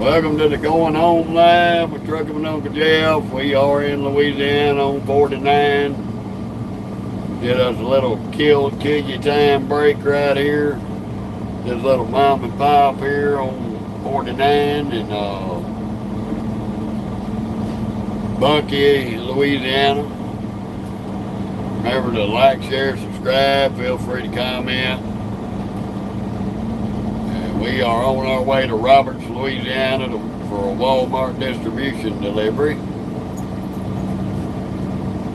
Welcome to the Going Home Live with Trucking with Uncle Jeff. We are in Louisiana on 49. Get us a little kill you time break right here. This little mom and pop here on 49 in Bunkie, Louisiana. Remember to like, share, subscribe. Feel free to comment. We are on our way to Roberts, Louisiana for a Walmart distribution delivery.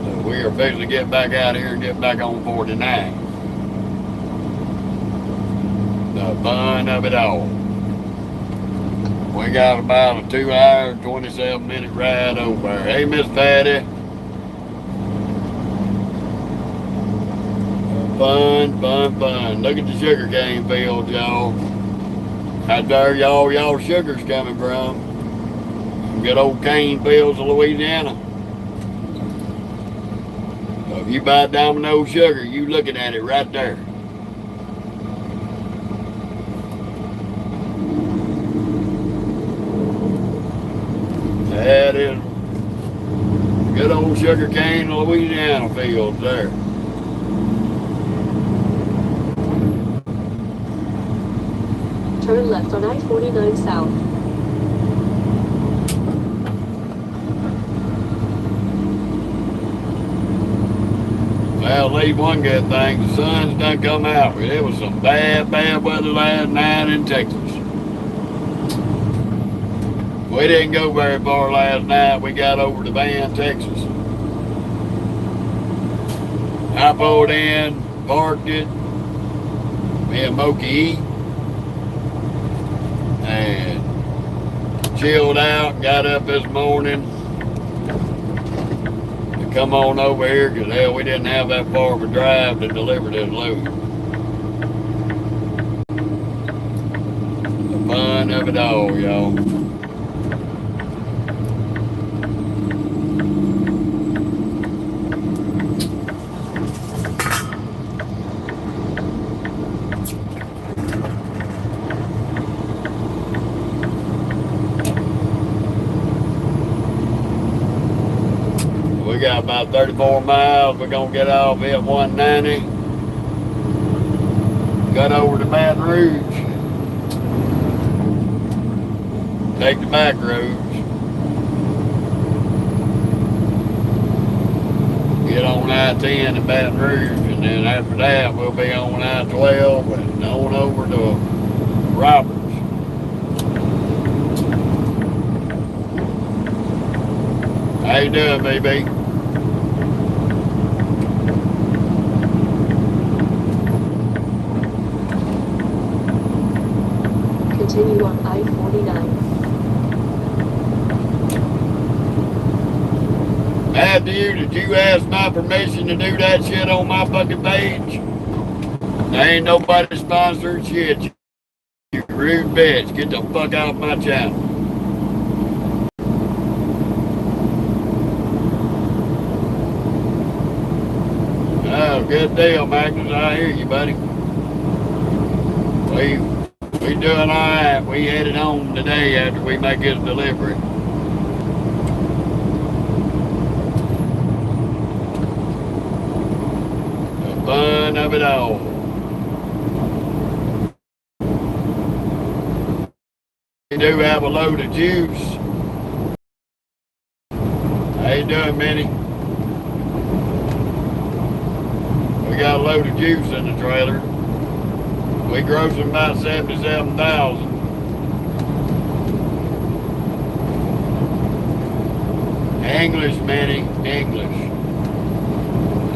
So we are fixing to get back out here and get back on 49. The fun of it all. We got about a 2 hour, 27-minute ride over there. Hey, Miss Patty. Fun, fun, fun. Look at the sugarcane fields, y'all. Out there, y'all sugar's coming from. Good old cane fields of Louisiana. So if you buy Domino sugar, you looking at it right there. That is good old sugar cane Louisiana fields there. Turn left on I-49 South. Well, leave one good thing. The sun's done come out. It was some bad weather last night in Texas. We didn't go very far last night. We got over to Van, Texas. I pulled in, parked it, me and Moki and chilled out, got up this morning to come on over here because hell, we didn't have that far of a drive to deliver this load. The fun of it all, y'all. We got about 34 miles. We're going to get off at 190. Got over to Baton Rouge. Take the back roads. Get on I-10 in Baton Rouge. And then after that, we'll be on I-12 and on over to Roberts. How you doing, baby? Continue on I-49. After you, did you ask my permission to do that shit on my fucking page? There ain't nobody sponsoring shit. You rude bitch. Get the fuck off my channel. Oh, good deal, Magnus. I hear you, buddy. We doing all right. We headed home today after we make this delivery. The fun of it all. We do have a load of juice. How you doing, Minnie? We got a load of juice in the trailer. We grossing about 77,000. English, Minnie, English.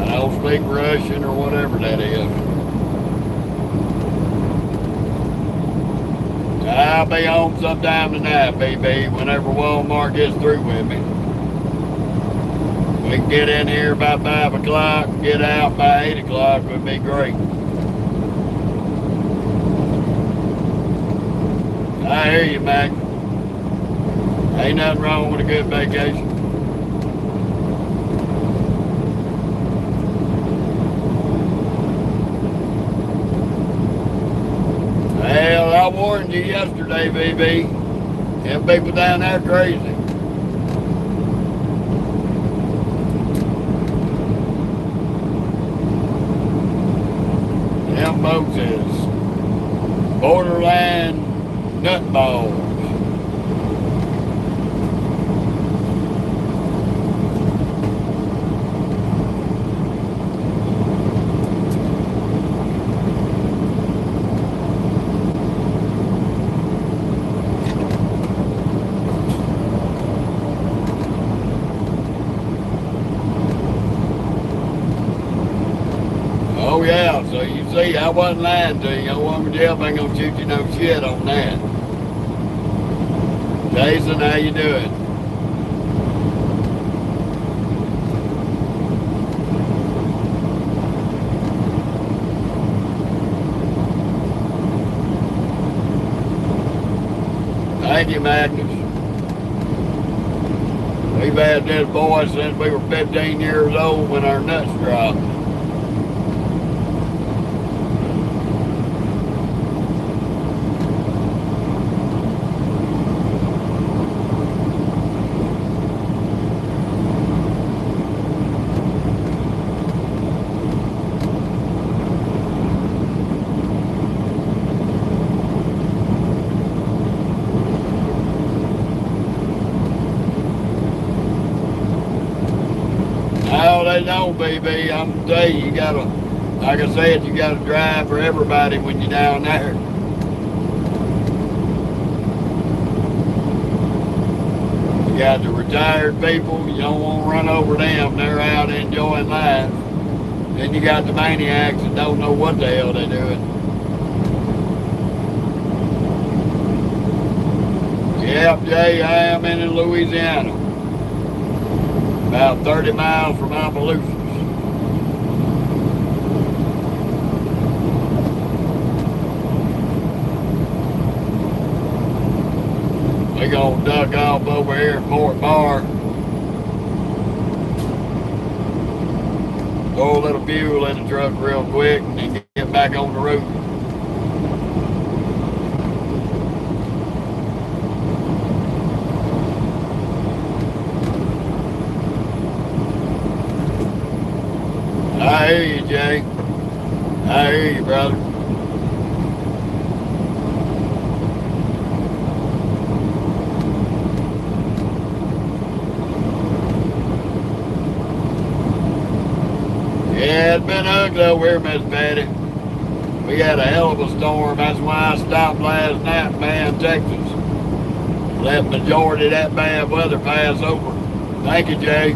I don't speak Russian or whatever that is. I'll be home sometime tonight, baby, whenever Walmart gets through with me. We can get in here by 5 o'clock and get out by 8 o'clock would be great. I hear you, Mac. Ain't nothing wrong with a good vacation. Well, I warned you yesterday, baby. Them people down there crazy. Them folks is borderline nutballs. Oh yeah, so you see, I wasn't lying to you. Old Uncle Jeff ain't gonna shoot you no shit on that. Jason, how you doing? Thank you, Magnus. We've had this boy since we were 15 years old when our nuts dropped. No, they don't, BB. I'm gonna tell you, you gotta, like I said, you gotta drive for everybody when you're down there. You got the retired people, you don't want to run over them, they're out enjoying life. Then you got the maniacs that don't know what the hell they're doing. Yep, Jay, I am in Louisiana. About 30 miles from Opelousas. We gonna duck off over here at Fort Bar. Throw a little fuel in the truck real quick and then get back on the road. I hear you, Jay. I hear you, brother. Yeah, it's been ugly over here, Miss Patty. We had a hell of a storm. That's why I stopped last night in Man, Texas. Let majority of that bad weather pass over. Thank you, Jay.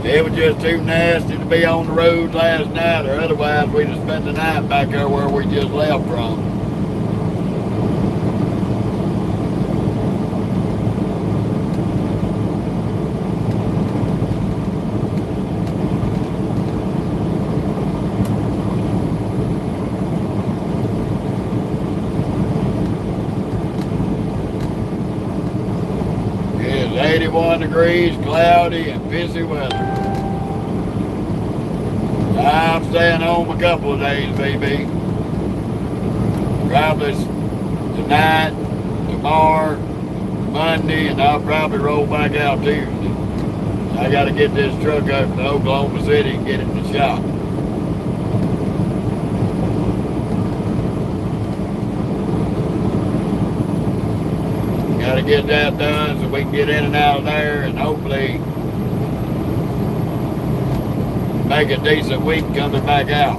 It was just too nasty to be on the road last night, or otherwise we'd have spent the night back there where we just left from. It's 81 degrees, cloudy, and pissy weather. I'm staying home a couple of days, baby. Probably tonight, tomorrow, Monday, and I'll probably roll back out Tuesday. I got to get this truck up to Oklahoma City and get it in the shop. Got to get that done so we can get in and out of there and hopefully make a decent week coming back out.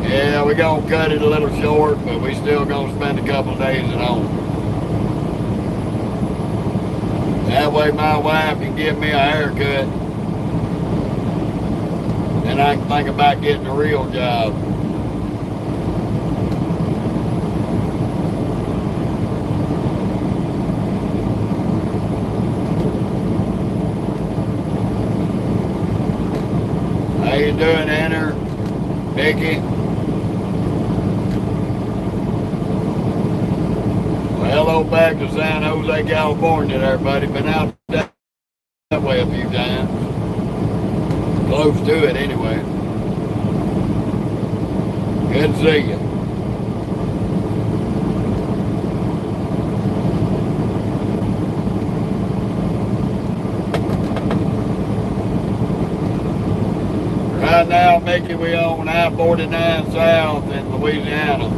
Yeah, we're gonna cut it a little short, but we still gonna spend a couple of days at home. That way my wife can give me a haircut. And I can think about getting a real job. doing, Enter? Mickey? Well, hello back to San Jose, California there, buddy. Been out that way a few times. Close to it, anyway. Good to see you. Right now, Mickey, we on I-49 South in Louisiana.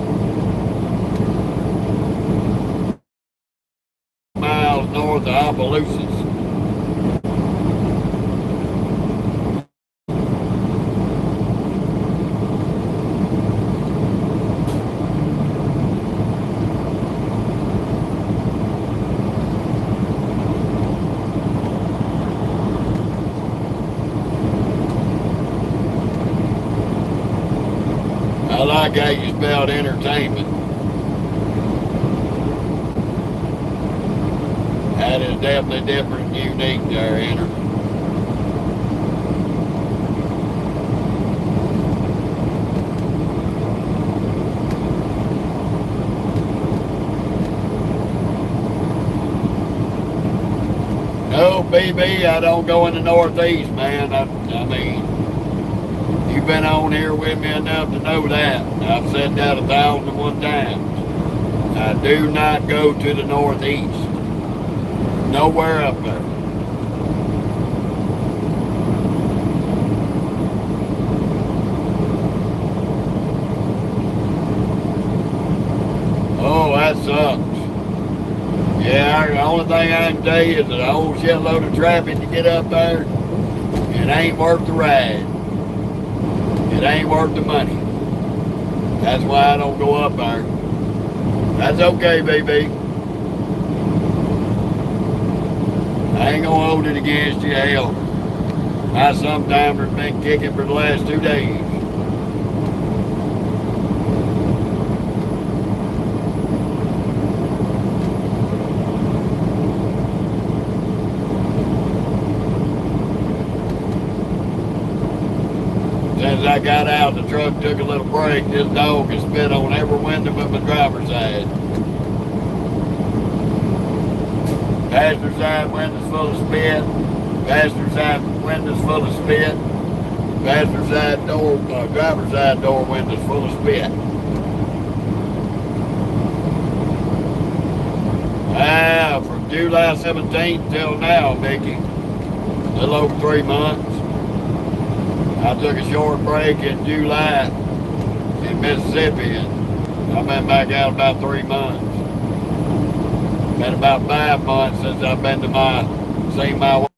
Miles north of Opelousas. I like how you spelled entertainment. That is definitely different and unique there, Enter. No, BB, I don't go in the Northeast, man. I mean, you've been on here with me enough to know that. I've said that 1,001 times. I do not go to the Northeast. Nowhere up there. Oh, that sucks. Yeah, the only thing I can tell you is that a whole shitload of traffic to get up there. It ain't worth the ride. It ain't worth the money. That's why I don't go up there. That's okay, baby. I ain't gonna hold it against you, hell. I sometimes have been kicking for the last 2 days. Since I got out, the truck took a little break. This dog has spit on every window but my driver's side. Passenger side windows full of spit. Passenger side windows full of spit. Passenger side door, driver's side door windows full of spit. From July 17th till now, Mickey, a little over 3 months. I took a short break in July in Mississippi, and I've been back out about 3 months. Been about 5 months since I've been to seen my wife.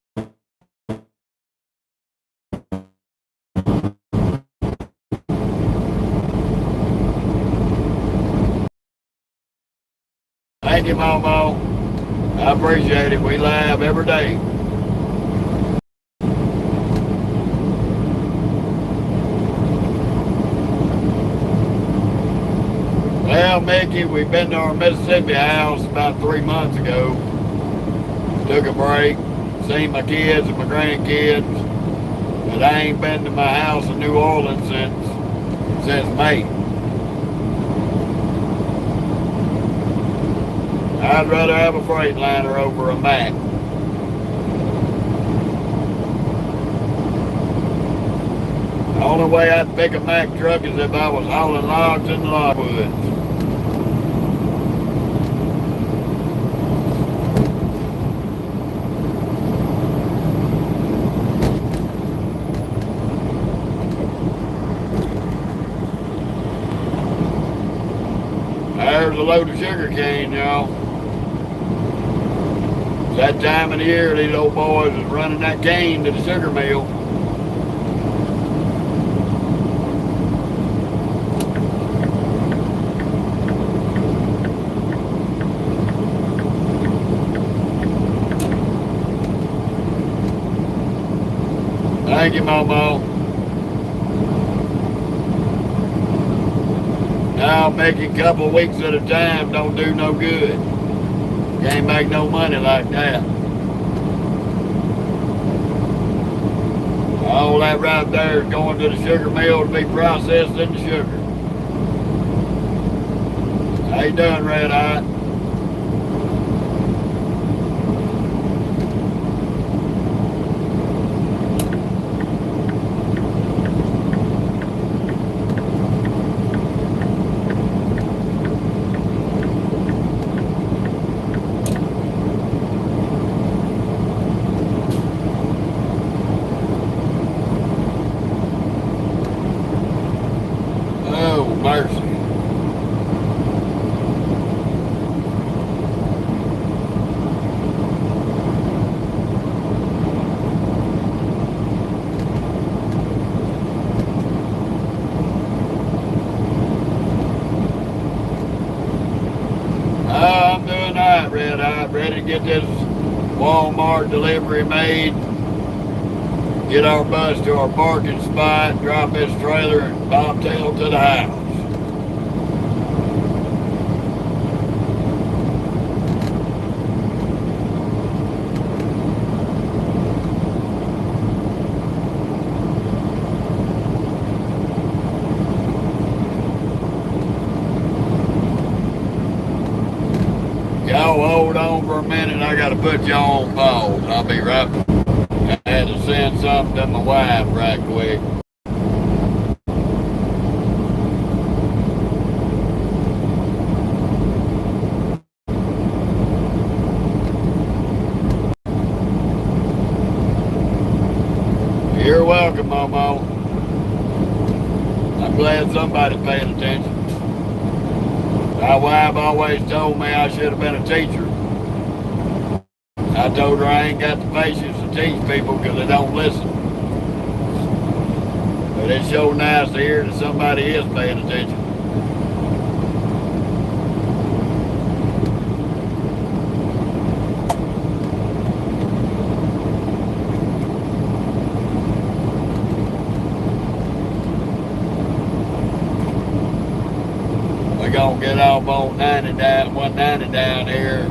Thank you, Momo. I appreciate it. We laugh every day. Well, Mickey, we've been to our Mississippi house about 3 months ago. Took a break, seen my kids and my grandkids, but I ain't been to my house in New Orleans since May. I'd rather have a Freightliner over a Mack. The only way I'd pick a Mack truck is if I was hauling logs in the logwoods. There's a load of sugar cane, y'all. That time of the year, these old boys is running that cane to the sugar mill. Thank you, Momo. Now making a couple of weeks at a time don't do no good. Can't make no money like that. All that right there is going to the sugar mill to be processed into sugar. How you doing, Red Eye? Oh, mercy. I'm doing all right, Red Eye. Ready to get this Walmart delivery made. Get our bus to our parking spot, drop this trailer, and bobtail to the house. Y'all hold on for a minute. I got to put y'all on pause. I'll be right back. I had to send something to my wife right quick. You're welcome, Momo. I'm glad somebody's paying attention. My wife always told me I should have been a teacher. I told her I ain't got the patience to teach people because they don't listen. But it's so nice to hear that somebody is paying attention. We're going to get off on 190 down here.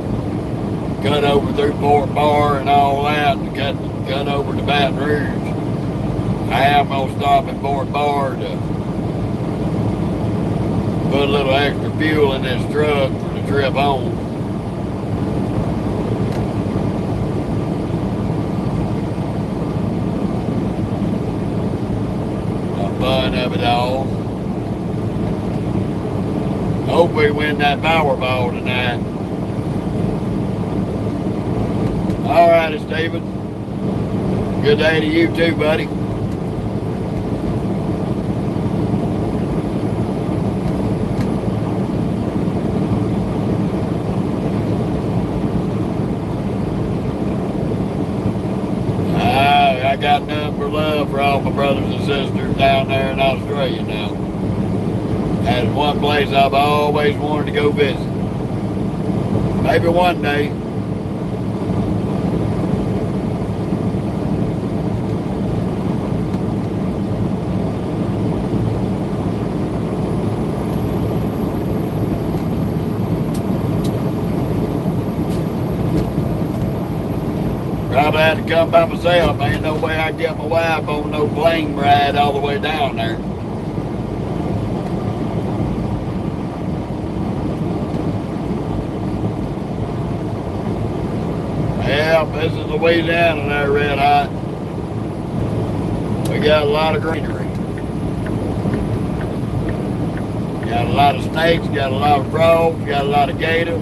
Cut over through Fort Bar and all that, and cut over to Baton Rouge. I am gonna stop at Fort Bar to put a little extra fuel in this truck for the trip home. The fun of it all. Hope we win that Powerball tonight. All righty, Stephen. Good day to you too, buddy. I got nothing but love for all my brothers and sisters down there in Australia now. That's one place I've always wanted to go visit. Maybe one day. Probably had to come by myself. Ain't no way I can get my wife on no plane ride all the way down there. Yeah, this is Louisiana there, Red Hot. We got a lot of greenery. Got a lot of snakes, got a lot of frogs, got a lot of gators.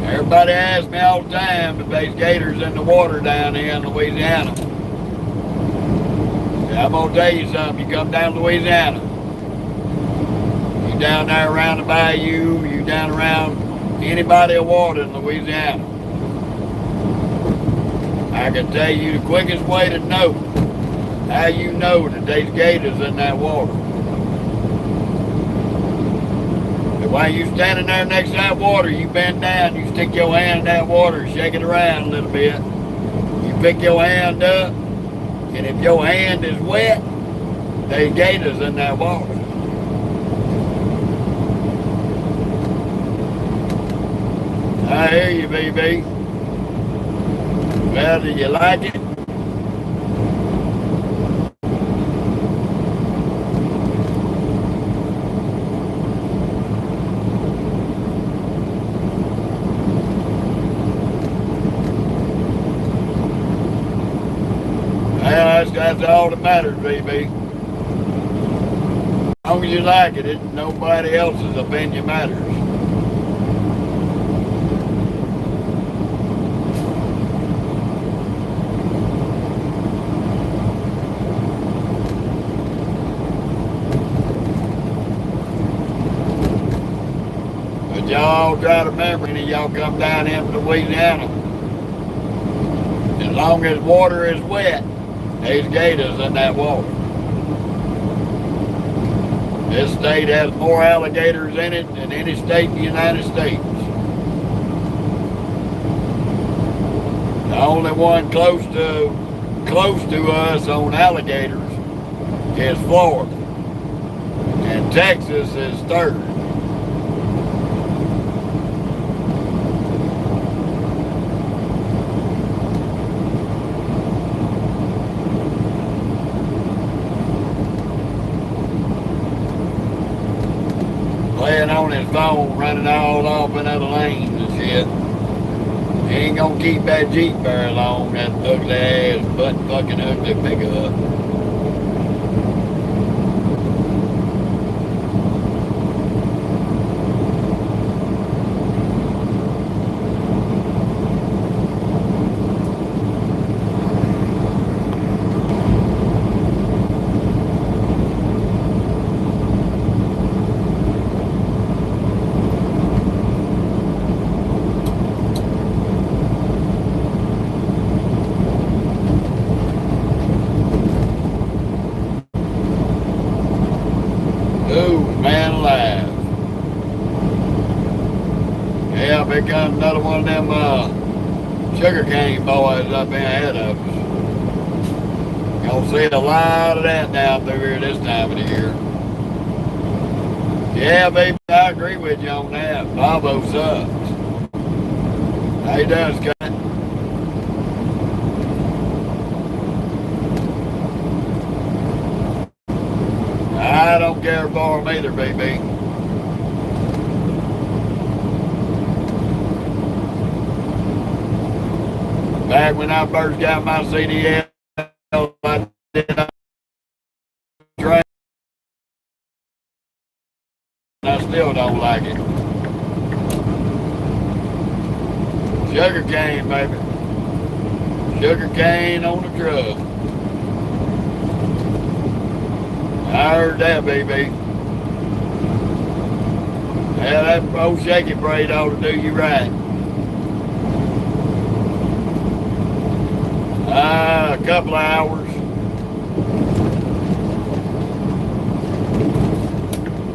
Everybody asks me all the time if there's gators in the water down here in Louisiana. Yeah, I'm going to tell you something. You come down to Louisiana. You down there around the bayou. You down around any body of water in Louisiana. I can tell you the quickest way to know how you know that there's gators in that water. While you standing there next to that water, you bend down, you stick your hand in that water, shake it around a little bit. You pick your hand up, and if your hand is wet, there's gators in that water. I hear you, BB. Well, do you like it? Well, that's all that matters, baby. As long as you like it, nobody else's opinion matters. But y'all try to remember, any of y'all come down into Louisiana, as long as water is wet, there's gators in that water. This state has more alligators in it than any state in the United States. The only one close to us on alligators is Florida, and Texas is third. Playing on his phone, running all off in other lanes and shit. He ain't gonna keep that Jeep very long, that ugly ass, butt fucking ugly pickup. Ooh, man alive. Yeah, here comes another one of them sugarcane boys up in ahead of us. Gonna see a lot of that down through here this time of the year. Yeah, baby, I agree with you on that. Bobo sucks. He does, cut. I don't care for him either, baby. Back when I first got my CDL, I did a train. I still don't like it. Sugar cane, baby. Sugar cane on the truck. I heard that, baby. Yeah, that old shaky braid ought to do you right. A couple of hours.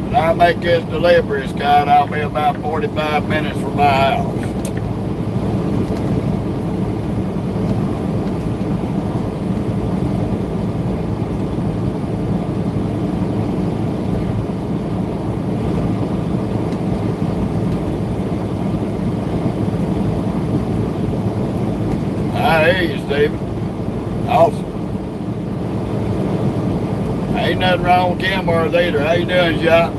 When I make this delivery, Scott, I'll be about 45 minutes from my house. I hear you, Stephen. Awesome. Ain't nothing wrong with Kenworth either. How you doing, Jacques?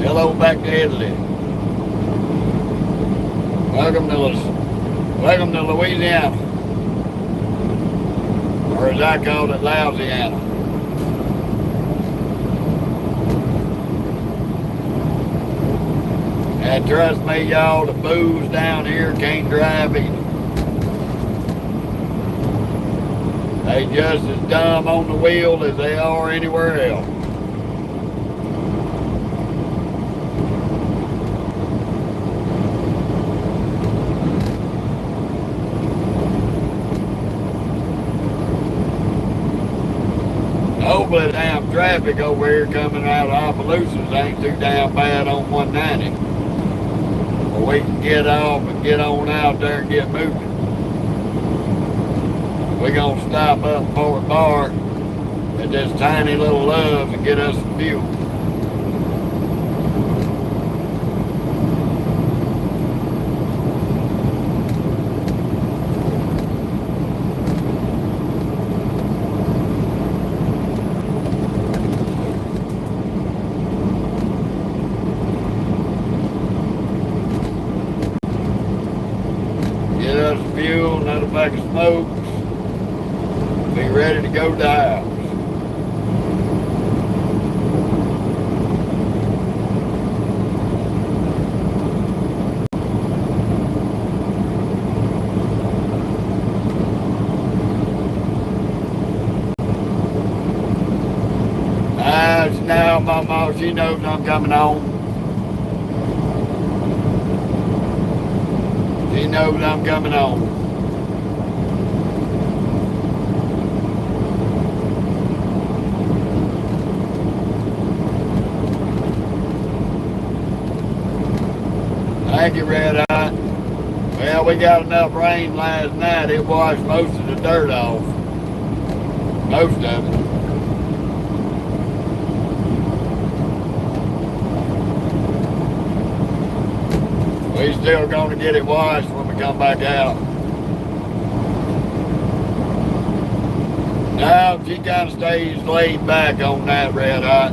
Hello back to Italy. Welcome to Louisiana. Or as I call it, Louisiana. And trust me, y'all, the booze down here can't drive either. They just as dumb on the wheel as they are anywhere else. Hopefully the damn traffic over here coming out of Opelousas ain't too damn bad on 190. Or we can get off and get on out there and get moving. We're gonna stop up in Fort Bar at this tiny little Love's and get us some fuel. lit a pack of smokes. Be ready to go to the house. Now my mom, she knows I'm coming home. She knows I'm coming home. Thank you, Red Eye. Well, we got enough rain last night. It washed most of the dirt off. Most of it. We still gonna get it washed when we come back out. Now she kind of stays laid back on that, Red Hot.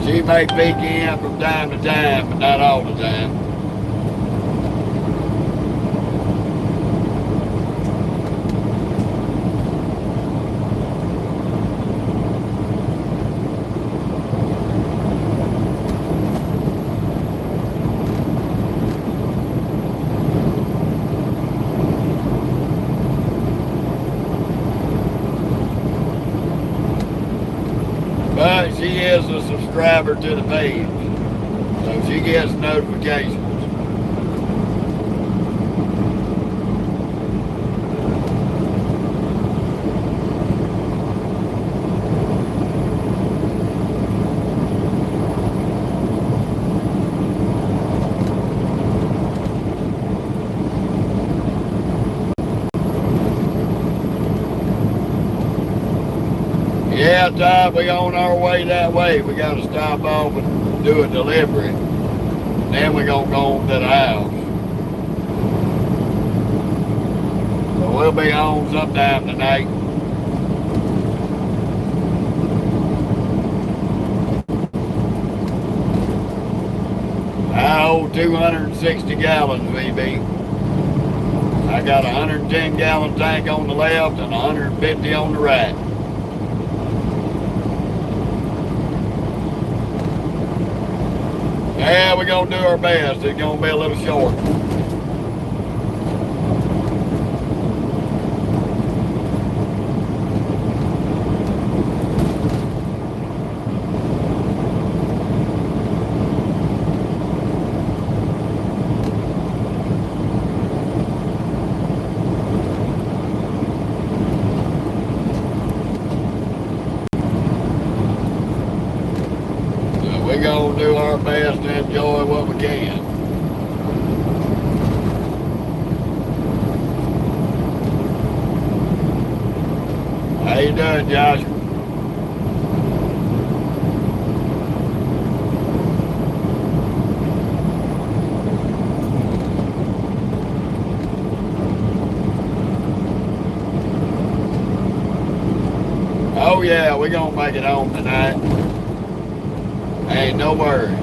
She may peek in from time to time, but not all the time. But she is a subscriber to the page, so she gets notifications. Yeah, Todd, we on our way that way. We got to stop off and do a delivery. Then we're going to go on to the house. So we'll be home sometime tonight. I hold 260 gallons, VB. I got a 110 gallon tank on the left and 150 on the right. Yeah, we're going to do our best. It's going to be a little short. We're going to do our best to enjoy what we can. How you doing, Josh? Oh yeah, we're going to make it home tonight. Ain't no worries.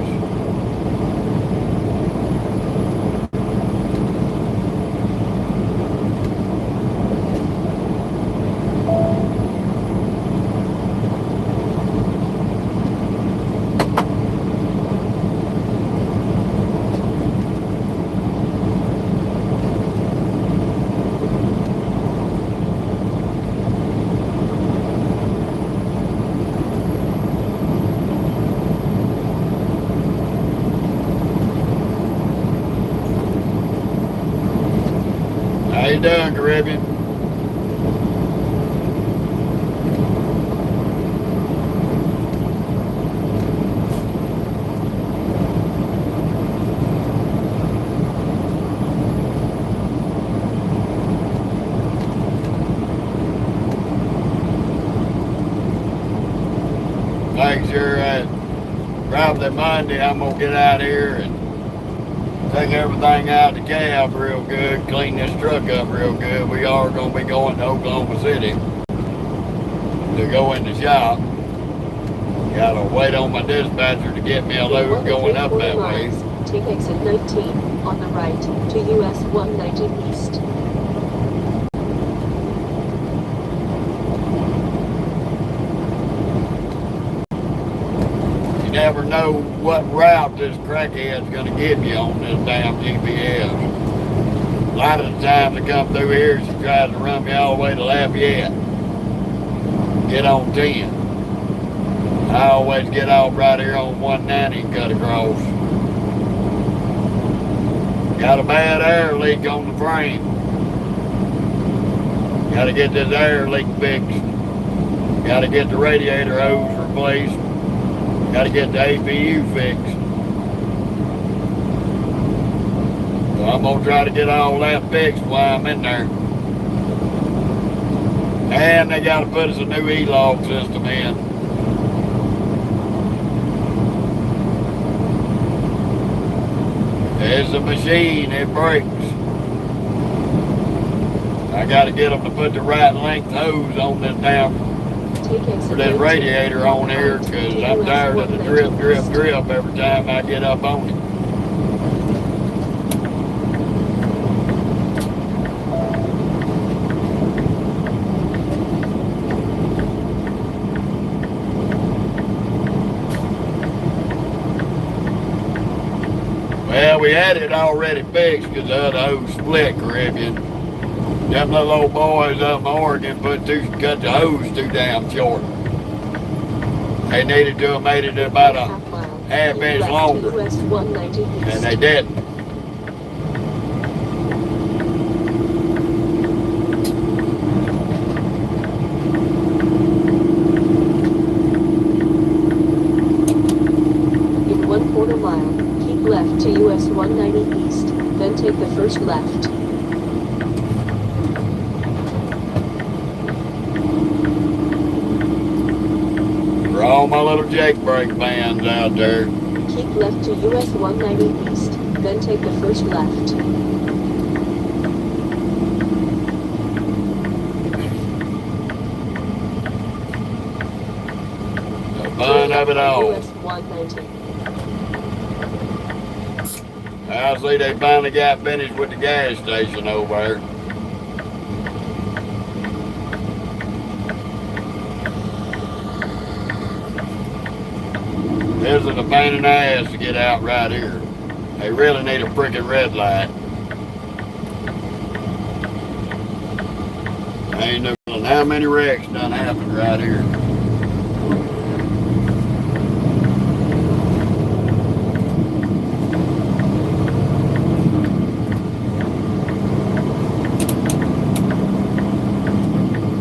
How you doing, Caribbean? Make sure that probably Monday I'm gonna get out here and take everything out of the cab real good, clean this truck up real good. We are going to be going to Oklahoma City to go in the shop. Got to wait on my dispatcher to get me a load going up that way. Take exit 19 on the right to US 190 East. You never know what route this crackhead's going to give you on this damn GPS. A lot of the times I come through here, she tries to run me all the way to Lafayette. Get on 10. I always get off right here on 190 and cut across. Got a bad air leak on the frame. Got to get this air leak fixed. Got to get the radiator hose replaced. Got to get the APU fixed. So I'm going to try to get all that fixed while I'm in there. And they got to put us a new E-log system in. There's a machine, it breaks. I got to get them to put the right length hose on this damn, for this radiator on here, because I'm tired of the drip every time I get up on it. Well, we had it already fixed because the other hose split, Caribbean. Them little old boys up in Oregon cut the hose too damn short. They needed to have made it about a half-inch longer, and they didn't. In 1/4 mile, keep left to US 190 East, then take the first left. For all my little Jake brake fans out there, Keep left to US 190 East, then take the first left. the fun of it all. US 190. I see they finally got finished with the gas station over there. This is a pain in the ass to get out right here. They really need a freaking red light. I ain't knowing how many wrecks done happened right here.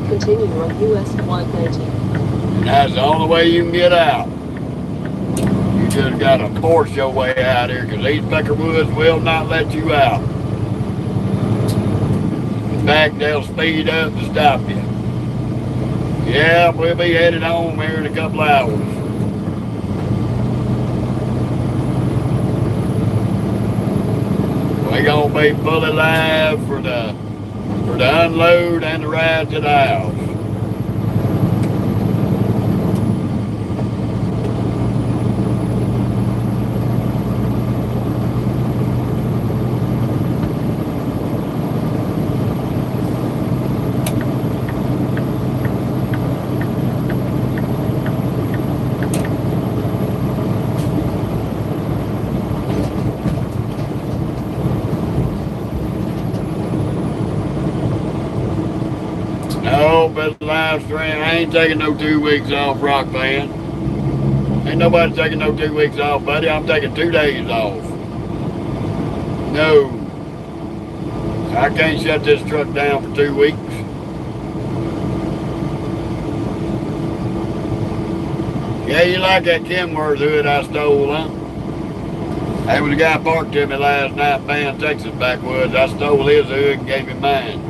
Continue on US 190. And that's the only way you can get out. You just gotta force your way out here, because these Peckerwoods will not let you out. In fact, they'll speed up to stop you. Yeah, we'll be headed home here in a couple hours. We're gonna be fully live for the unload and the ride to the house. No, but live stream, I ain't taking no 2 weeks off, Rock Band. Ain't nobody taking no 2 weeks off, buddy. I'm taking 2 days off. No. I can't shut this truck down for 2 weeks. Yeah, you like that Kenworth hood I stole, huh? There was a guy parked to me last night in Van, Texas backwoods. I stole his hood and gave him mine.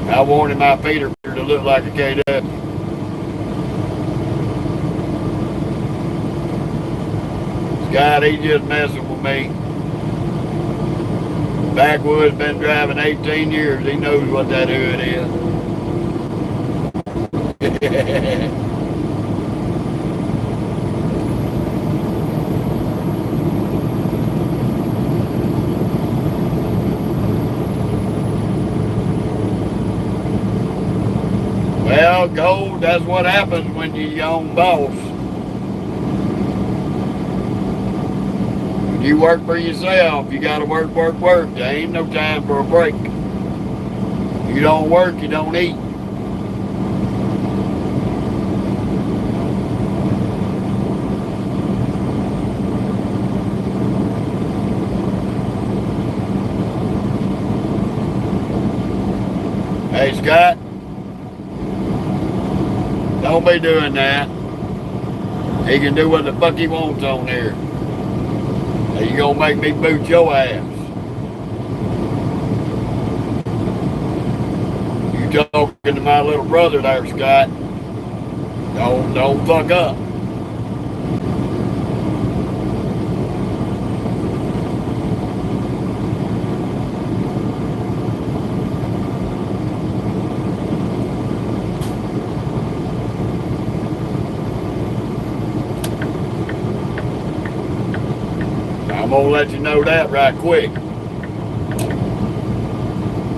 I wanted my Peter to look like a KW. Scott, he just messing with me. Backwoods been driving 18 years. He knows what that hood is. Well, gold, that's what happens when you're your own boss. When you work for yourself, you gotta work, work, work. There ain't no time for a break. You don't work, you don't eat. Hey, Scott, don't be doing that. He can do what the fuck he wants on there. Now you gonna make me boot your ass. You talking to my little brother there, Scott. Don't fuck up. I'm gonna let you know that right quick.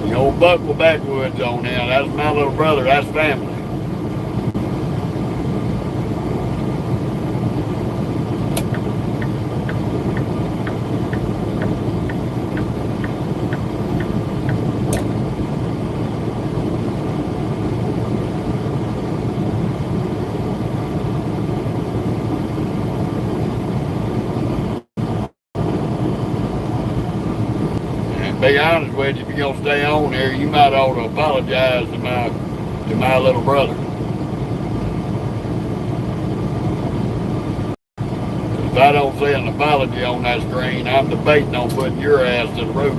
The old buckle backwoods on him. That's my little brother. That's family. Be honest with you, if you're gonna stay on here, you might ought to apologize to my little brother. If I don't see an apology on that screen, I'm debating on putting your ass to the roof.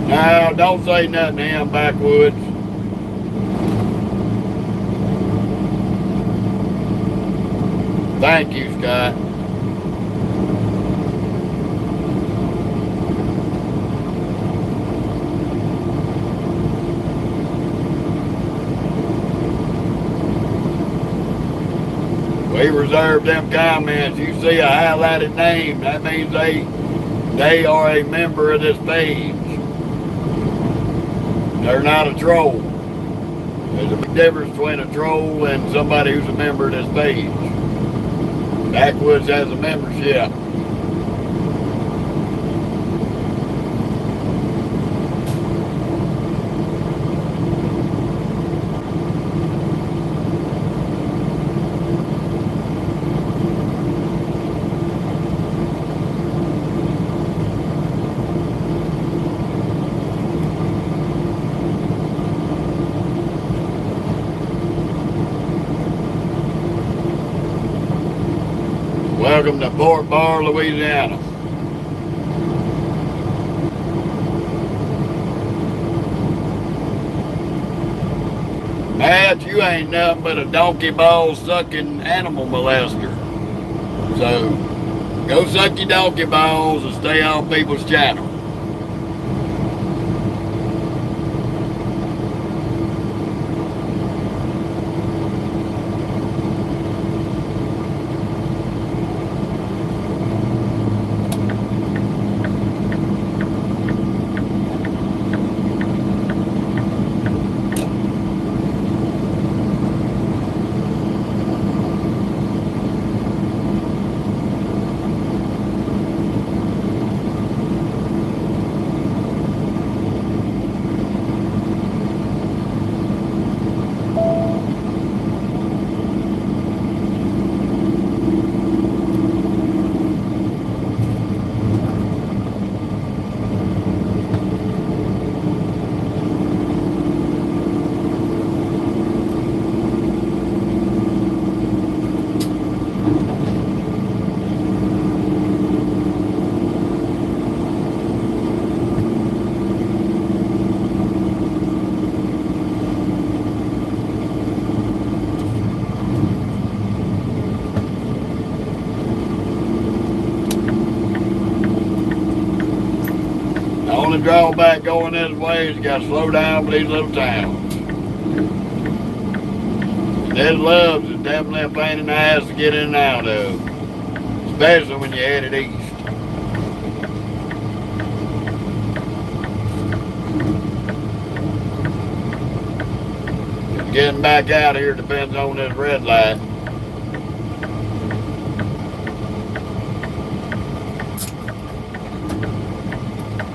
Now, don't say nothing to him, backwoods. Thank you, Scott. We reserve them comments. You see a highlighted name, that means they are a member of this page. They're not a troll. There's a big difference between a troll and somebody who's a member of this page. Backwoods has a membership. Welcome to Fort Bar, Louisiana. Matt, you ain't nothing but a donkey ball sucking animal molester. So, go suck your donkey balls and stay on people's channel. Only drawback going this way is you got to slow down for these little towns. This Love's is definitely a pain in the ass to get in and out of, especially when you're headed east. Getting back out here depends on this red light.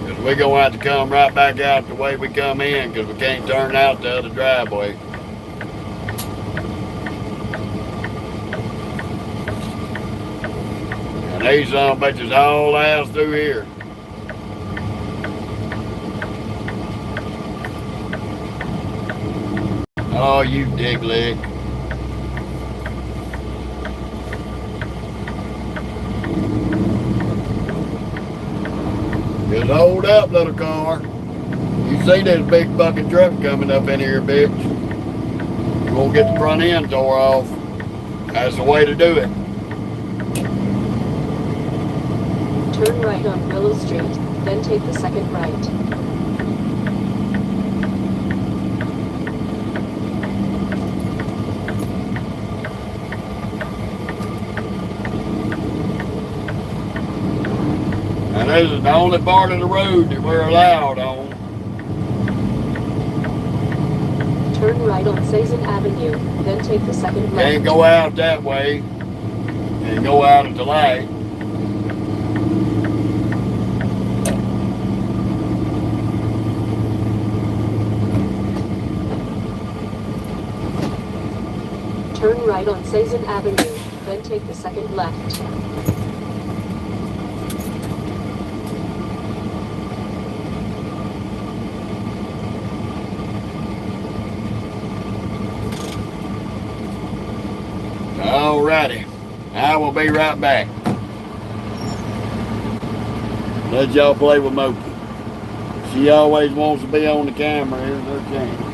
Because we're going to have to come right back out the way we come in because we can't turn out the other driveway. And these son of bitches all ass through here. Oh, you dick lick. Just hold up, little car. You see this big fucking truck coming up in here, bitch. You won't get the front end tore off. That's the way to do it. Turn right on Willow Street, then take the second right. And this is the only part of the road that we're allowed on. Turn right on Sazen Avenue, then take the second left. Can't go out that way. And go out at the light. Turn right on Sazen Avenue, then take the second left. Alrighty. I will be right back. Let y'all play with Moki. She always wants to be on the camera. Here's her chance.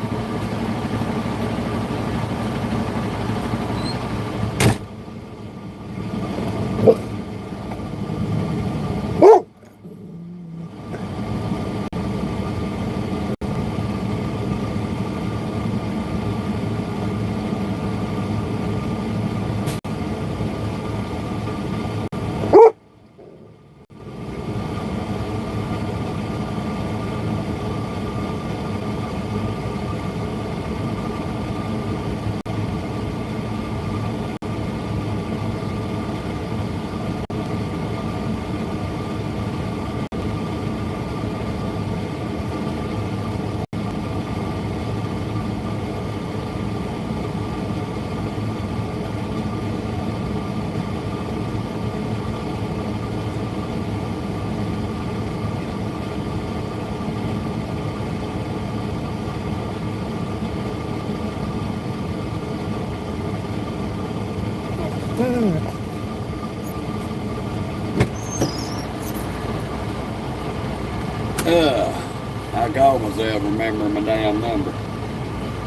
I called myself remembering my damn number.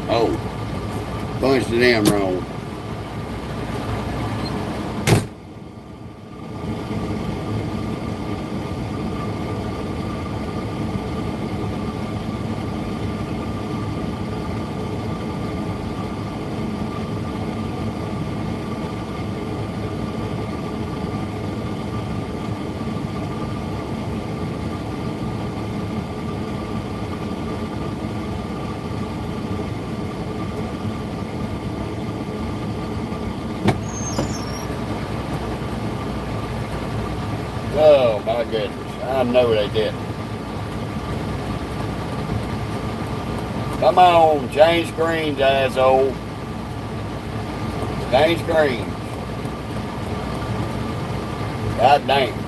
Oh, punched it in wrong. Oh my goodness, I know they didn't. Come on, change screens, asshole. Change screens. God damn.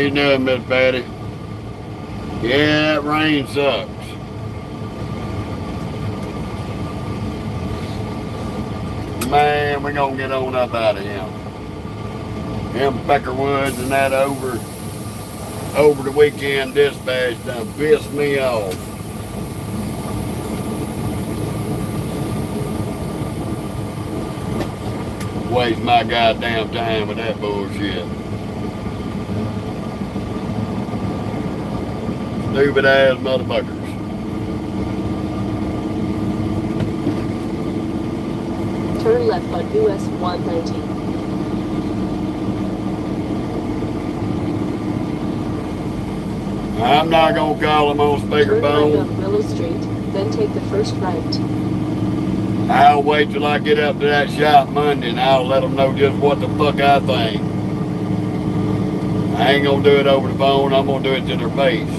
you doing, Miss Patty? Yeah, that rain sucks. Man, we're gonna get on up out of him. Them Peckerwoods and that over the weekend dispatch done pissed me off. Waste my goddamn time with that bullshit. Stupid ass motherfuckers. Turn left on US 119. I'm not gonna call them on Turn right speakerphone. up Willow Street, then take the first right. I'll wait till I get up to that shop Monday and I'll let them know just what the fuck I think. I ain't gonna do it over the phone, I'm gonna do it to their face.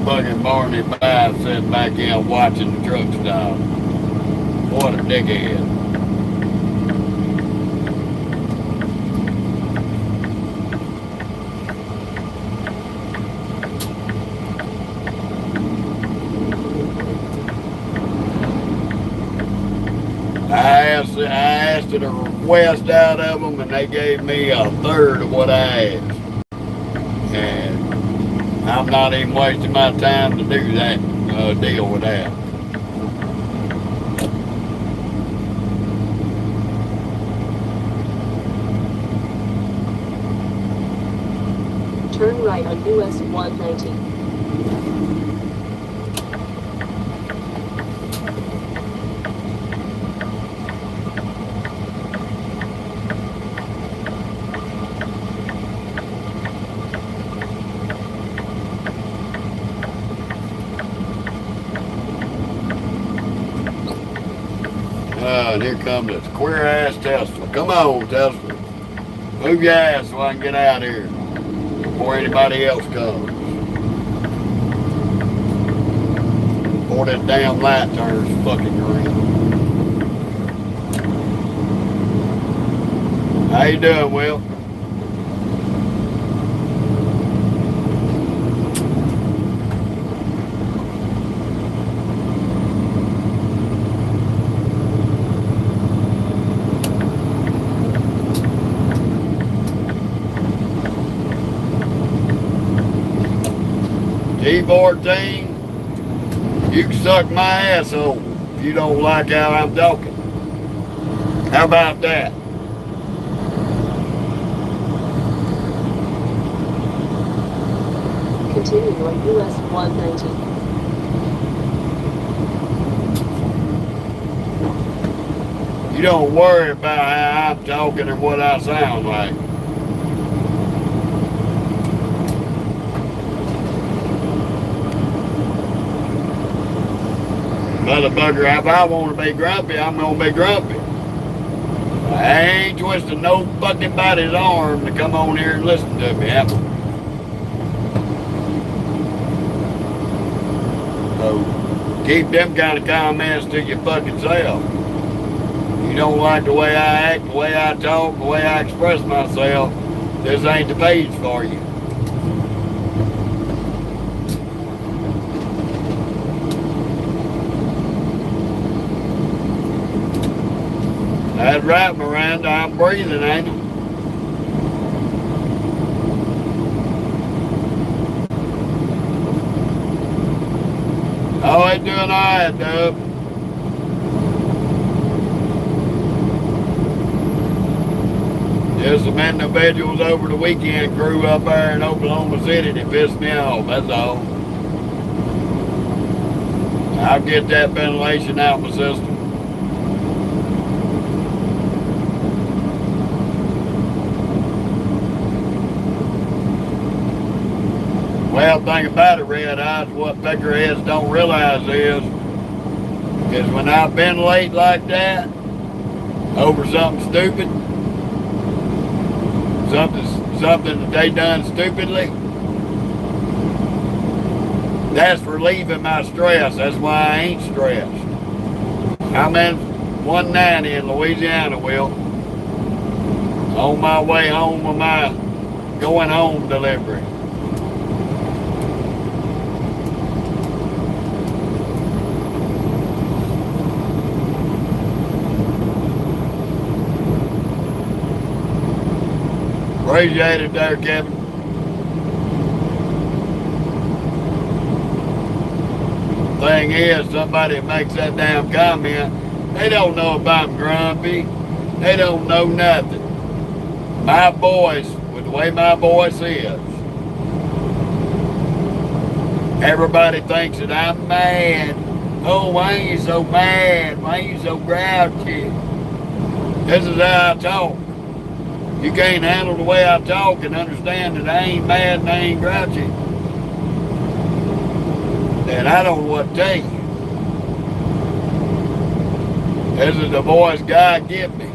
Fucking Barney Bass sitting back in watching the truck stop. What a dickhead. I asked a request out of them and they gave me a third of what I asked. And I'm not even wasting my time to do that, deal with that. Turn right on US 119. And here comes this queer ass Tesla. Come on, Tesla. Move your ass so I can get out of here before anybody else comes. Before that damn light turns fucking green. How you doing, Will? T14, you can suck my asshole if you don't like how I'm talking. How about that? Continue on US 119. You don't worry about how I'm talking and what I sound like. Motherfucker, if I want to be grumpy, I'm going to be grumpy. I ain't twisting no fucking body's arm to come on here and listen to me, am I? So, keep them kind of comments to your fucking self. You don't like the way I act, the way I talk, the way I express myself, this ain't the page for you. That's right, Miranda. I'm breathing, ain't I? Oh, they doing all right, Dub. There's some individuals over the weekend crew up there in Oklahoma City that pissed me off, that's all. I'll get that ventilation out my system. Well, thing about it, Red Eyes, what peckerheads don't realize is when I've been late like that, over something stupid, something that they done stupidly, That's relieving my stress. That's why I ain't stressed. I'm in 190 in Louisiana, Will. On my way home with my going home delivery. Appreciate it there, Kevin. Thing is, somebody makes that damn comment, they don't know if I'm grumpy. They don't know nothing. My voice, with the way my voice is, everybody thinks that I'm mad. Oh, why ain't you so mad? Why ain't you so grouchy? This is how I talk. You can't handle the way I talk and understand that I ain't mad and I ain't grouchy. And I don't know what to tell you. This is the voice God give me.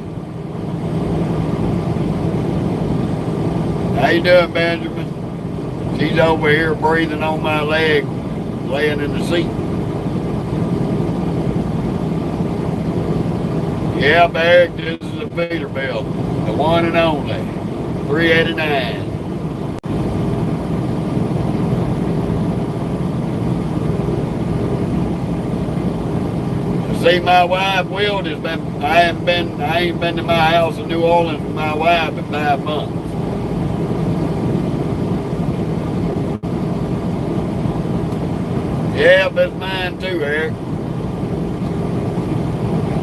How you doing, Benjamin? She's over here breathing on my leg, laying in the seat. Yeah, Eric, this is a Peterbilt, the one and only, 389. See, my wife, Will, I ain't been to my house in New Orleans with my wife in 5 months. Yeah, that's mine too, Eric.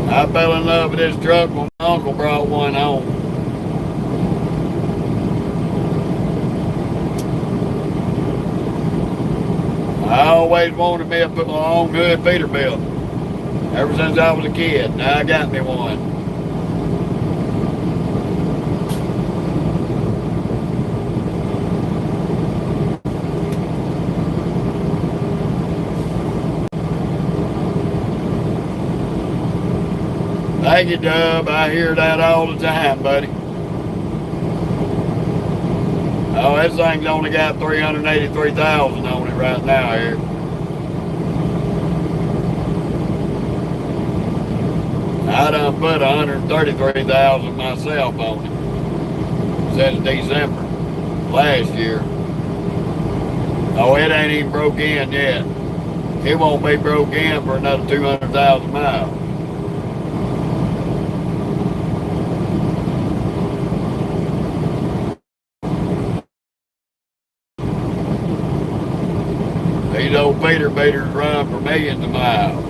I fell in love with this truck when my uncle brought one home. I always wanted me a long hood Peterbilt. Ever since I was a kid. Now I got me one. Thank you, Dub. I hear that all the time, buddy. Oh, this thing's only got 383,000 on it right now here. I done put 133,000 myself on it since December last year. Oh, it ain't even broke in yet. It won't be broke in for another 200,000 miles. These old Peterbilters run for millions of miles.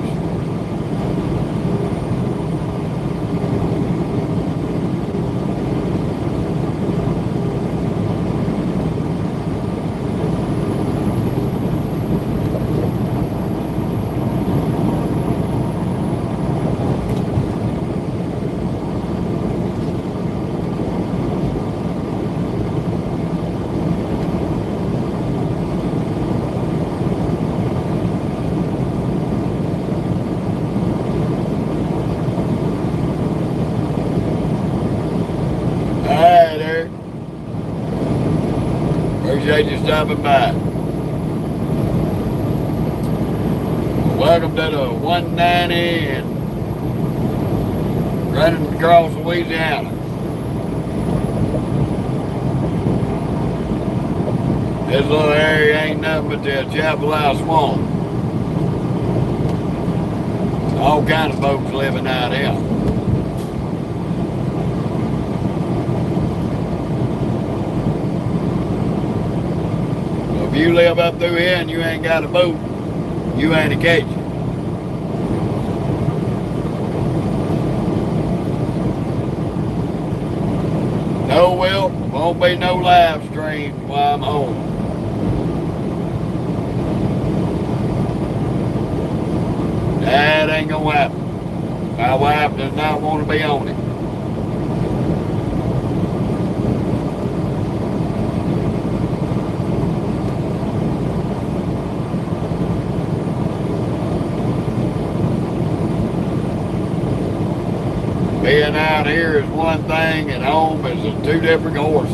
Appreciate you stopping by. Welcome to the 190 and running across Louisiana. This little area ain't nothing but the Chapel House Swamp. All kind of folks living out here. If you live up through here and you ain't got a boat, you ain't a Cajun. No, Will, won't be no live stream while I'm home. That ain't gonna happen. My wife does not want to be on it. Being out here is one thing, and home is two different horses.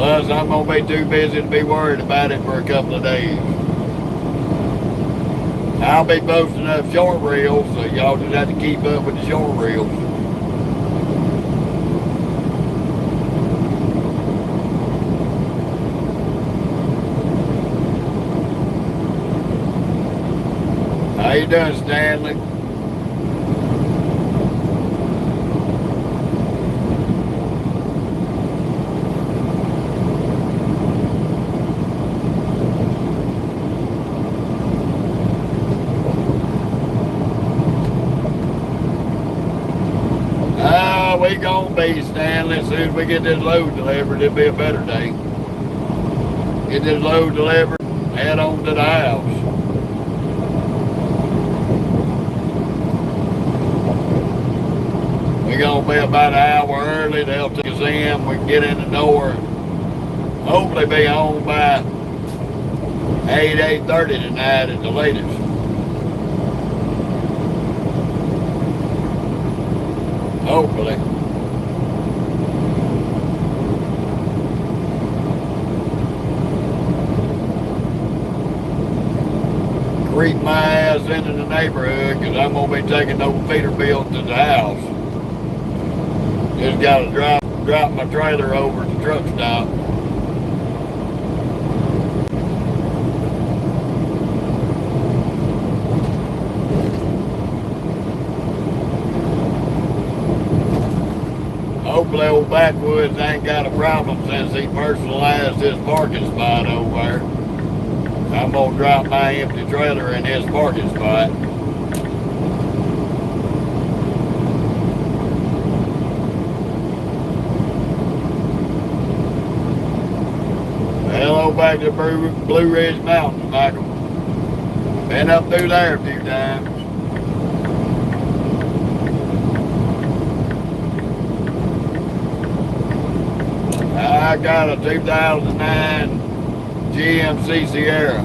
Plus, I'm going to be too busy to be worried about it for a couple of days. I'll be posting up short reels, so y'all just have to keep up with the short reels. How you doing, Stanley? We gonna be, Stanley. As soon as we get this load delivered, it'll be a better day. Get this load delivered, head on to the house. We're gonna be about an hour early. They'll take us in. We can get in the door. Hopefully be home by 8:30 tonight at the latest. Hopefully. Creep my ass into the neighborhood because I'm going to be taking those Peterbilt to the house. Just got to drop my trailer over at the truck stop. Hopefully old Backwoods ain't got a problem since he personalized his parking spot over there. I'm going to drop my empty trailer in his parking spot. Hello back to Blue Ridge Mountain, Michael. Been up through there a few times. I got a 2009 GMC Sierra.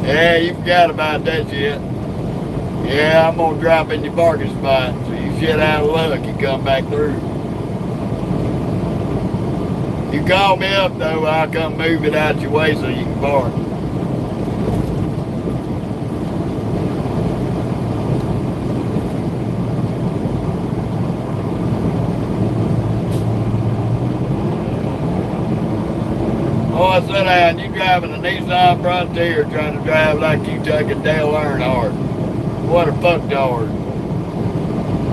Yeah, you forgot about that yet. Yeah, I'm gonna drop in your parking spot, so you shit out of luck, you come back through. You call me up though, I'll come move it out your way so you can park. Oh, sit down. You driving a Nissan Frontier trying to drive like you taking Dale Earnhardt. What a fucktard.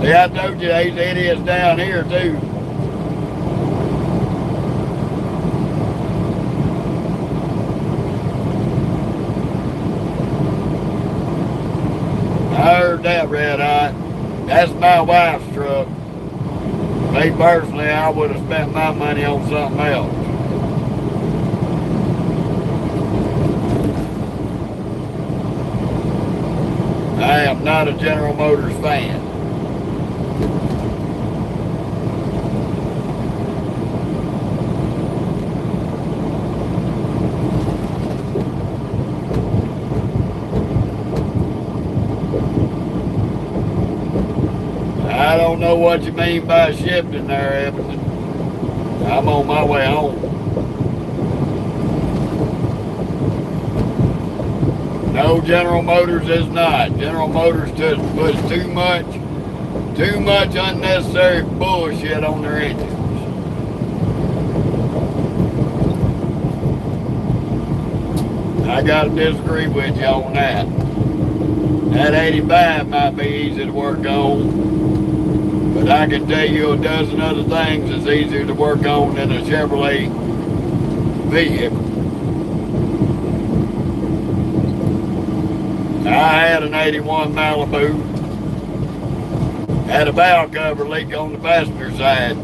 See, I told you these idiots down here too. I heard that, Red Hot. That's my wife's truck. Me personally, I would have spent my money on something else. I am not a General Motors fan. I don't know what you mean by shifting there, Evan. I'm on my way home. No, General Motors is not. General Motors just puts too much unnecessary bullshit on their engines. I gotta disagree with you on that. That 85 might be easy to work on, but I can tell you a dozen other things that's easier to work on than a Chevrolet vehicle. I had an 81 Malibu, had a valve cover leak on the passenger side.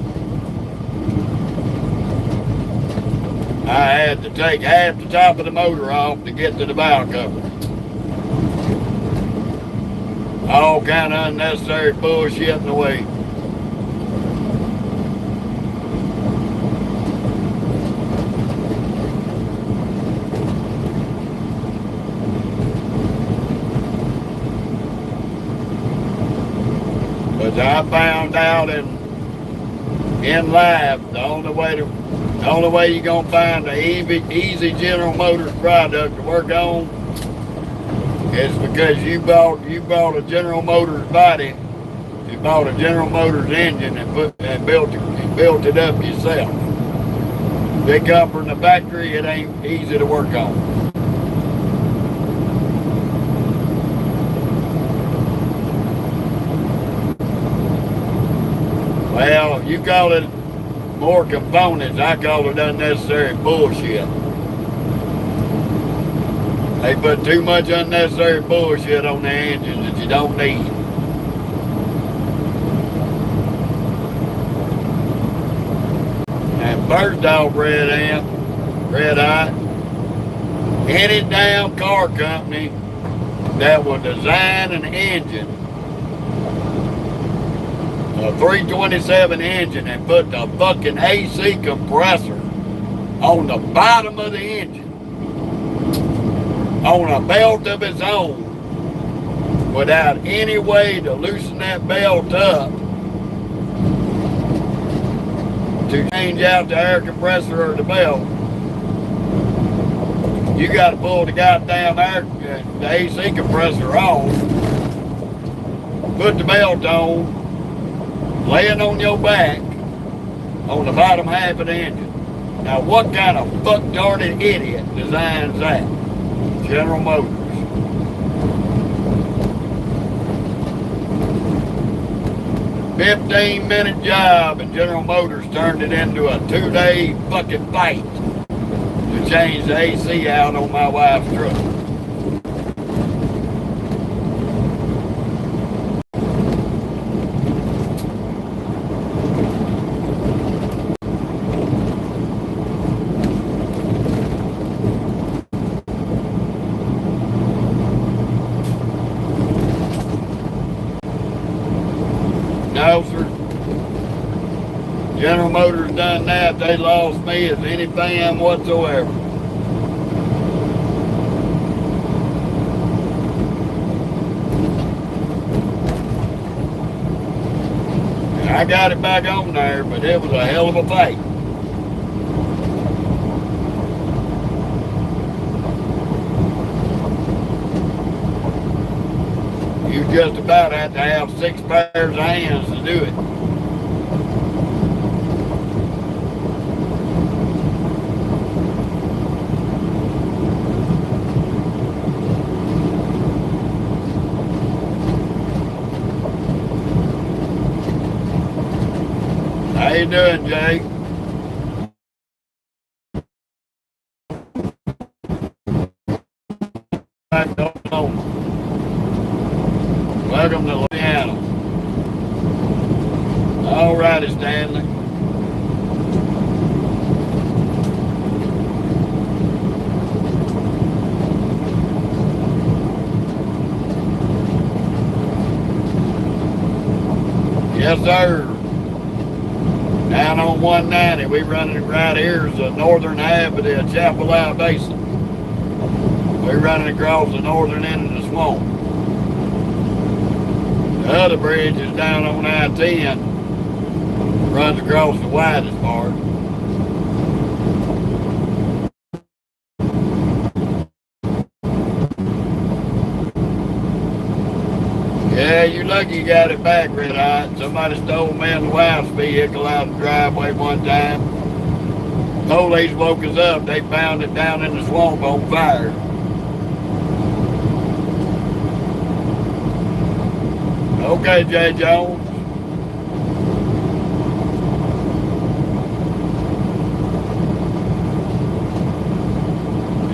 I had to take half the top of the motor off to get to the valve cover. All kind of unnecessary bullshit in the way. Because I found out in life, the only way you're gonna find an easy General Motors product to work on is because you bought a General Motors body, you bought a General Motors engine and built it up yourself. If it come from the factory, it ain't easy to work on. Well, you call it more components, I call it unnecessary bullshit. They put too much unnecessary bullshit on the engine that you don't need. And first off, red hot, any damn car company that will design an engine, a 327 engine, and put the fucking AC compressor on the bottom of the engine on a belt of its own without any way to loosen that belt up to change out the air compressor or the belt. You got to pull the goddamn the AC compressor off, put the belt on, laying on your back on the bottom half of the engine. Now, what kind of fuck-darted idiot designs that? General Motors. $15-minute job, and General Motors turned it into a 2-day fucking fight to change the AC out on my wife's truck. No, sir. General Motors done that. They lost me as any fan whatsoever. I got it back on there, but it was a hell of a fight. You just about have to have 6 pairs of hands to do it. How you doing, Jay? Welcome to Louisiana. All righty, Stanley. Yes, sir. Down on 190, we running right here is the northern half of the Chapelou Basin. We're running across the northern end of the swamp. The other bridge is down on I-10, runs across the widest part. Yeah, you're lucky you got it back, Red Hot. Somebody stole me and the wife's vehicle out of the driveway one time. Police woke us up. They found it down in the swamp on fire. Okay, Jay Jones.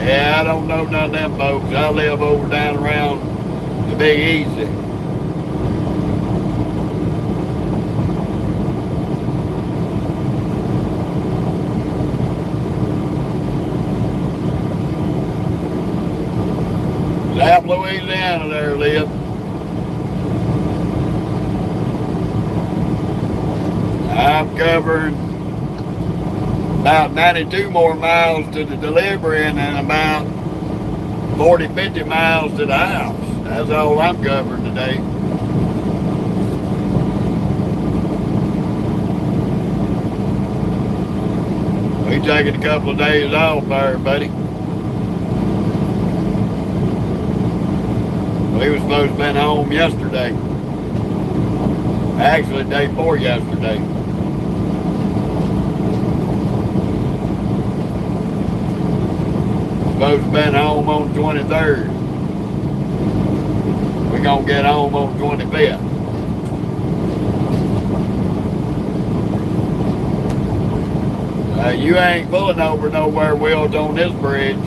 Yeah, I don't know none of them folks. I live over down around the Big Easy. South Louisiana there, live. I'm covering about 92 more miles to the delivery and then about 40, 50 miles to the house. That's all I'm covering today. We taking a couple of days off there, buddy. We was supposed to been home yesterday. Actually, day before yesterday. Supposed to been home on the 23rd. We're gonna get home on the 25th. You ain't pulling over nowhere, Wills, on this bridge.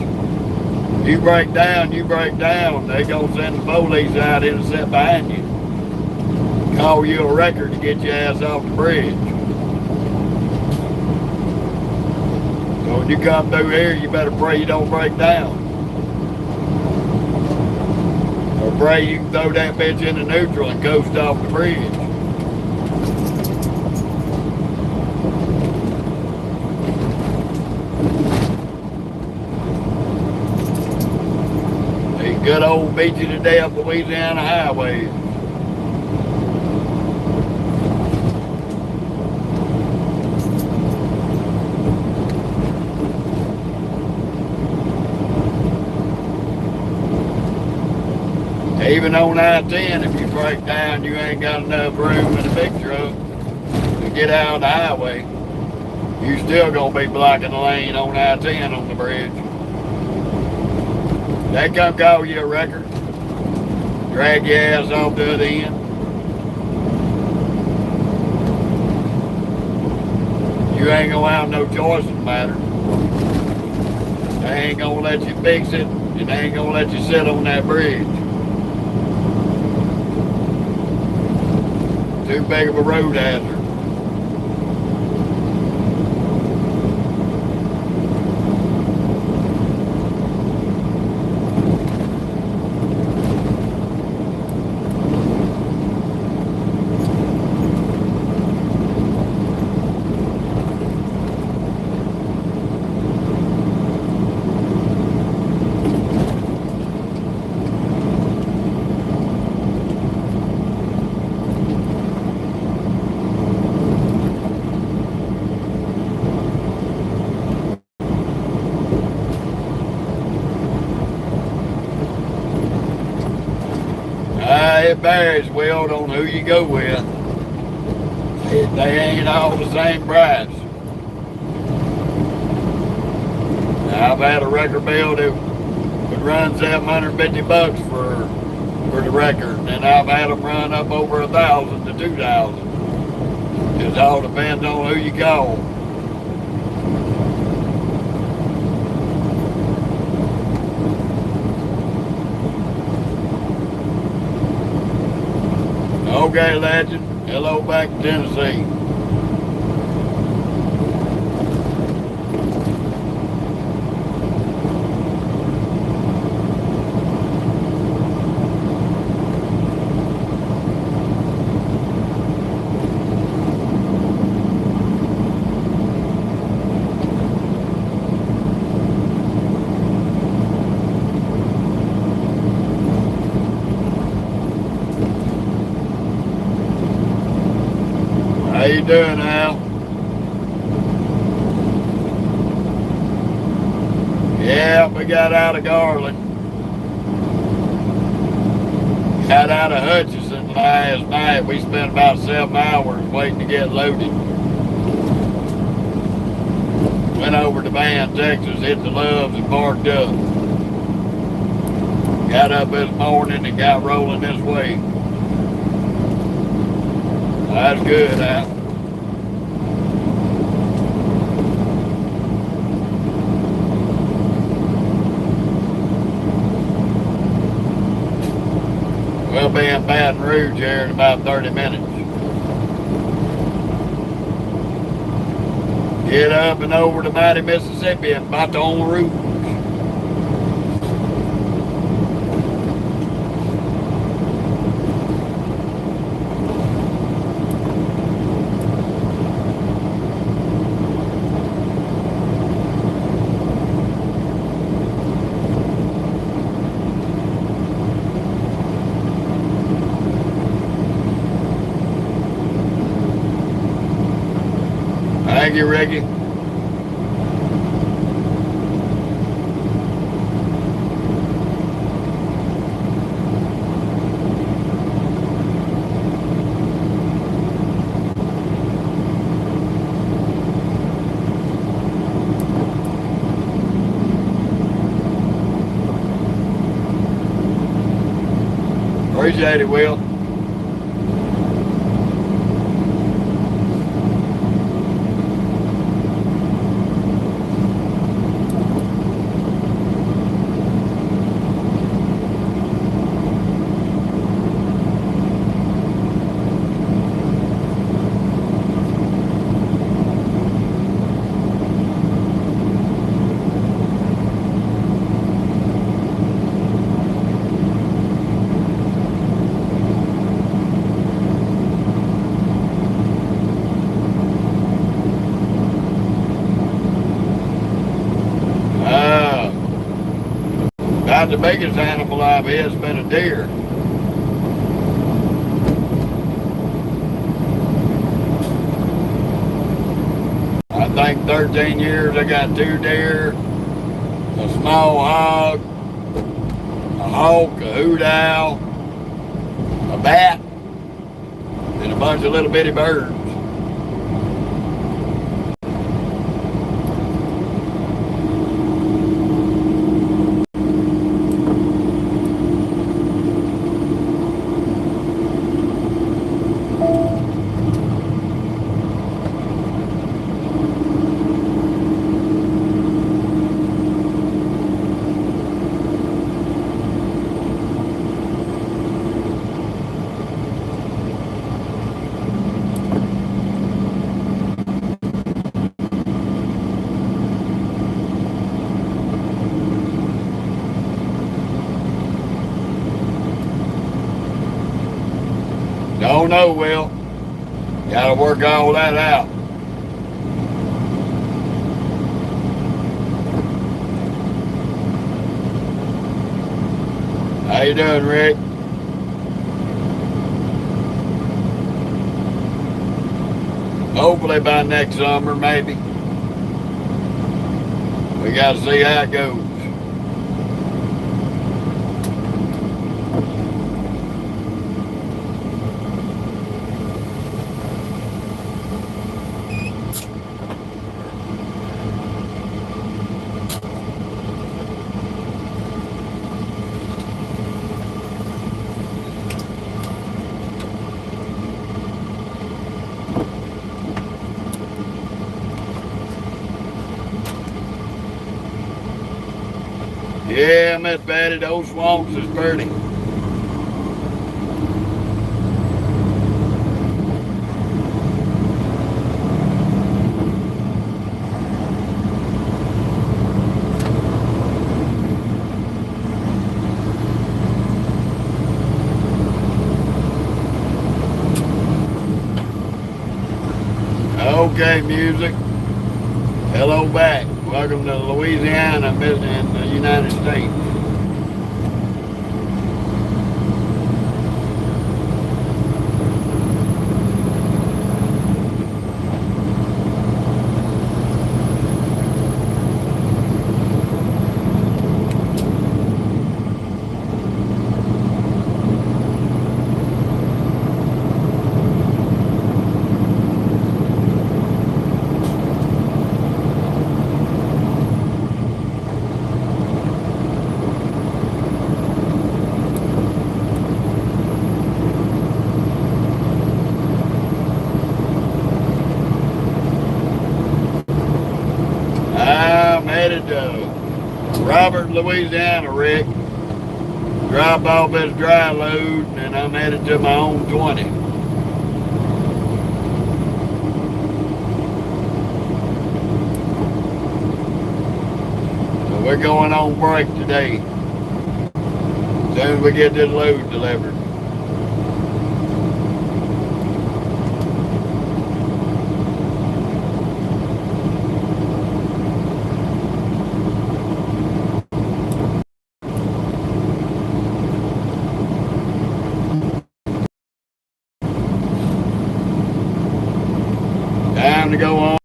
You break down, they gonna send the police out here to sit behind you. Call you a record to get your ass off the bridge. So when you come through here, you better pray you don't break down. Or pray you can throw that bitch into neutral and coast off the bridge. These good old beat you to death Louisiana highways. Even on I-10, if you break down, you ain't got enough room in a big truck to get out of the highway. You still gonna be blocking the lane on I-10 on the bridge. They come call you a record, drag your ass off the other end. You ain't gonna have no choice in the matter. They ain't gonna let you fix it, and they ain't gonna let you sit on that bridge. Too big of a road hazard. It varies, Will, on who you go with. They ain't all the same price. Now, I've had a record bill that would run $750 for the record, and I've had them run up over $1,000 to $2,000. It all depends on who you call. Okay, legend. Hello back to Tennessee. How you doing, Al? Yeah, we got out of Garland. Got out of Hutchinson last night. We spent about 7 hours waiting to get loaded. Went over to Van, Texas, hit the Loves and parked up. Got up this morning and got rolling this way. That's good, Al. We'll be in Baton Rouge here in about 30 minutes. Get up and over to mighty Mississippi and Baton Rouge. Thank you, Ricky. Appreciate it, Will. About the biggest animal I've hit has been a deer. I think 13 years I got 2 deer, a small hog, a hawk, a hoot owl, a bat, and a bunch of little bitty birds. Don't know, Will. Gotta work all that out. How you doing, Rick? Hopefully by next summer, maybe. We gotta see how it goes. Yeah, Miss Betty, those swamps is pretty. Okay, music. Hello back. Welcome to Louisiana in the United States. I'm headed to Robert, Louisiana, Rick. Drop off this dry load, and I'm headed to my own 20. So we're going on break today. As soon as we get this load delivered. Time to go on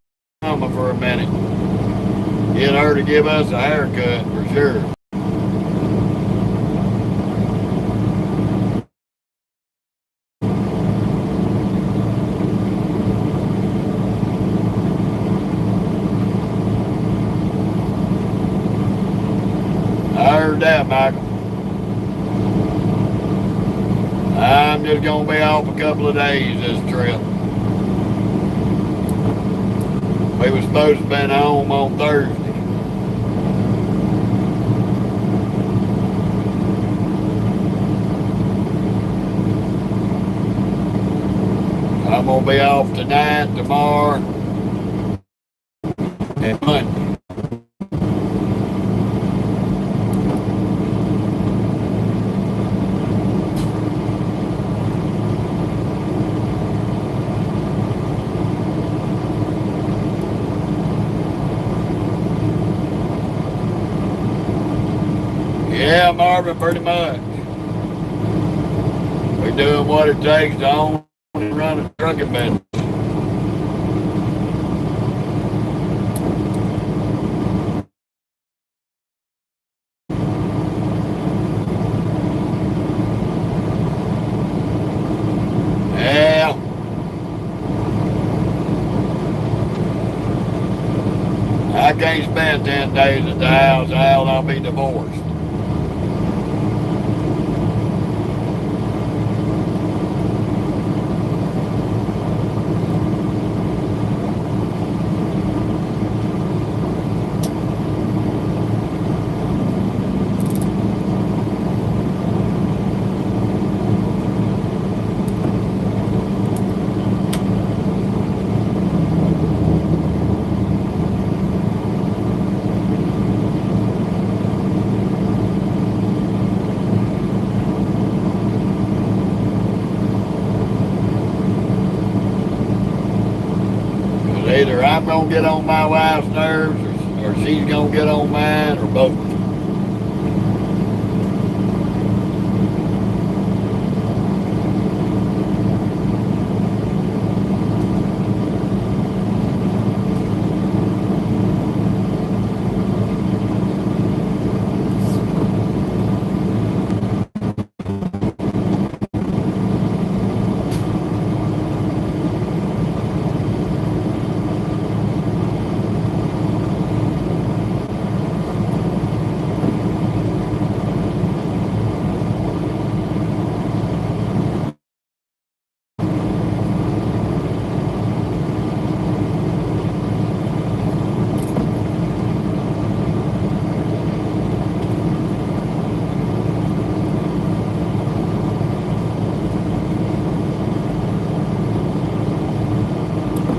Mama for a minute. Get her to give us a haircut for sure. I heard that, Michael. I'm just gonna be off a couple of days this trip. We were supposed to be home on Thursday. I'm gonna be off tonight, tomorrow, and Monday. Yeah, Marvin, pretty much. We're doing what it takes to own and run a trucking business. Yeah. I can't spend 10 days at the house, I'll be divorced. Either I'm gonna get on my wife's nerves or she's gonna get on mine or both.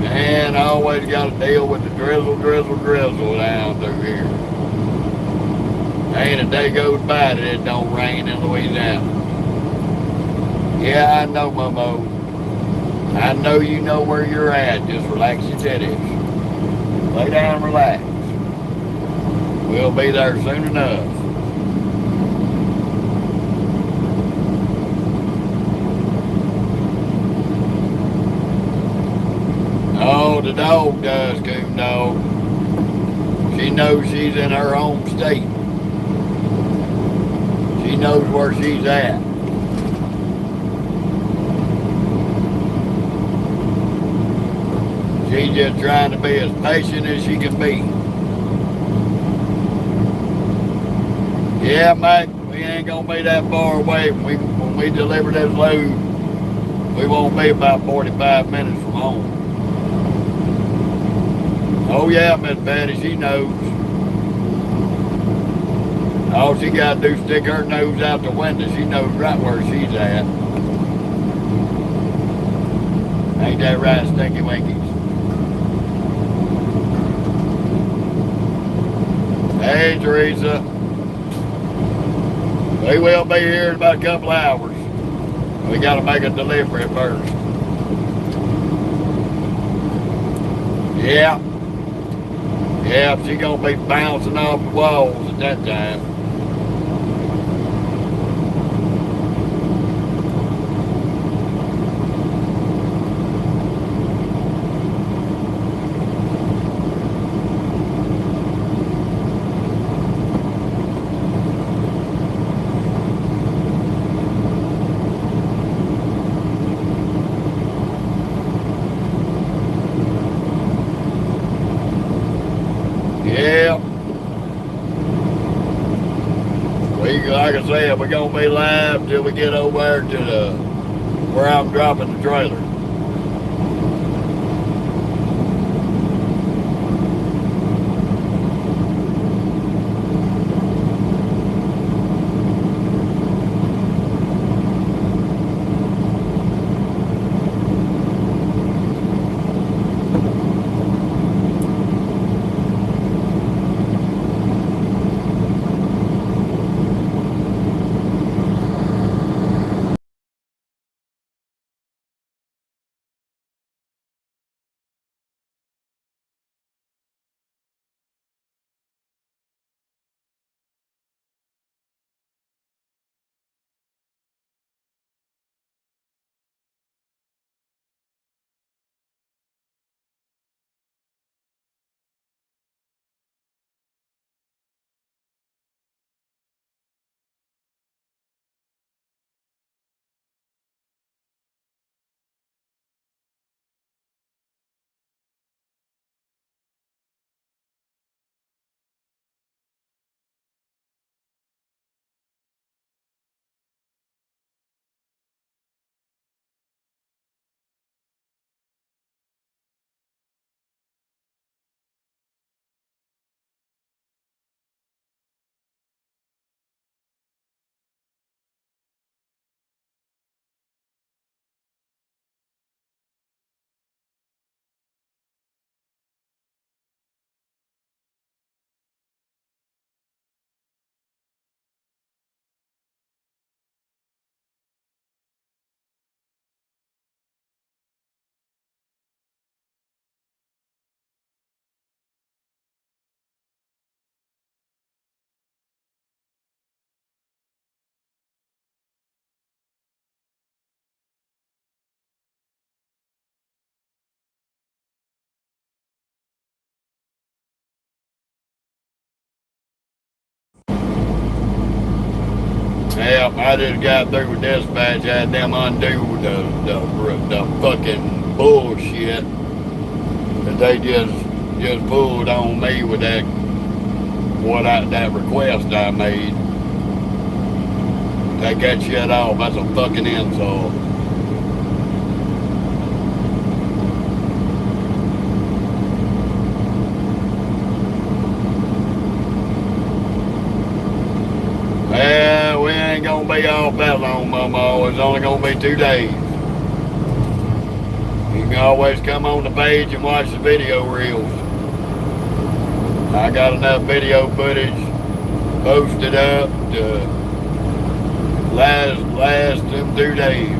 Man, I always got to deal with the drizzle down through here. Ain't a day goes by that it don't rain in Louisiana. Yeah, I know, Momo. I know you know where you're at. Just relax your titties. Lay down and relax. We'll be there soon enough. Oh, the dog does, coon dog. She knows she's in her home state. She knows where she's at. She's just trying to be as patient as she can be. Yeah, Mike, we ain't gonna be that far away. When we deliver this load, we won't be about 45 minutes from home. Oh yeah, Miss Betty, she knows. All she got to do is stick her nose out the window. She knows right where she's at. Ain't that right, Stinky Winkies? Hey, Teresa. We will be here in about a couple hours. We got to make a delivery first. Yeah. Yeah, she's going to be bouncing off the walls at that time. Yeah. Like I said, we're going to be live till we get over there to the where I'm dropping the trailer. Yeah, I just got through with dispatch. I had them undo the fucking bullshit that they just pulled on me with that request I made. Take that shit off. That's a fucking insult. Well, we ain't gonna be off that long, Mama. It's only gonna be 2 days. You can always come on the page and watch the video reels. I got enough video footage posted up to last them 2 days.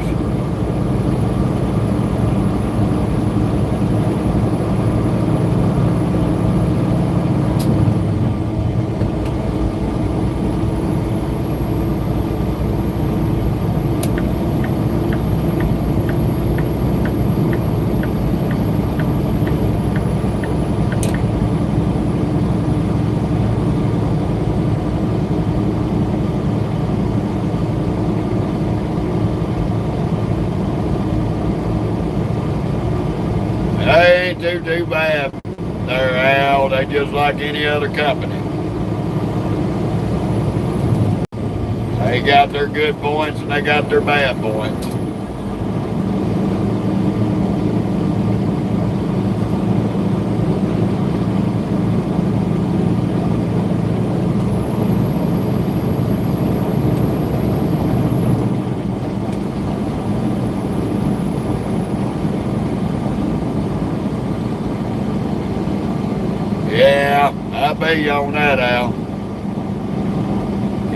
They ain't too bad there, Al. They just like any other company. They got their good points and they got their bad points. Yeah, I be on that, Al.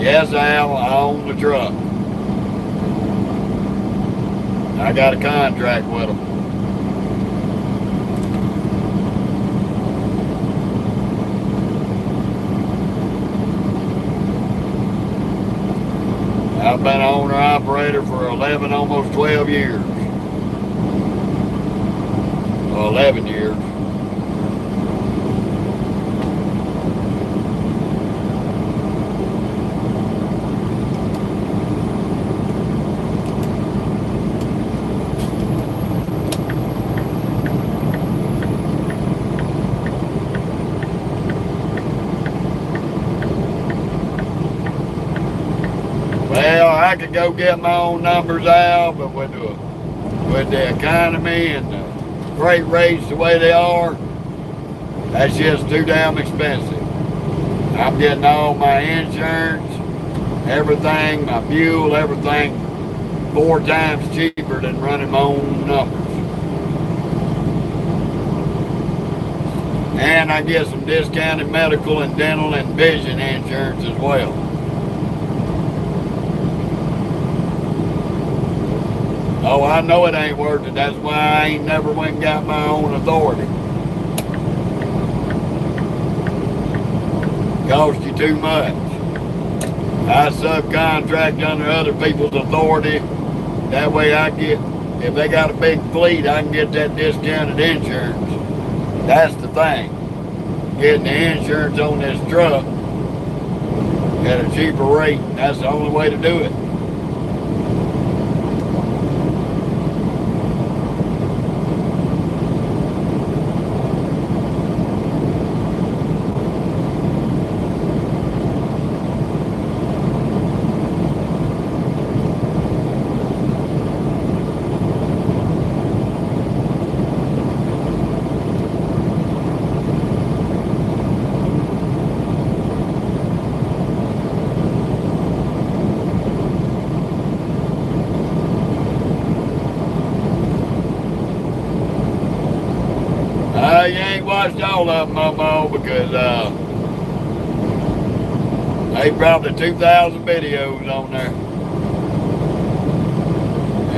Yes, Al, I own the truck. I got a contract with them. I've been an owner-operator for 11, almost 12 years. Well, 11 years. Well, I could go get my own numbers out, but with with the economy and the freight rates the way they are, that's just too damn expensive. I'm getting all my insurance, everything, my fuel, everything 4 times cheaper than running my own numbers. And I get some discounted medical and dental and vision insurance as well. Oh, I know it ain't worth it. That's why I ain't never went and got my own authority. Cost you too much. I subcontract under other people's authority. That way I get, if they got a big fleet, I can get that discounted insurance. That's the thing. Getting the insurance on this truck at a cheaper rate. That's the only way to do it. You ain't watched all of them, Momo, because they probably 2,000 videos on there.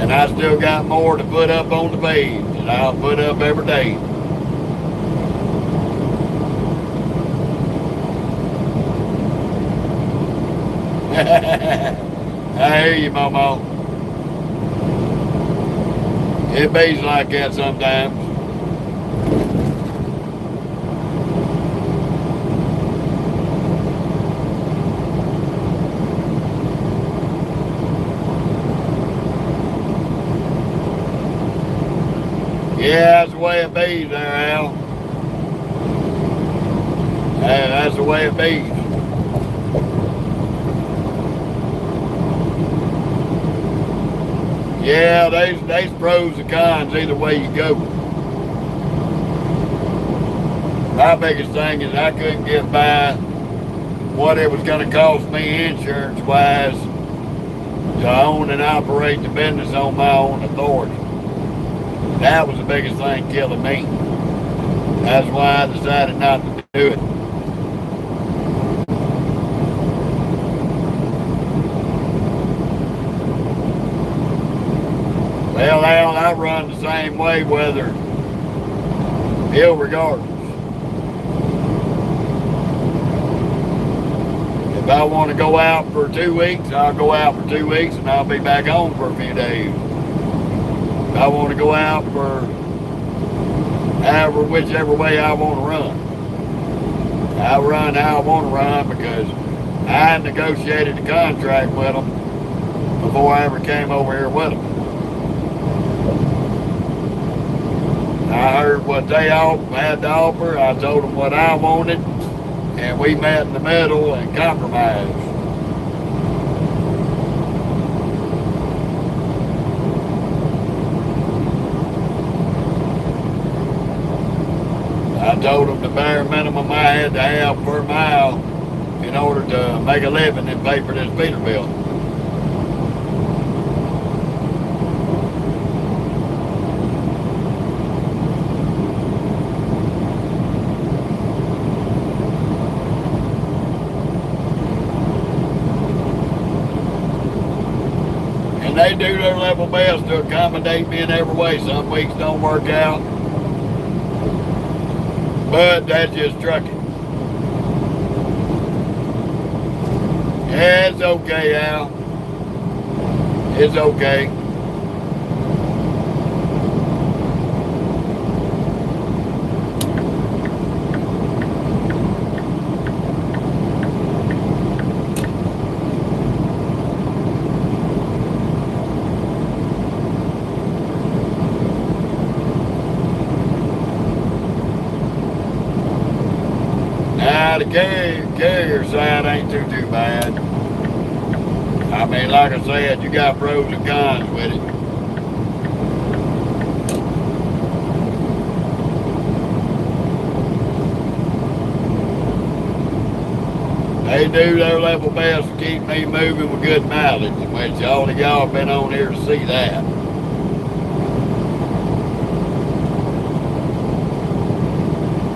And I still got more to put up on the page that I'll put up every day. I hear you, Momo. It be's like that sometimes. Yeah, that's the way it be there, Al. That's the way it be. Yeah, there's pros and cons either way you go. My biggest thing is I couldn't get by what it was going to cost me insurance-wise to own and operate the business on my own authority. That was the biggest thing killing me. That's why I decided not to do it. Well, Al, I run the same way, whether regardless. If I want to go out for 2 weeks, I'll go out for 2 weeks and I'll be back home for a few days. If I want to go out for whichever way I want to run. I run how I want to run because I negotiated the contract with them before I ever came over here with them. I heard what they had to offer. I told them what I wanted, and we met in the middle and compromised. I told them the bare minimum I had to have per mile in order to make a living and pay for this Peterbilt. And they do their level best to accommodate me in every way. Some weeks don't work out. But that's just trucking. Yeah, it's okay, Al. It's okay. Now, the carrier side ain't too bad. I mean, like I said, you got pros and cons with it. They do their level best to keep me moving with good mileage, which all of y'all have been on here to see that.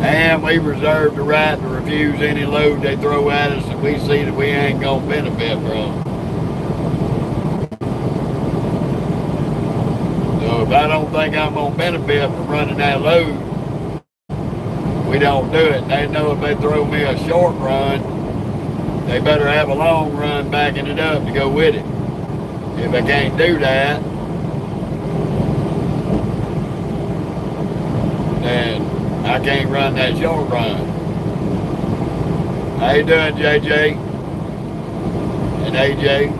And we reserve the right to refuse any load they throw at us if we see that we ain't gonna benefit from. So if I don't think I'm gonna benefit from running that load, we don't do it. They know if they throw me a short run, they better have a long run backing it up to go with it. If I can't do that, then I can't run that short run. How you doing, JJ and AJ?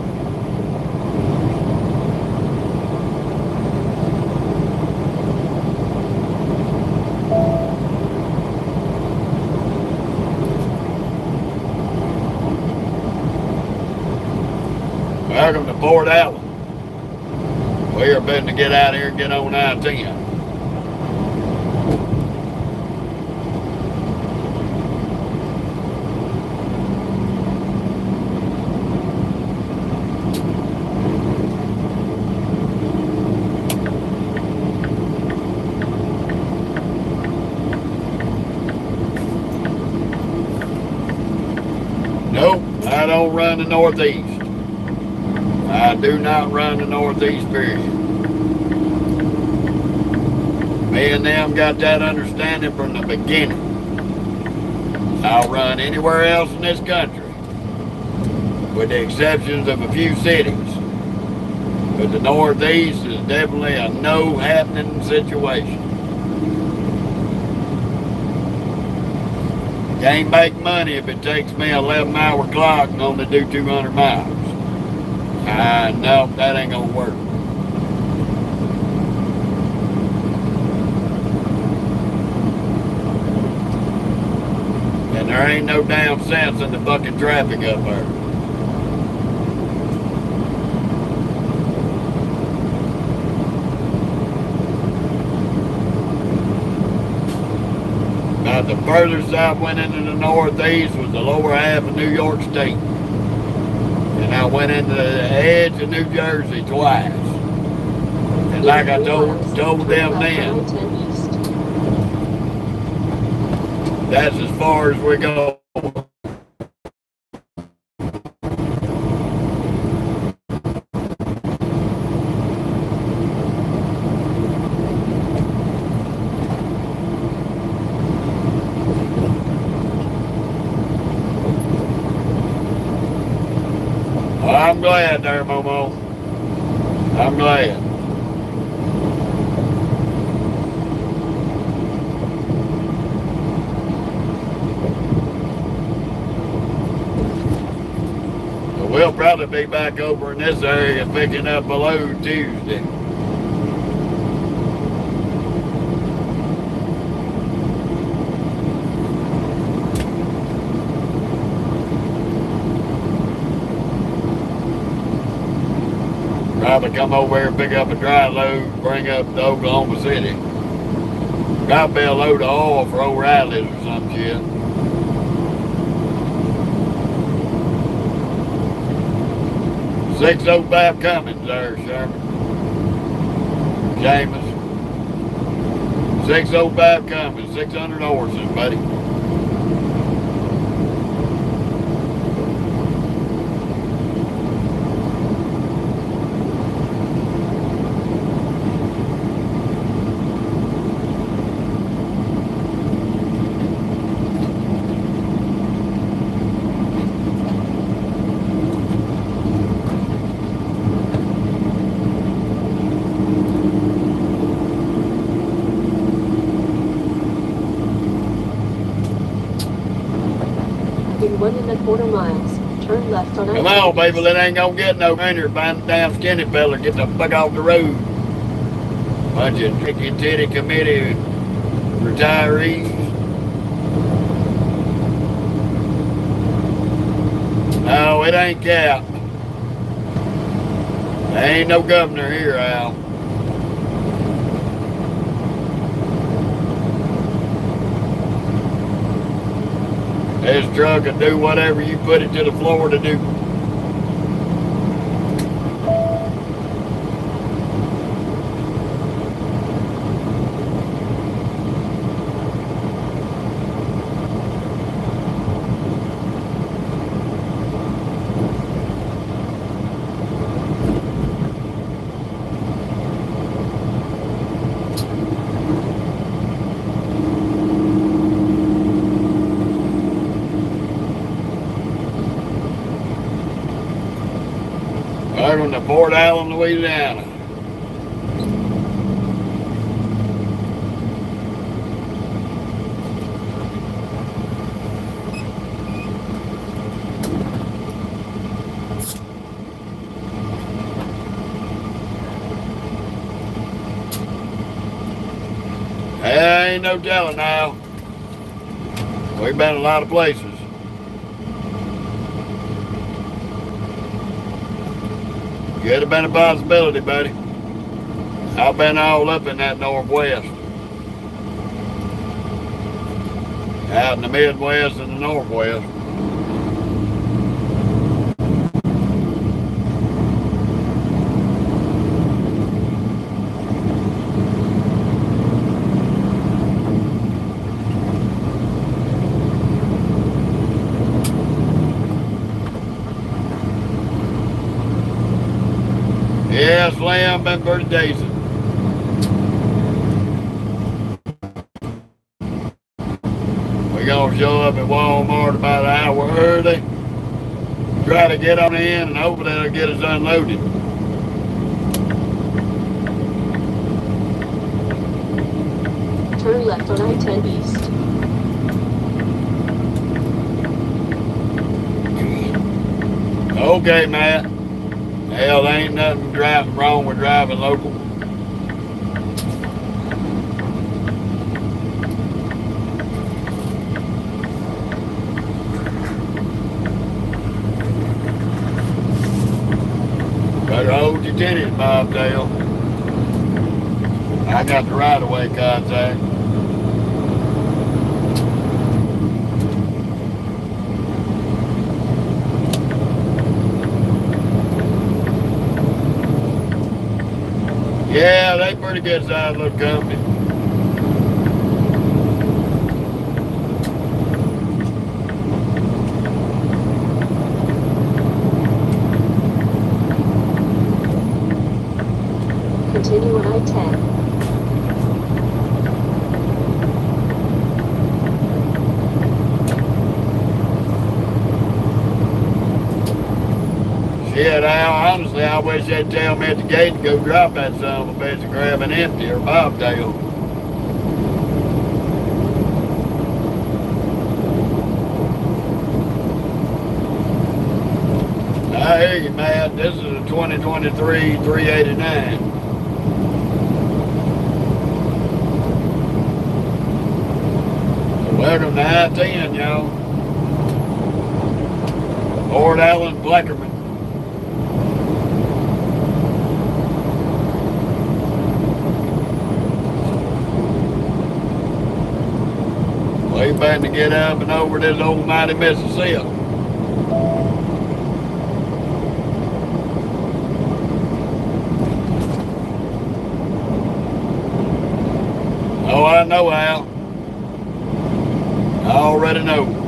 Welcome to Port Allen. We are betting to get out here and get on I-10. Nope, I don't run the Northeast. I do not run the Northeast, period. Me and them got that understanding from the beginning. I'll run anywhere else in this country, with the exceptions of a few cities. But the Northeast is definitely a no happening situation. Can't make money if it takes me 11-hour clock and only do 200 miles. No, that ain't gonna work. And there ain't no damn sense in the fucking traffic up there. About the furthest I went into the Northeast was the lower half of New York State. And I went into the edge of New Jersey twice. And like I told them then, that's as far as we go. I'm glad there, Momo. I'm glad. So we'll probably be back over in this area picking up a load Tuesday. Probably come over here and pick up a dry load, bring up to Oklahoma City. Probably a load of oil for O'Reilly's or some shit. .605 Cummins there, Sherman. James. 605 Cummins, 600 horses, buddy. In 1.25 miles, turn left on Come on, baby, it ain't gonna get no greener. Find the damn skinny fella, get the fuck off the road. Bunch of tricky titty committee retirees. No, it ain't Cap. There ain't no governor here, Al. This truck can do whatever you put it to the floor to do. Welcome to Port Allen, Louisiana. Ain't no telling now. We've been a lot of places. Could have been a possibility, buddy. I've been all up in that Northwest. Out in the Midwest and the Northwest. Yeah, Slim, been pretty decent. We're gonna show up at Walmart about an hour early. Try to get on in and hopefully they'll get us unloaded. Turn left on I-10 East. Okay, Matt. Hell, there ain't nothing wrong with driving local. Better hold your titties, Bobtail. I got the right-of-way contact. Yeah, they pretty good sized little company. Continue on I-10. Shit, Al, honestly, I wish they'd tell me at the gate to go drop that son of a bitch and grab an empty or bobtail. I hear you, Matt. This is a 2023 389. Welcome to I-10, y'all. Port Allen, Bleckerman. Way back to get up and over this old mighty Mississippi. Oh, I know, Al. I already know.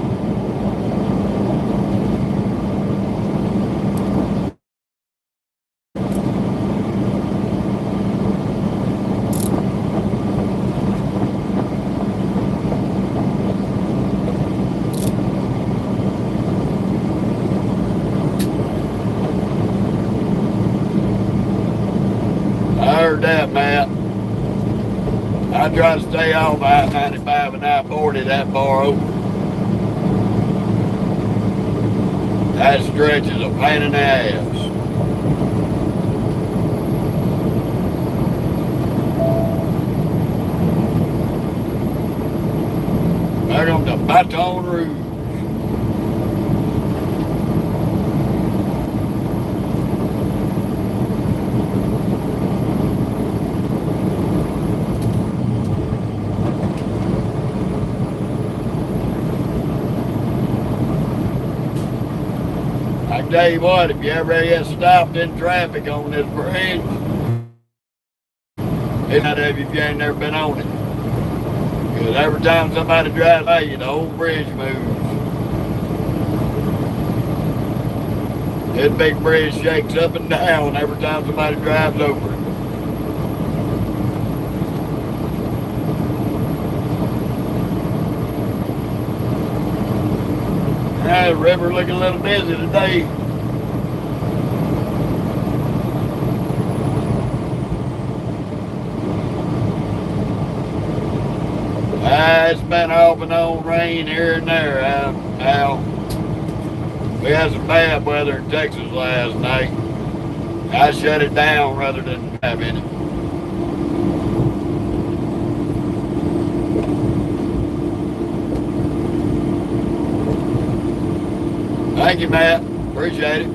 I heard that, Matt. I try to stay off I-95 and I-40 that far over. That stretch is a pain in the ass. Welcome to Baton Rouge. I can tell you what, if you ever get stopped in traffic on this bridge, it's not if you ain't never been on it. Because every time somebody drives by you, the whole bridge moves. This big bridge shakes up and down every time somebody drives over it. The river looking a little busy today. It's been off and on rain here and there, Al. We had some bad weather in Texas last night. I shut it down rather than have any. Thank you, Matt. Appreciate it.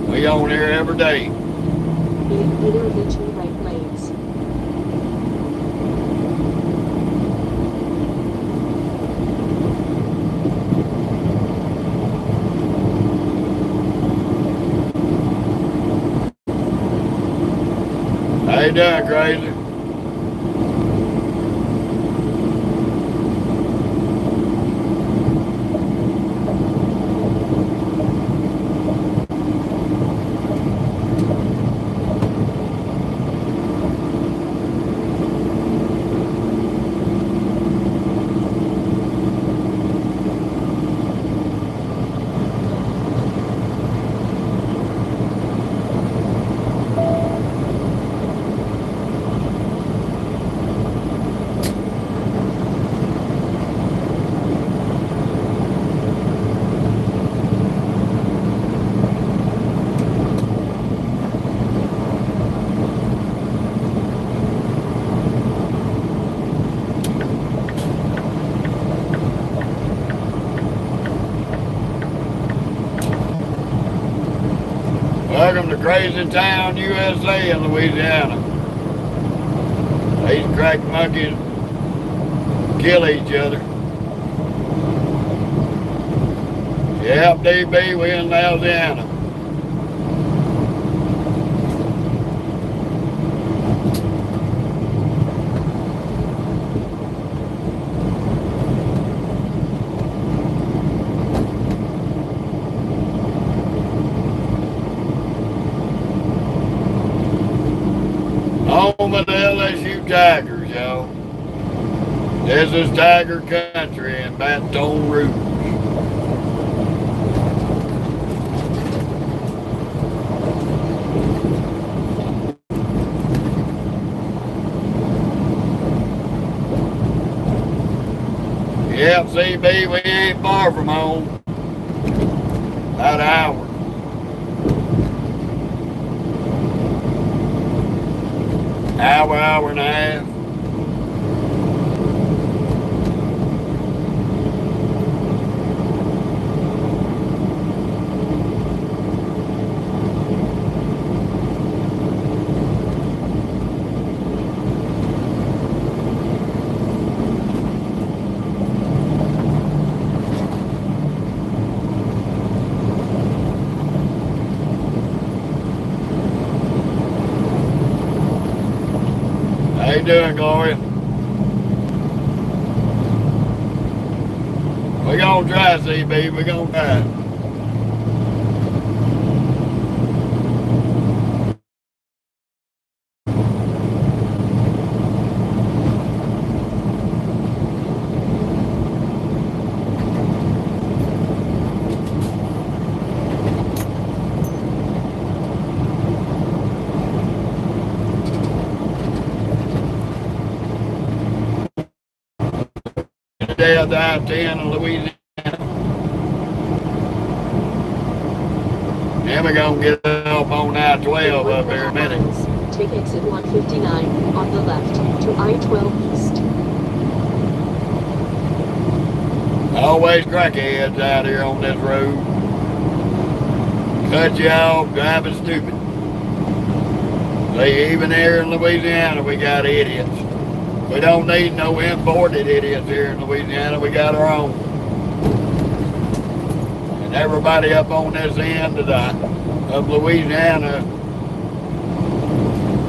We on here every day. Either of the two right lanes. How you doing, Crazy? Welcome to Crazy Town, USA in Louisiana. These crack monkeys kill each other. Yep, DB, we in Louisiana. Home of the LSU Tigers, y'all. This is Tiger Country in Baton Rouge. Yep, CB, we ain't far from home. About an hour. Hour and a half. How you doing, Gloria? We gonna try, CB. We gonna try. Today at the I-10 in Louisiana. Then we're gonna get up on I-12 up here in a minute. Take exit 159 on the left to I-12 East. Always crackheads out here on this road. Cut you off driving stupid. See, even here in Louisiana, we got idiots. We don't need no imported idiots here in Louisiana. We got our own. And everybody up on this end of Louisiana,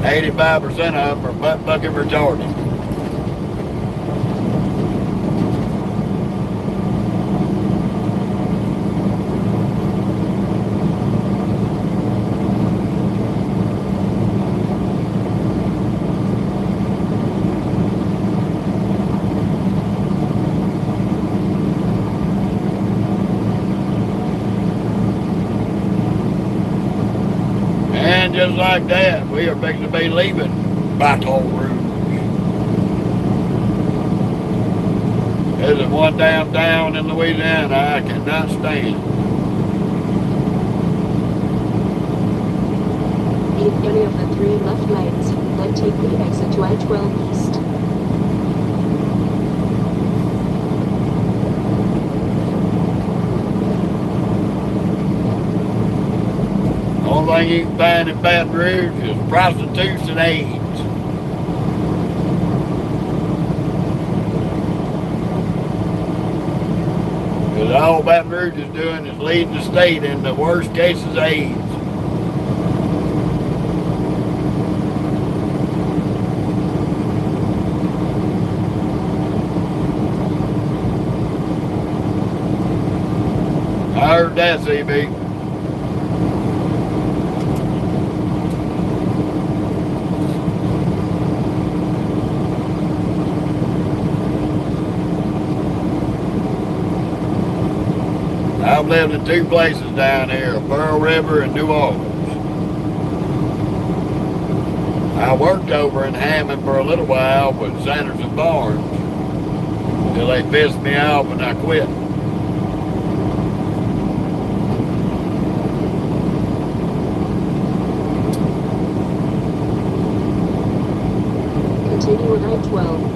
85% of them are butt bucket retarded. And just like that, we are fixing to be leaving Baton Rouge. There's one damn town in Louisiana I cannot stand. Take any of the 3 left lanes, then take the exit to I-12 East. Only thing you can find in Baton Rouge is prostitutes and AIDS. Because all Baton Rouge is doing is leading the state in the worst cases of AIDS. I heard that, CB. I've lived in 2 places down here, Pearl River and New Orleans. I worked over in Hammond for a little while with Sanders and Barnes till they pissed me off and I quit. Continue on I-12.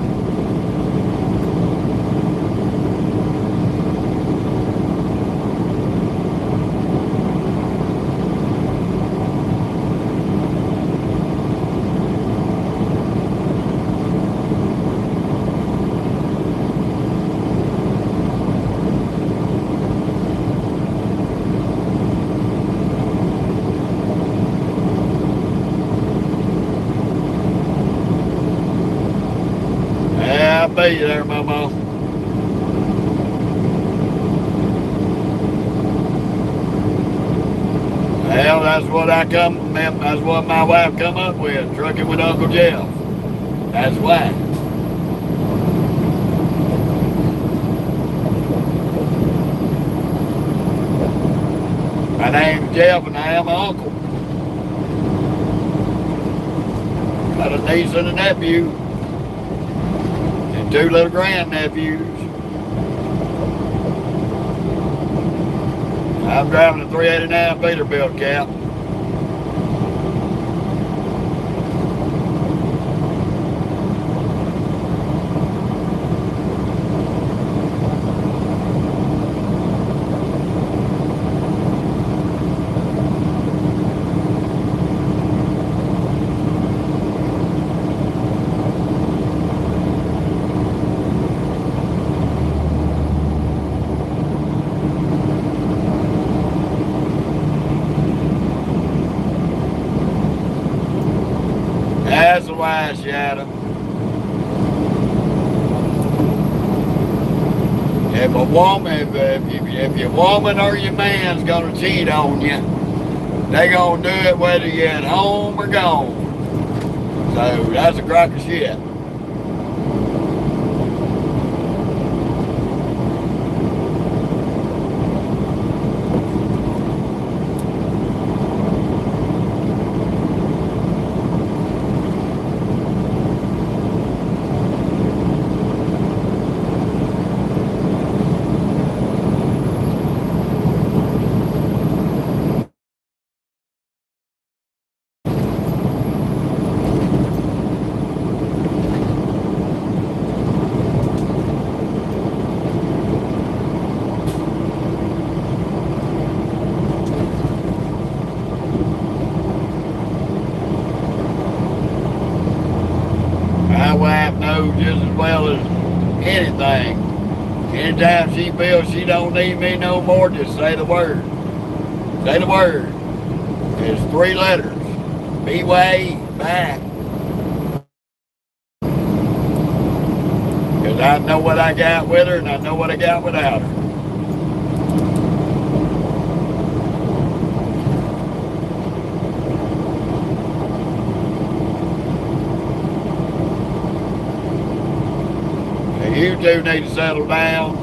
I'll be you there, Mama. Well, that's what my wife come up with, trucking with Uncle Jeff. That's why. My name's Jeff and I am an uncle. Got a niece and a nephew. 2 little grandnephews. I'm driving a 389 Peterbilt Cap. That's why, Shadow. If a woman, if your woman or your man's gonna cheat on you, they gonna do it whether you're at home or gone. So that's a crock of shit. My wife knows just as well as anything Anytime she feels she don't need me no more, just say the word. Say the word. It's 3 letters. B-way, back. Because I know what I got with her and I know what I got without her. You two need to settle down.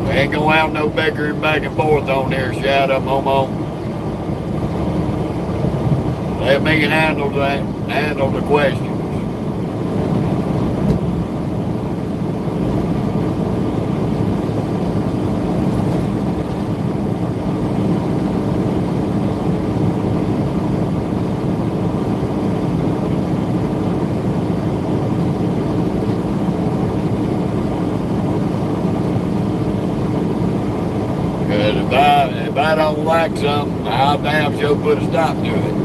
We ain't gonna have no bickering back and forth on here, shout up, Momo. Let me handle the questions. If I don't like something, I'll damn sure put a stop to it.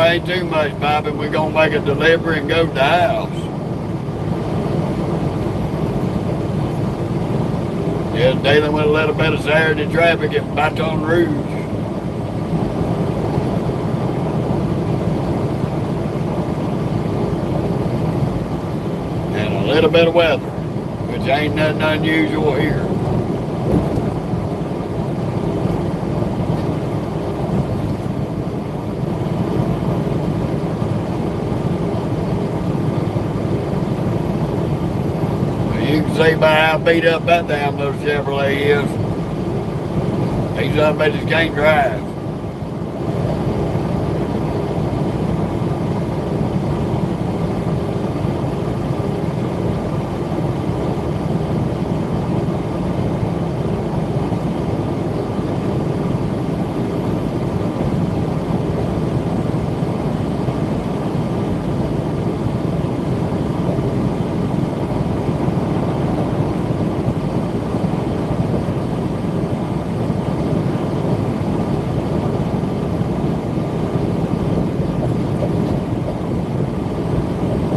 Ain't too much, Bobby. We're gonna make a delivery and go to the house. Just dealing with a little bit of Saturday traffic at Baton Rouge. And a little bit of weather, which ain't nothing unusual here. You can see by how beat up that damn little Chevrolet is. These other bitches can't drive.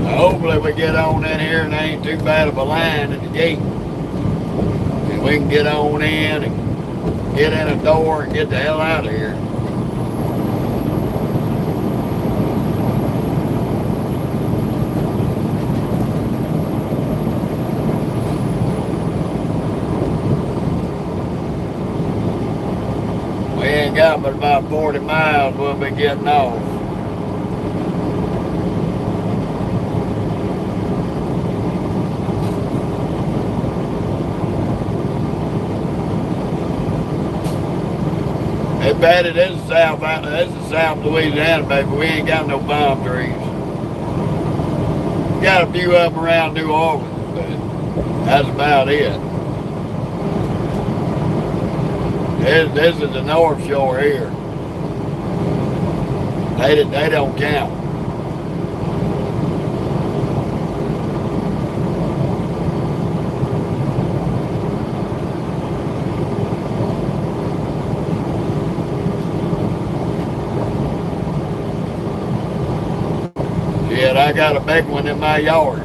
Hopefully we get on in here and there ain't too bad of a line at the gate. And we can get on in and get in a door and get the hell out of here. We ain't got but about 40 miles we'll be getting off. Hey, Betty, this is South Louisiana, baby. We ain't got no palm trees. We got a few of them around New Orleans, but that's about it. This is the North Shore here. They don't count. Shit, I got a big one in my yard.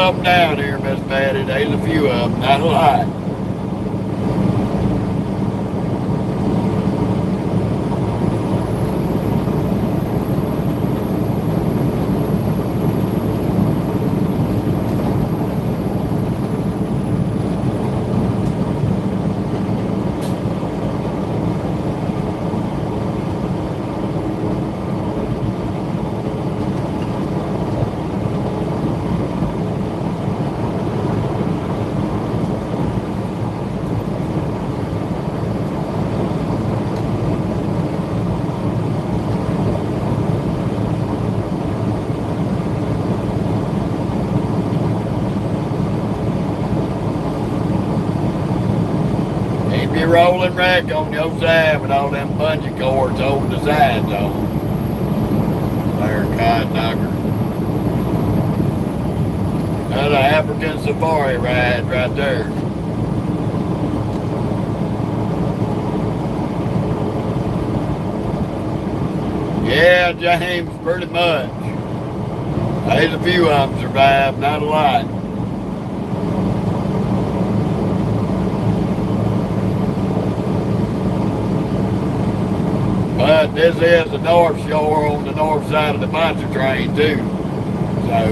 of them down here, Miss Patty. There's a few of them, not a lot. Be rolling wreck on the other side with all them bungee cords over the sides on. There, cod knocker. Another African safari ride right there. Yeah, James, pretty much. There's a few of them survived, not a lot. But this is the North Shore on the north side of the Pontchartrain too. So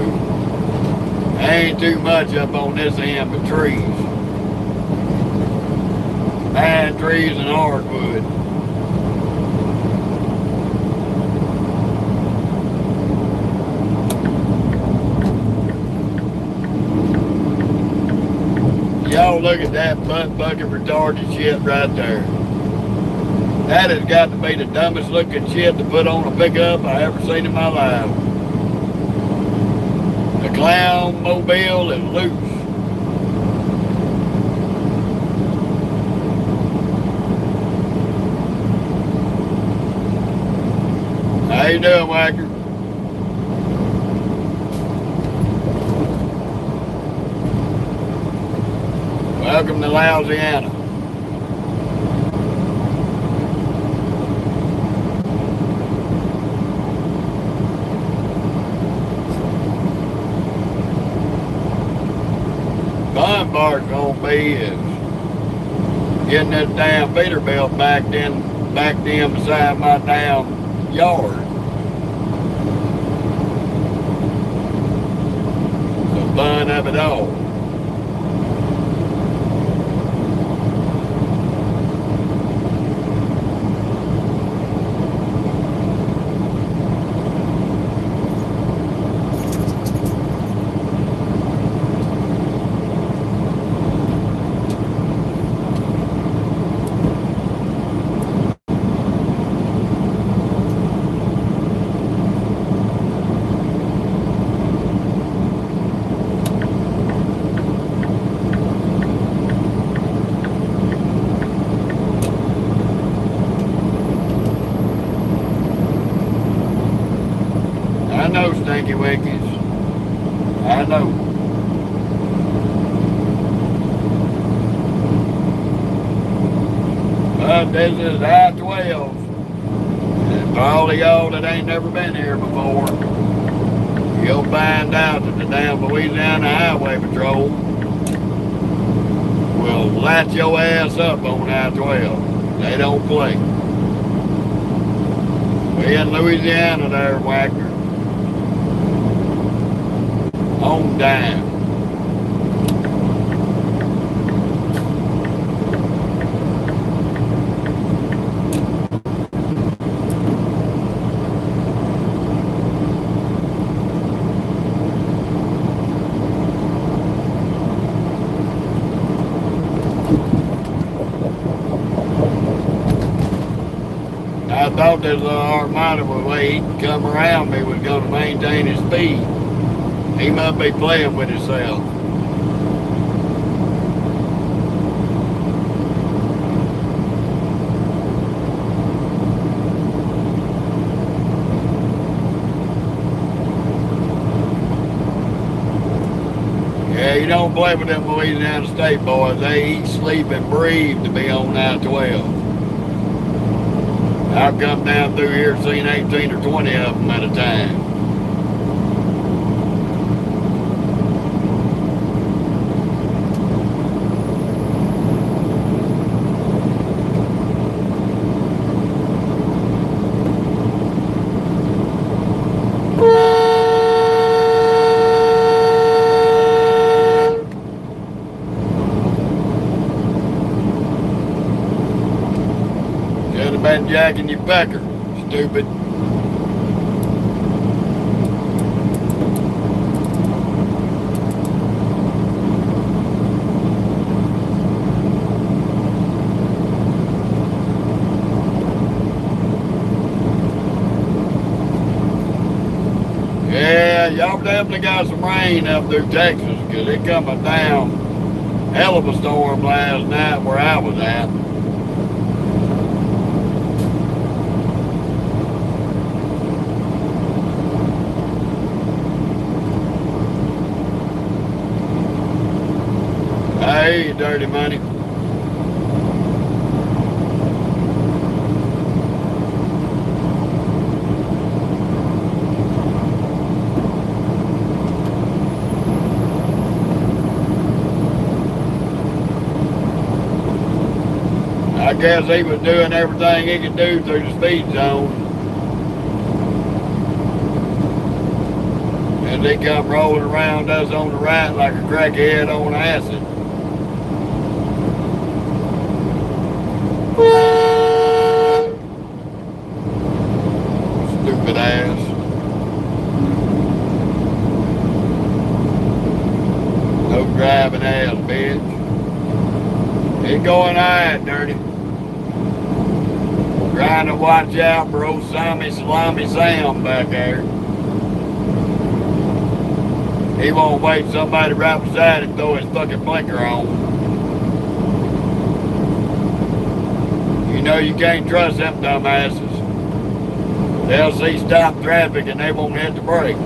there ain't too much up on this end but trees. Pine trees and hardwood. Y'all look at that butt-bucket retarded shit right there. That has got to be the dumbest looking shit to put on a pickup I ever seen in my life. The clown mobile is loose. How you doing, Wacker? Welcome to Louisiana. Fun part's gonna be is getting this damn Peterbilt backed in beside my damn yard. The fun of it all. I know, Stinky Wickies. I know. But this is I-12. And for all of y'all that ain't never been here before, you'll find out that the damn Louisiana Highway Patrol will light your ass up on I-12. They don't play. We in Louisiana there, Whacker. On down. I thought this little Armada, the way he could come around me, was going to maintain his speed. He might be playing with himself. Yeah, you don't play with them Louisiana State boys. They eat, sleep, and breathe to be on I-12. I've come down through here seen 18 or 20 of them at a time. trying jacking your pecker, stupid. Yeah, y'all definitely got some rain up through Texas because it coming down. Hell of a storm last night where I was at. Hey, dirty money. I guess he was doing everything he could do through the speed zone. And they come rolling around us on the right like a crackhead on acid. Stupid ass. No driving ass, bitch. It's going alright, dirty. Trying to watch out for old Salami Sam back there. He won't wait somebody right beside him throw his fucking blinker on. You know you can't trust them dumbasses. They'll see stop traffic and they won't hit the brakes.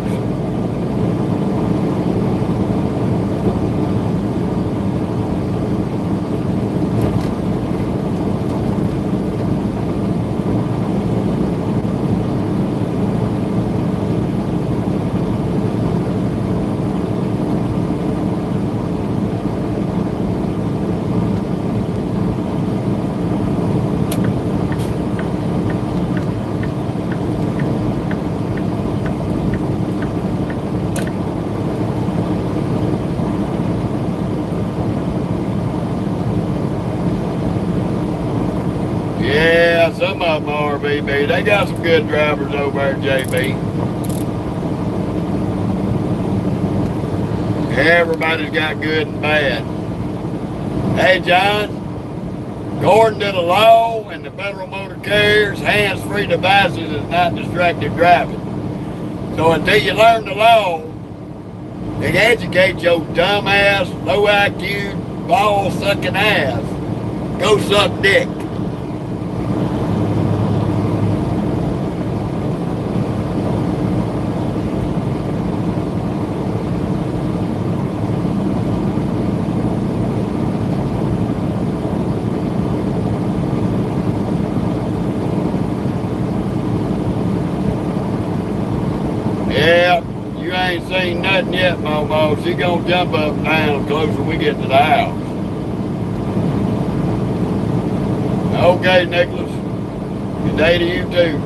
Yeah, some of them are, BB. They got some good drivers over there, JB. Everybody's got good and bad. Hey, John, according to the law and the Federal Motor Carriers, hands-free devices is not distracted driving. So until you learn the law, and educate your dumb ass, low IQ, ball-sucking ass, go suck dick. Yeah, you ain't seen nothing yet, Momo. She gonna jump up and down the closer we get to the house. Okay, Nicholas. Good day to you too.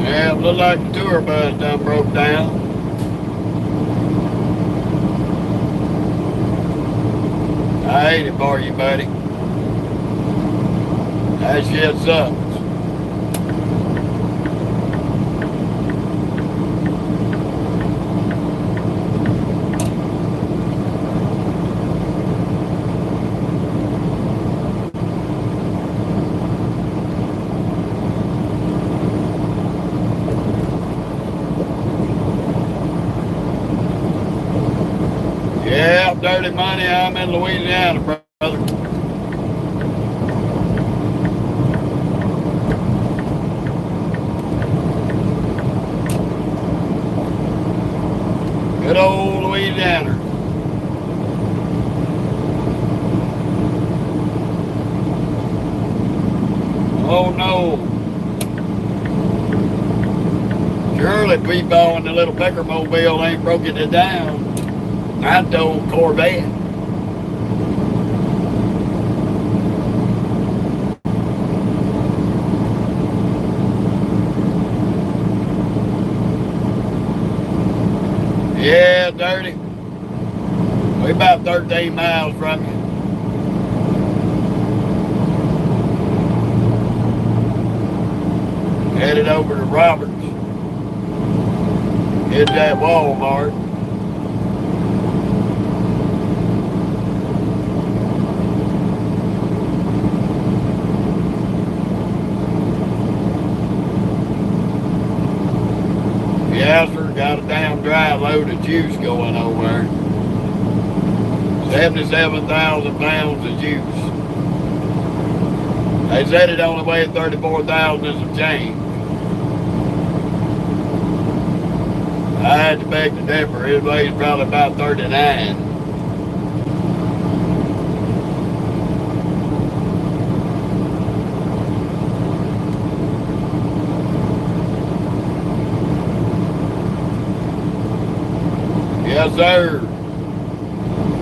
Yeah, it looked like the tour bus done broke down. I hate it for you, buddy. That shit sucks. Yeah, dirty money. I'm in Louisiana, brother. Good old Louisiana. Oh no. Surely people in the little Pecker mobile ain't broken it down. Not the old Corvette. Yeah, dirty. We about 13 miles from you. Headed over to Roberts. Hit that Walmart. Yeah, sir, got a damn dry load of juice going over there. 77,000 pounds of juice. They said it only weighed 34,000 and some change. I had to beg the differ. It weighs probably about 39. Yes, sir.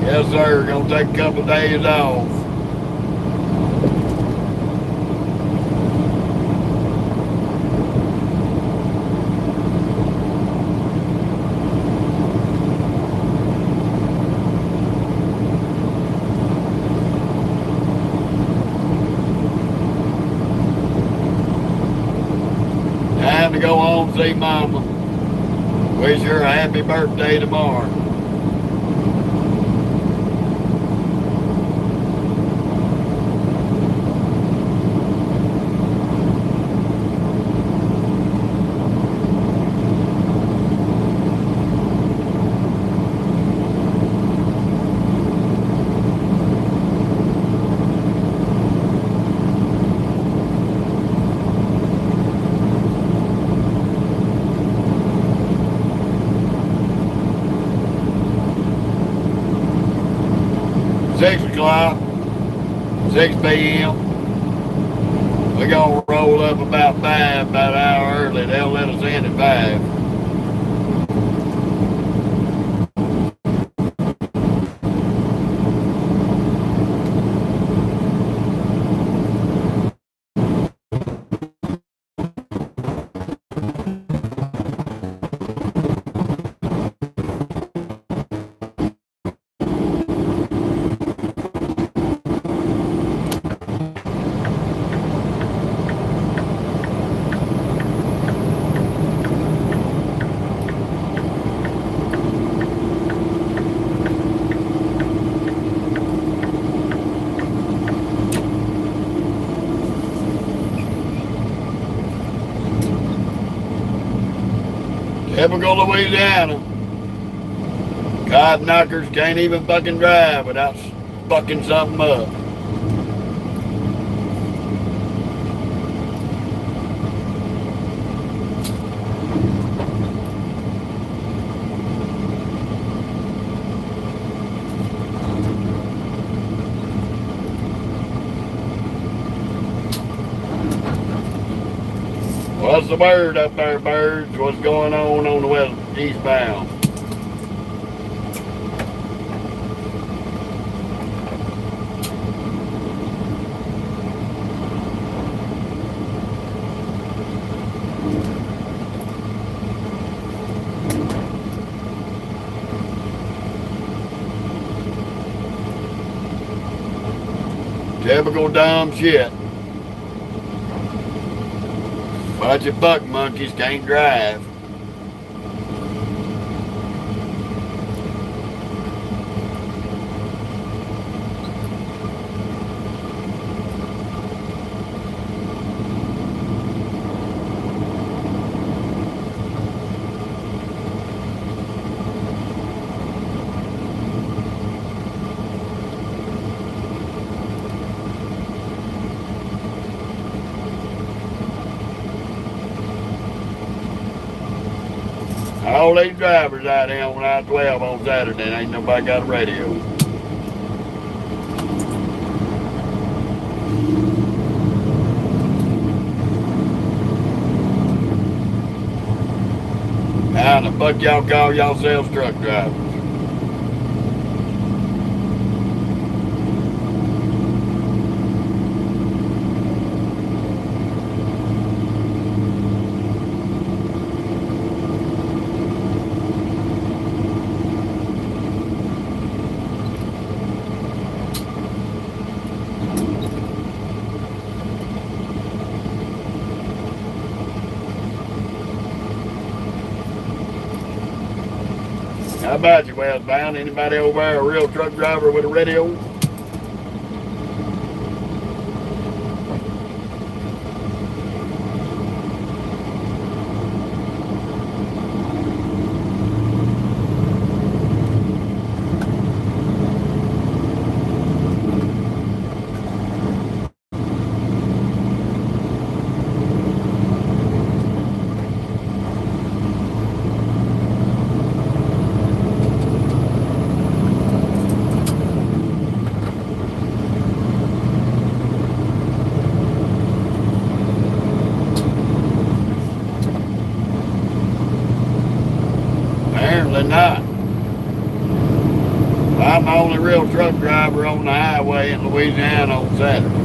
Yes, sir. Gonna take a couple of days off. Time to go home and see Mama. Wish her a happy birthday tomorrow. O'clock, 6 p.m. We're gonna roll up about 5, about an hour early. They'll let us in at 5. Typical Louisiana. Cod knockers can't even fucking drive without fucking something up. What's the word up there, birds? What's going on the west eastbound? Typical dumb shit. Bunch of buck monkeys can't drive. All these drivers out here on I-12 on Saturday, ain't nobody got a radio. kind of fuck y'all call yourselves truck drivers? How about you, westbound? Anybody over there a real truck driver with a radio? Apparently not. I'm the only real truck driver on the highway in Louisiana on Saturday.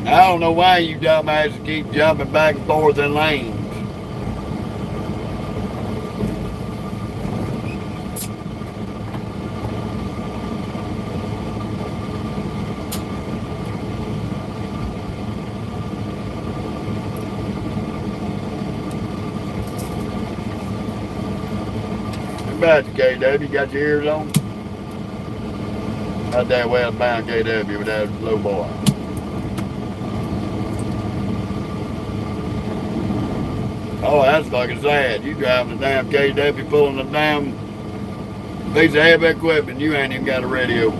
I don't know why you dumbasses keep jumping back and forth in lanes. How about you, KW? You got your ears on? How'd that westbound KW with that low boy? Oh, that's fucking sad. You driving a damn KW pulling a damn piece of heavy equipment. You ain't even got a radio.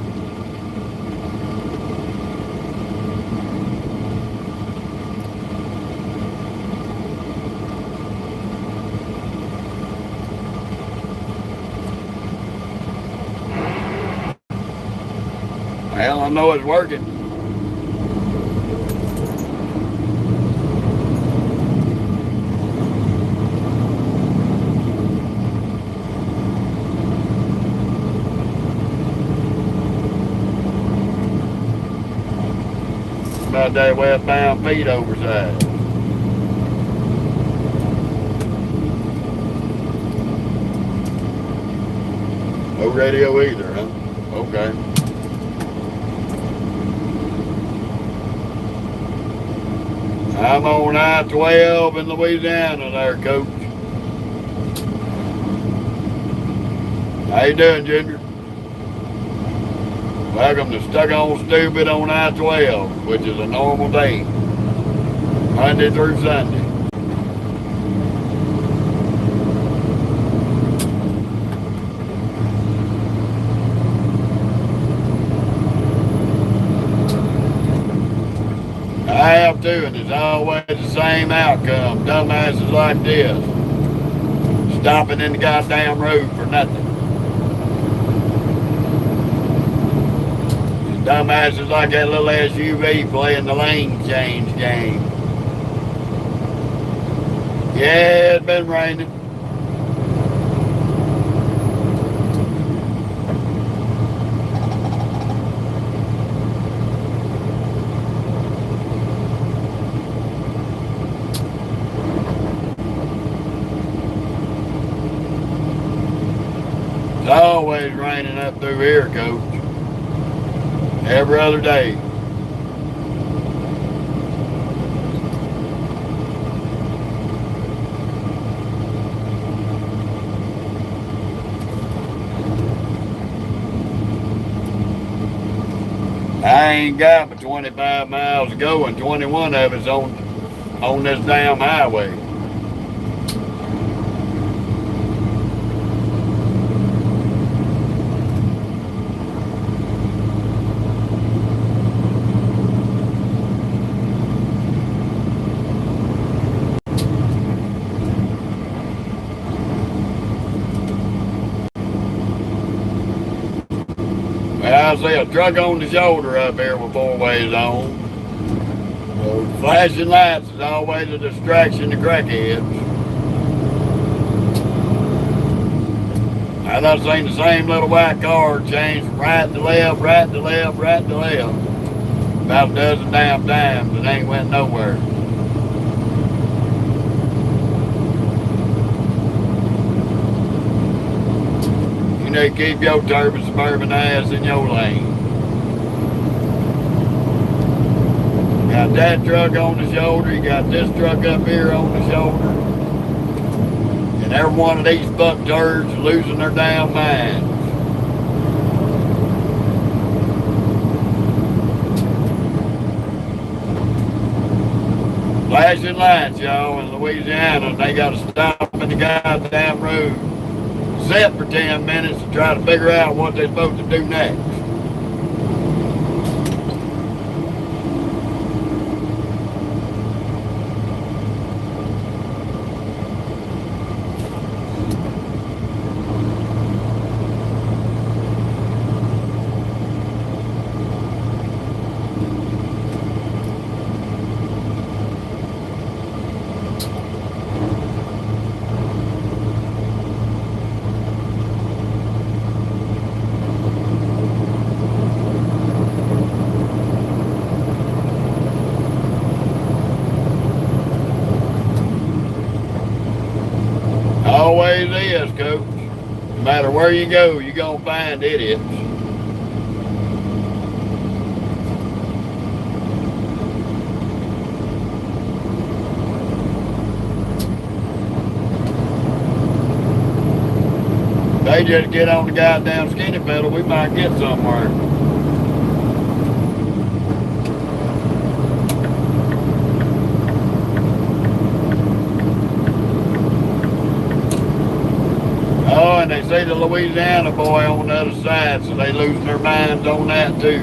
Hell, I know it's working. About that westbound feet oversized. No radio either, huh? Okay. I'm on I-12 in Louisiana there, Coach. How you doing, Junior? Welcome to Stuck on Stupid on I-12, which is a normal day, Monday through Sunday. I have to, and it's always the same outcome. Dumbasses like this, stopping in the goddamn road for nothing. Dumbasses like that little SUV playing the lane change game. Yeah, it's been raining. It's always raining up through here, Coach. Every other day. I ain't got but 25 miles to go, and 21 of it's on this damn highway. Well, I see a truck on the shoulder up here with four ways on. Those flashing lights is always a distraction to crackheads. I done seen the same little white car change from right to left, right to left, right to left. About a dozen damn times and ain't went nowhere. You need to keep your turbid suburban ass in your lane. Got that truck on the shoulder, you got this truck up here on the shoulder. And every one of these fuck turds is losing their damn minds. Flashing lights, y'all, in Louisiana, and they got to stop in the goddamn road, sit for 10 minutes to try to figure out what they're supposed to do next. Always is, coach. No matter where you go, you're going to find idiots. They just get on the goddamn skinny pedal, we might get somewhere. Oh, and they see the Louisiana boy on the other side, so they losing their minds on that too.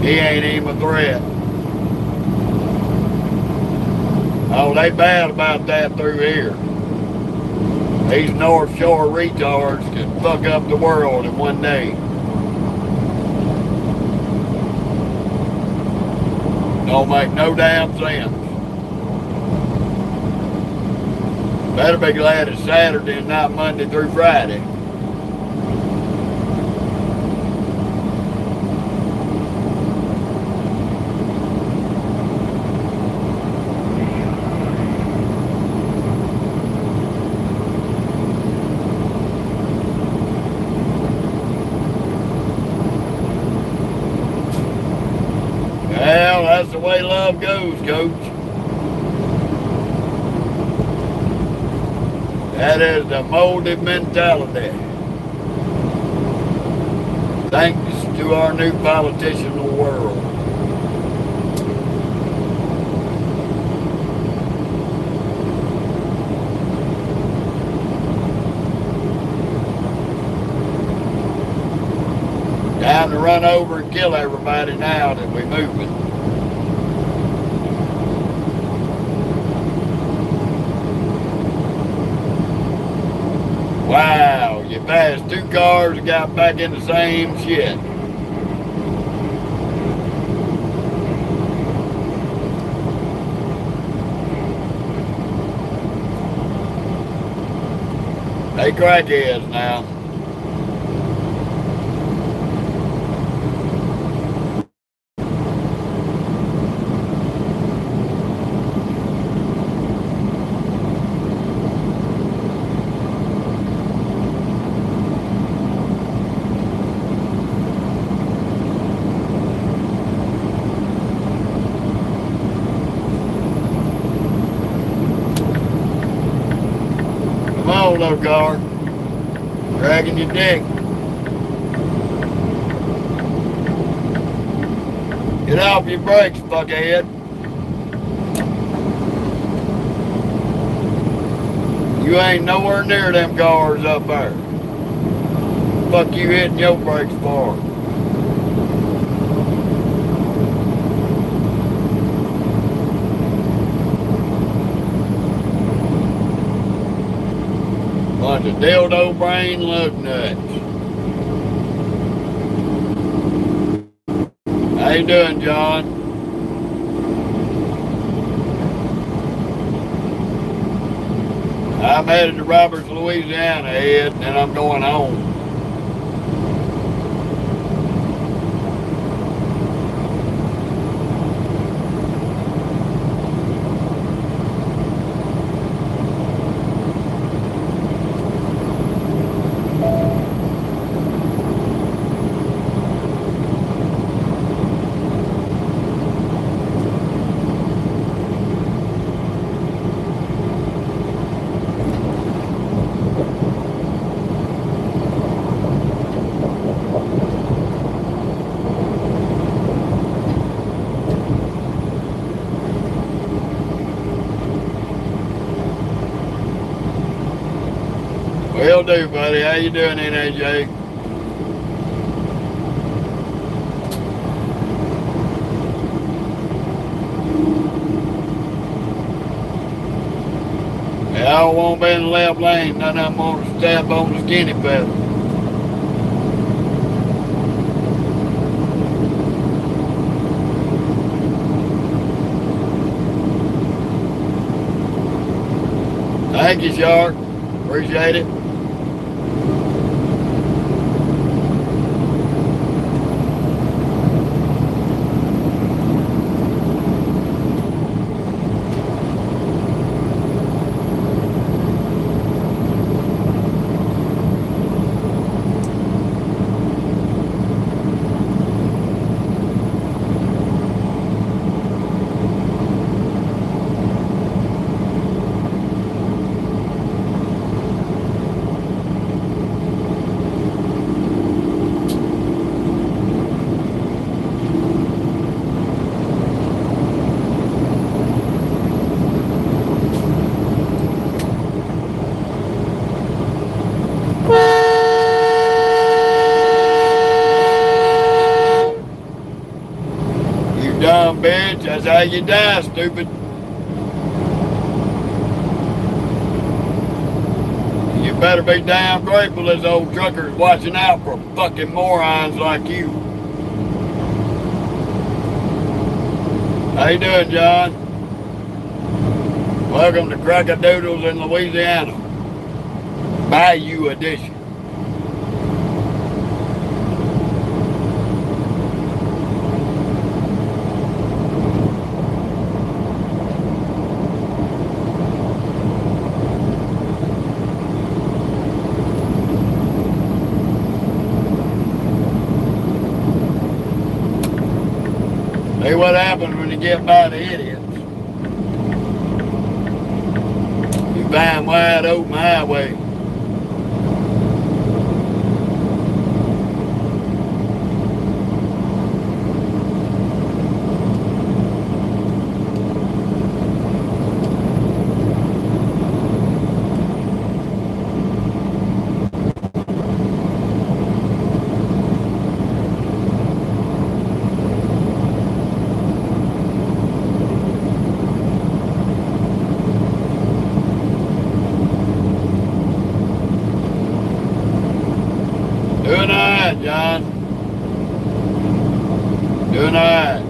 He ain't even a threat. Oh, they bad about that through here. These North Shore retards can fuck up the world in one day. Don't make no damn sense. Better be glad it's Saturday and not Monday through Friday. Well, that's the way love goes, coach. That is the molded mentality. Thanks to our new politicianal world. Time to run over and kill everybody now that we're moving. Wow, you passed two cars and got back in the same shit. They crackheads now. Come on, little car. Dragging your dick. Get off your brakes, fuckhead. You ain't nowhere near them cars up there. Fuck you hitting your brakes for? Bunch of dildo brain lug nuts. How you doing, John? I'm headed to Roberts, Louisiana, Ed, and I'm going home. Will do, buddy. How you doing, NAJ? Yeah, I won't be in the left lane. None of them want to step on the skinny pedal. Thank you, Shark. Appreciate it. Dumb bitch, that's how you die, stupid. You better be damn grateful this old trucker's watching out for fucking morons like you. How you doing, John? Welcome to Crackadoodles in Louisiana. Bayou Edition. See what happens when you get by the idiots. You find wide open highway. Doing alright, John. Doing alright.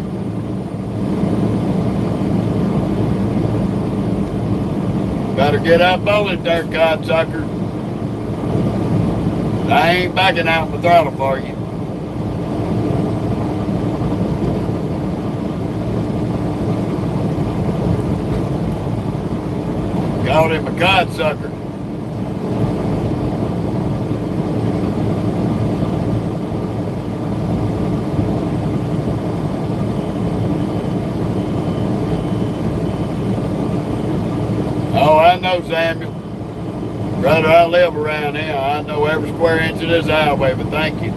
Better get up on it there, cocksucker. I ain't backing out the throttle for you. Called him a cocksucker. Oh, I know, Samuel. Brother, I live around here. I know every square inch of this highway, but thank you.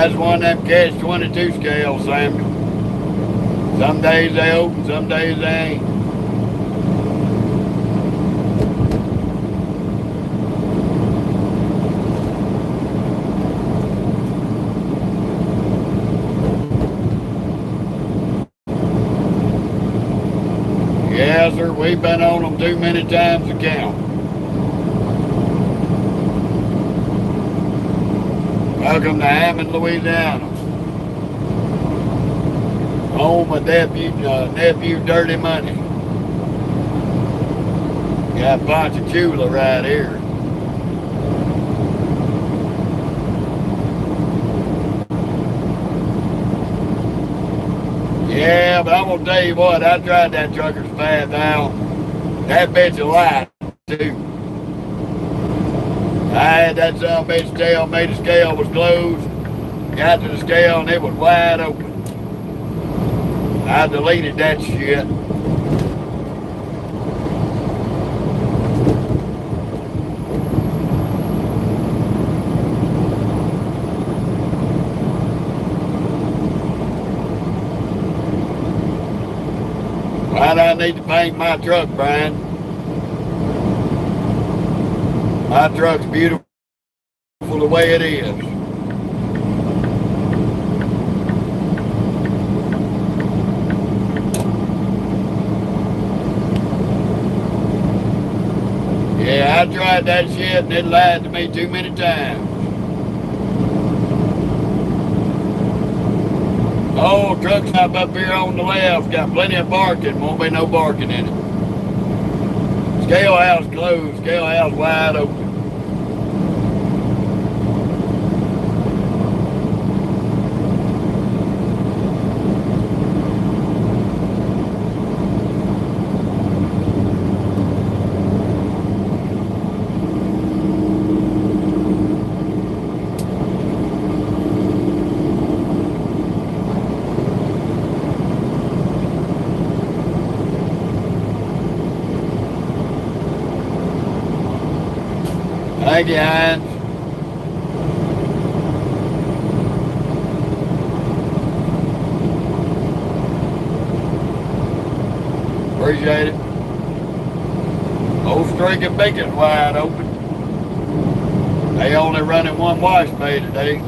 That's one of them catch-22 scales, Samuel. Some days they open, some days they ain't. Yes, sir, we've been on them too many times to count. Welcome to Hammond, Louisiana. Home of nephew Dirty Money. Got Ponchatoula right here. Yeah, but I'm gonna tell you what, I tried that trucker's path out. That bitch a lie, too. I had that son of a bitch tell me the scale was closed. Got to the scale and it was wide open. I deleted that shit. Why do I need to paint my truck, Brian? My truck's beautiful the way it is. Yeah, I tried that shit and it lied to me too many times. Oh, truck stop up here on the left. Got plenty of parking. Won't be no parking in it. Scale house closed. Scale house wide open. Thank you, Hines. Appreciate it. Old Streak and Beacon's wide open. They only running one wash bay today.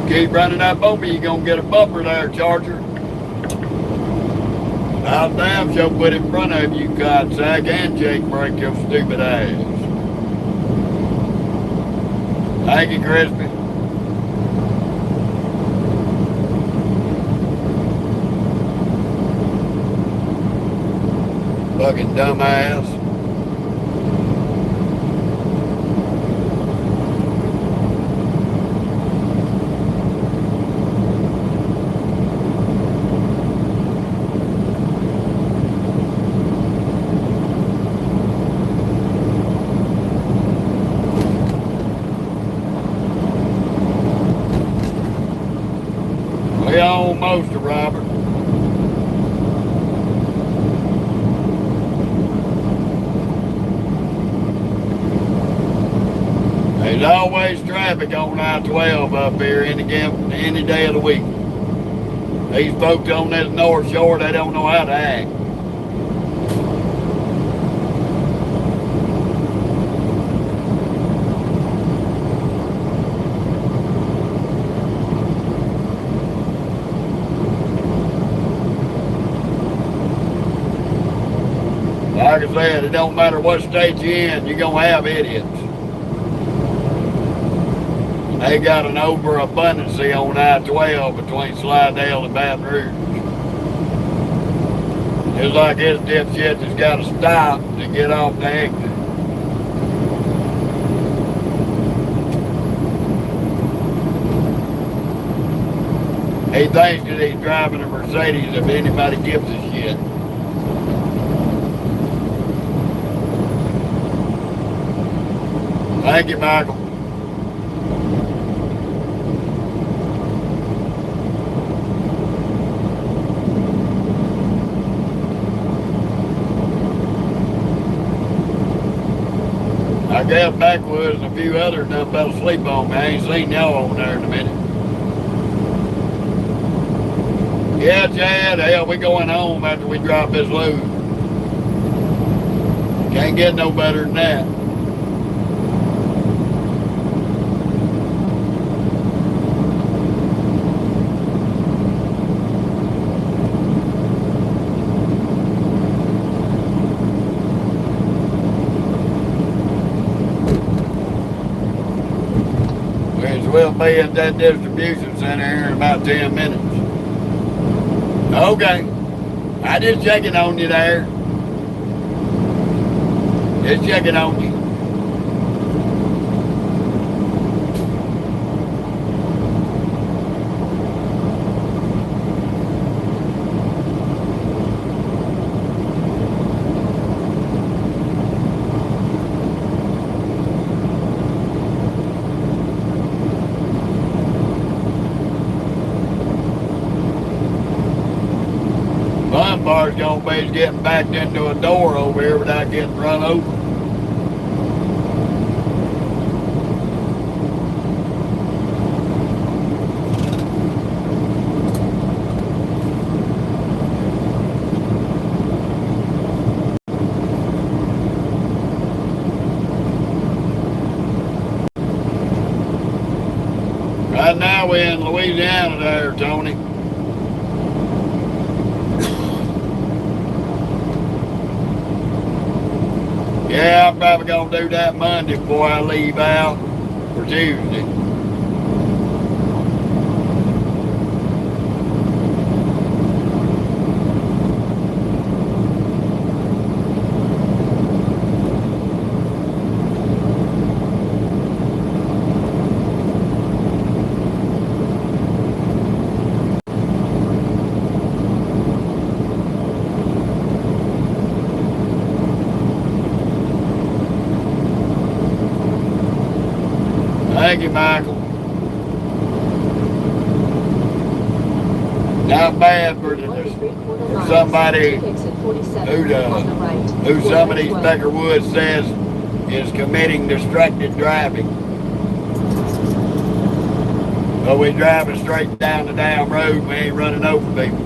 Keep running that bumper, you're going to get a bumper there, Charger. I'll damn sure put in front of you, codsack, and Jake break your stupid ass. Thank you, Crispy. Fucking dumbass. We almost to Robert. There's always traffic on I-12 up here any day of the week. These folks on this North Shore, they don't know how to act. Like I said, it don't matter what state you're in, you're gonna have idiots. They got an overabundance on I-12 between Slidell and Baton Rouge. It's like this dipshit just got to stop to get off the exit. He thinks that he's driving a Mercedes if anybody gives a shit. Thank you, Michael. I guess Backwoods and a few others done fell asleep on me. I ain't seen y'all on there in a minute. Yeah, Chad, hell, we going home after we drop this load. Can't get no better than that. We'll be at that distribution center here in about 10 minutes. Okay. I just checking on you there. Just checking on you. One bar's gonna be getting backed into a door over here without getting run over. Right now we're in Louisiana there, Tony. Yeah, I'm probably gonna do that Monday before I leave out for Tuesday. Thank you, Michael. Not bad for somebody who some of these Becker Woods says is committing distracted driving. But we driving straight down the damn road, we ain't running over people.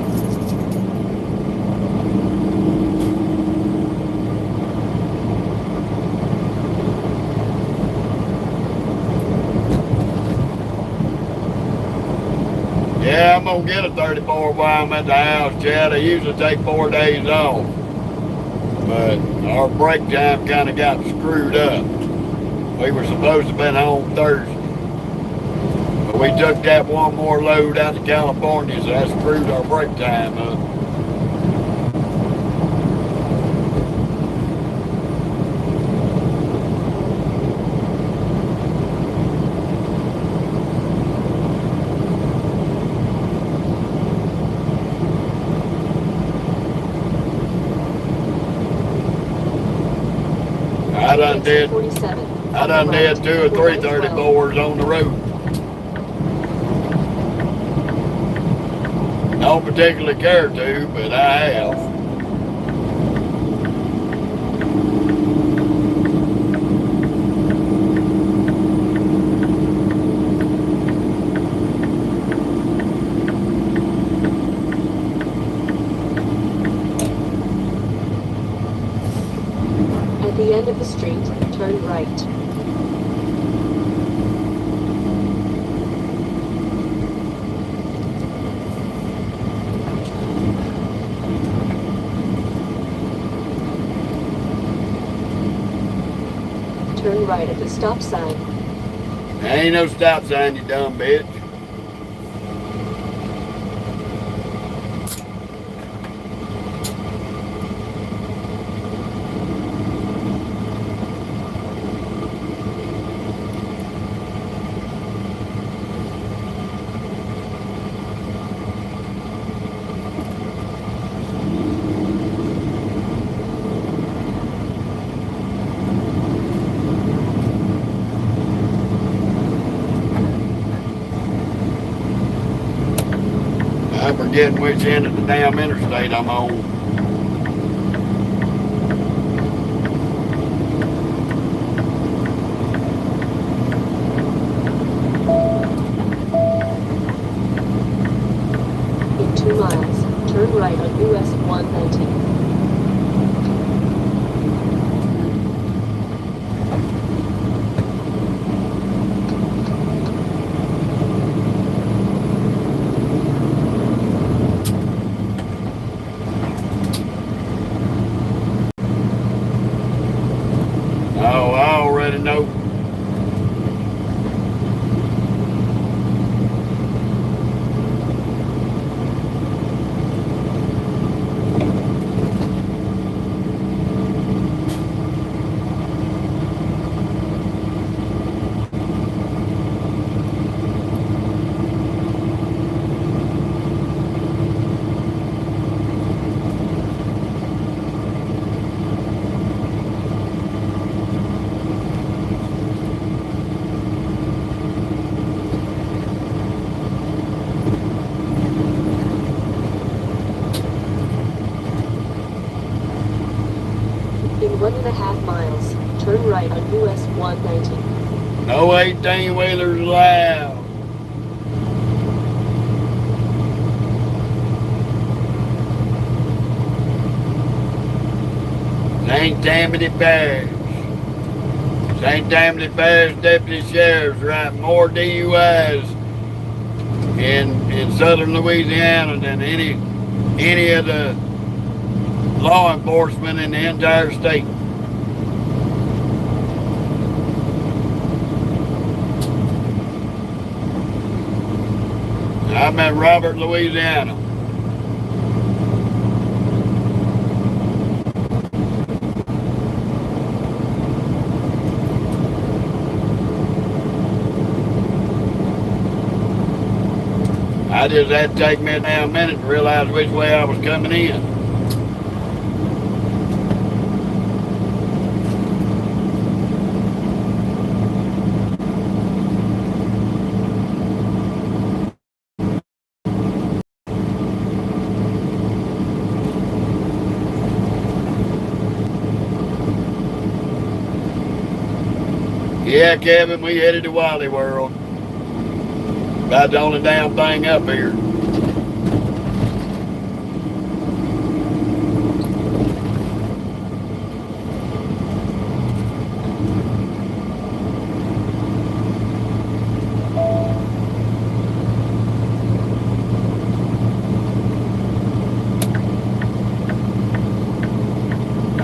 Yeah, I'm gonna get a 34 while I'm at the house, Chad. I usually take 4 days off. But our break time kind of got screwed up. We were supposed to have been home Thursday. But we took that one more load out to California, so that screwed our break time up. I done did 2 or 3 34s on the road. Don't particularly care to, but I have. At the end of the street, turn right. Turn right at the stop sign. There ain't no stop sign, you dumb bitch. forgetting which end of the damn interstate I'm on. In 2 miles, turn right on US 119. Oh, I already know. In 1.5 miles, turn right on US 119. No 18-wheelers allowed. St. Tammany Parish. St. Tammany Parish Deputy Sheriff's writing more DUIs in southern Louisiana than any of the law enforcement in the entire state. I'm in Robert, Louisiana. I just had to take me a damn minute to realize which way I was coming in. Yeah, Kevin, we headed to Wally World. About the only damn thing up here.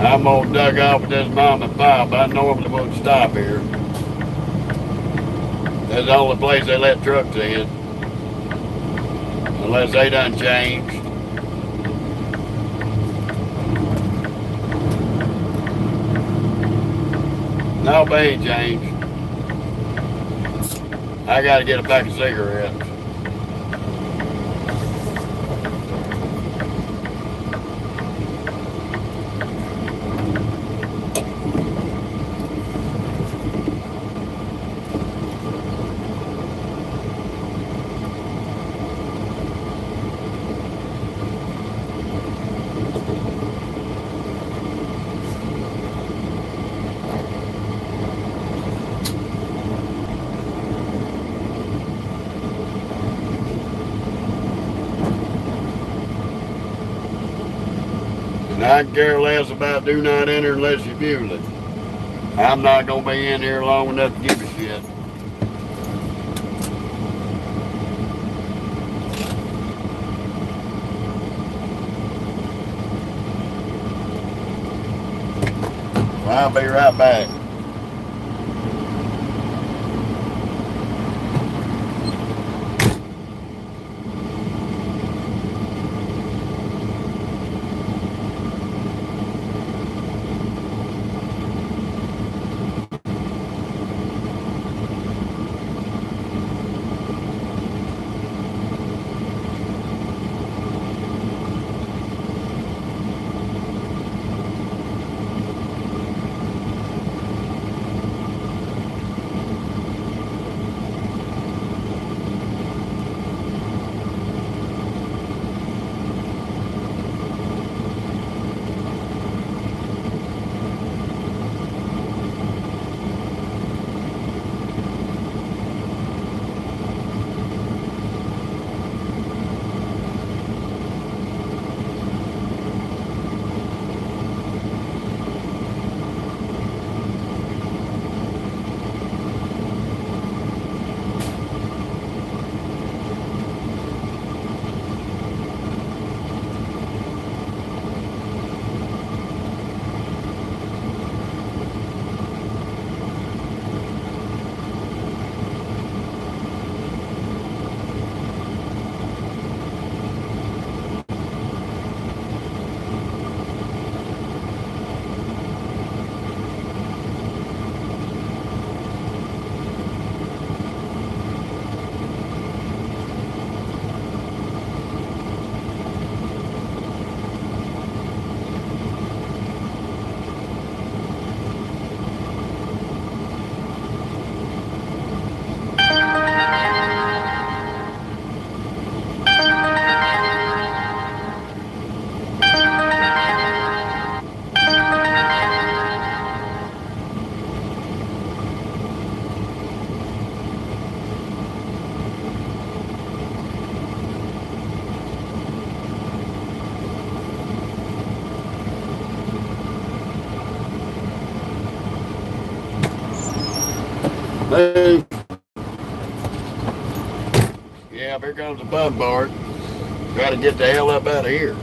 I'm gonna duck off with this mom and pop. I normally wouldn't stop here. That's the only place they let trucks in. Unless they done changed. No, they ain't changed. I gotta get a pack of cigarettes. And I can care less about do not enter unless you fuel it. I'm not going to be in here long enough to give a shit. I'll be right back. Move. Yeah, here comes the bum bar. Got to get the hell up out of here.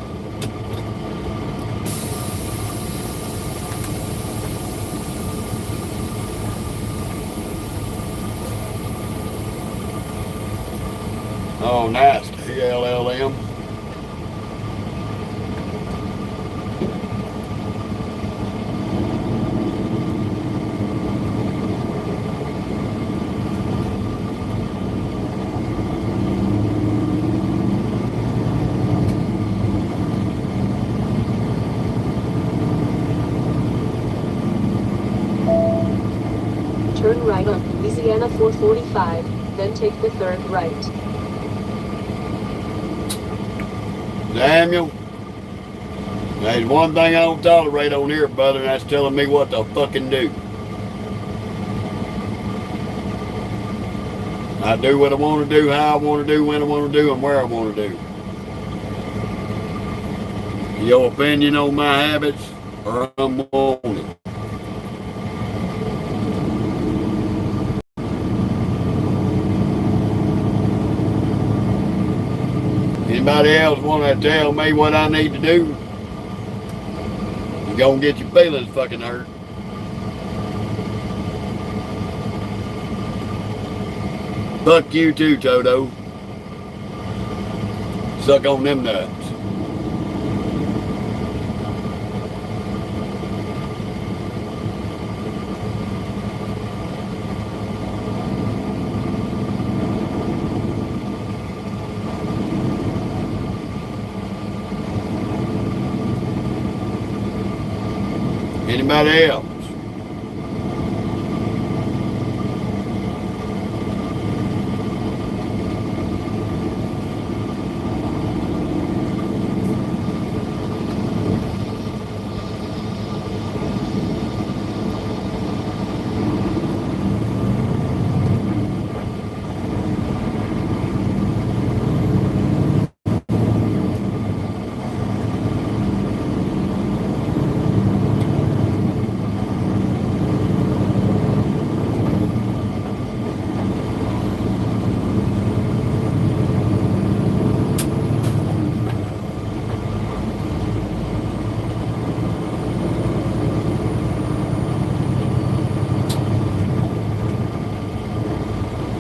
Oh, nice. TLLM. Turn right on Louisiana 445, then take the third right. Samuel, there's one thing I don't tolerate on here, brother, and that's telling me what to fucking do. I do what I want to do, how I want to do, when I want to do, and where I want to do. Your opinion on my habits are unwanted. Anybody else want to tell me what I need to do? You're going to get your feelings fucking hurt. Fuck you too, Toto. Suck on them nuts. Anybody else?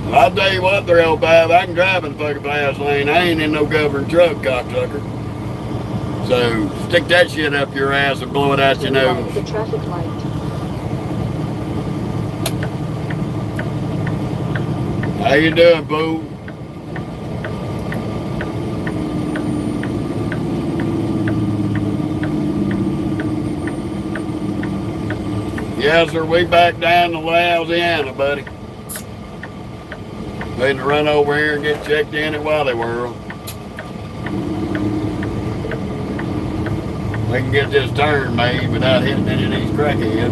I'll tell you what, 305, I can drive in the fucking fast lane. I ain't in no government truck, cocksucker. So stick that shit up your ass and blow it out your nose. The traffic light. How you doing, fool? Yes, sir, we back down to Louisiana, buddy. Need to run over here and get checked in at Wally World. We can get this turn made without hitting any of these crackheads.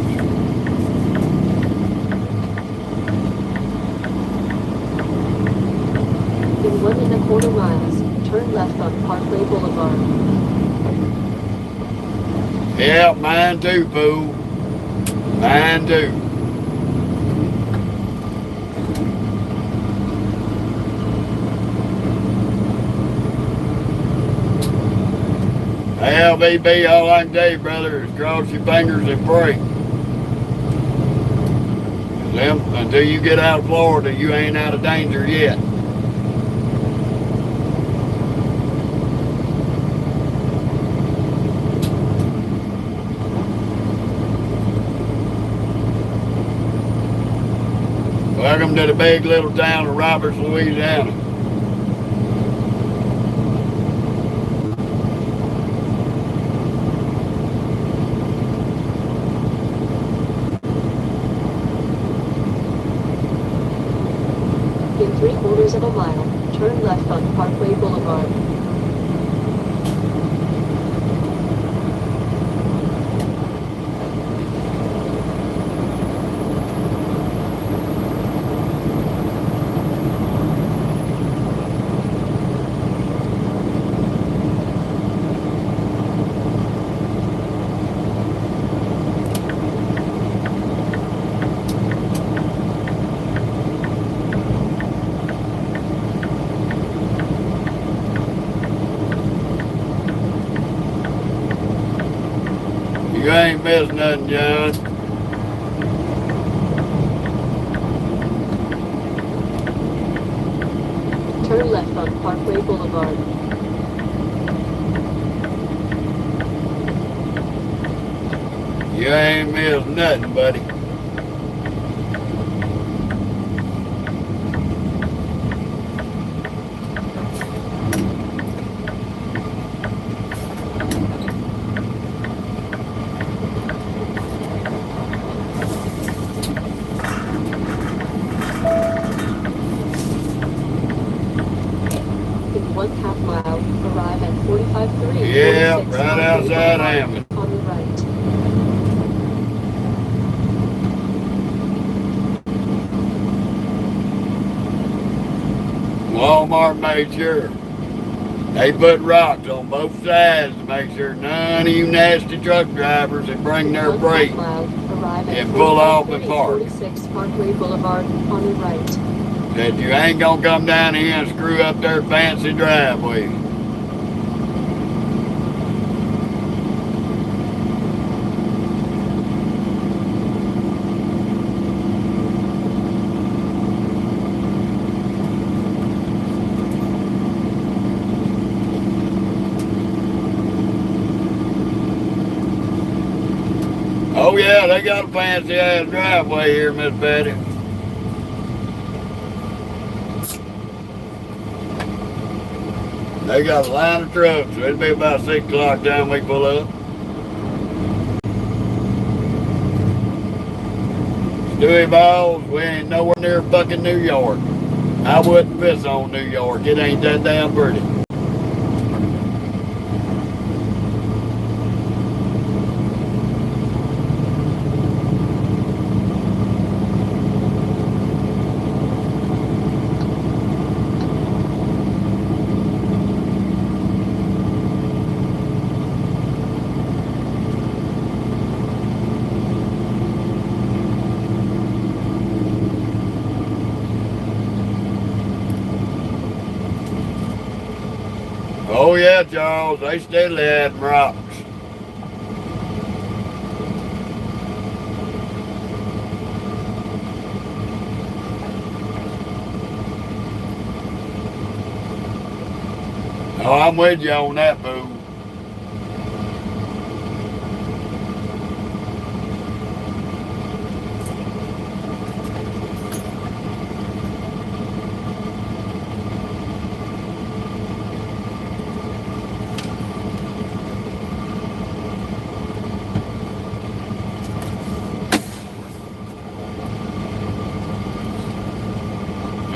In 1.25 miles, turn left on Parkway Boulevard. Yeah, mine too, fool. Mine too. LBB, all I can tell you, brother, is cross your fingers and pray. Until you get out of Florida, you ain't out of danger yet. Welcome to the big little town of Roberts, Louisiana. In 3/4 mile, turn left on Parkway Boulevard. ain't missed nothing, John. Turn left on Parkway Boulevard. You ain't missed nothing, buddy. In 1/2 mile, arrive at 45-3. Yeah, 46 right Parkway outside Boulevard, Hammond. on the right. Walmart made sure. They put rocks on both sides to make sure none of you nasty truck drivers that bring their In 1/2 freight mile, arrive at and pull off and 45-3, park. 46 Parkway Boulevard, on the right. That you ain't gonna come down here and screw up their fancy driveway. Oh yeah, they got a fancy ass driveway here, Miss Betty. They got a line of trucks, so it'll be about 6 o'clock time we pull up. Stewie Balls, we ain't nowhere near fucking New York. I wouldn't piss on New York, it ain't that damn pretty. Oh yeah, Charles, they still had rocks. Oh, I'm with you on that, boo.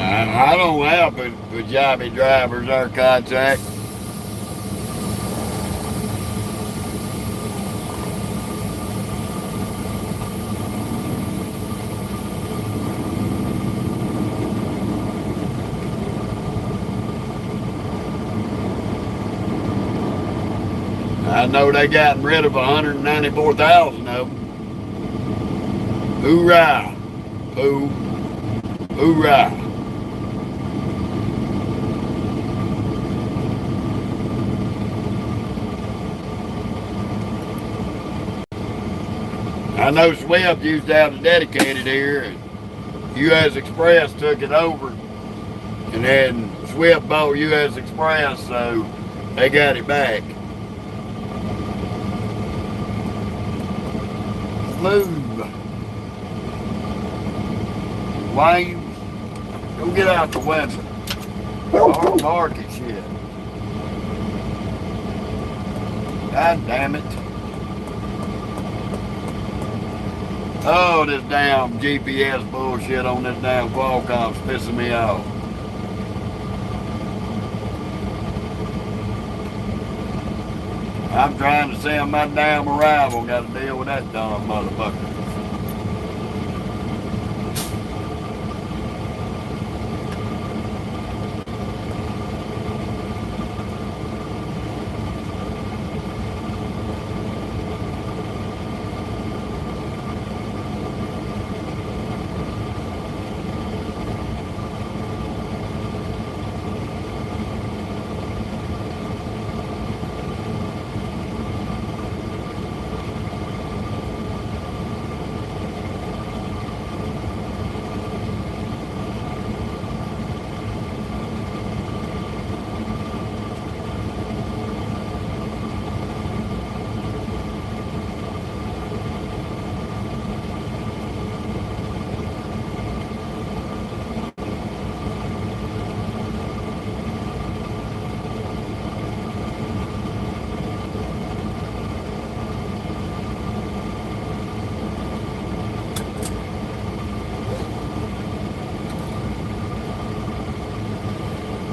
I don't have Punjabi drivers our contact. I know they gotten rid of 194,000 of them. Hoorah! Pooh! Hoorah! I know Swift used to have it dedicated here, and U.S. Express took it over, and then Swift bought U.S. Express, so they got it back. Move. Wayne, go get out the window. Bark and shit. God damn it. Oh, this damn GPS bullshit on this damn Qualcomm's pissing me off. I'm trying to send my damn arrival. Got to deal with that dumb motherfucker.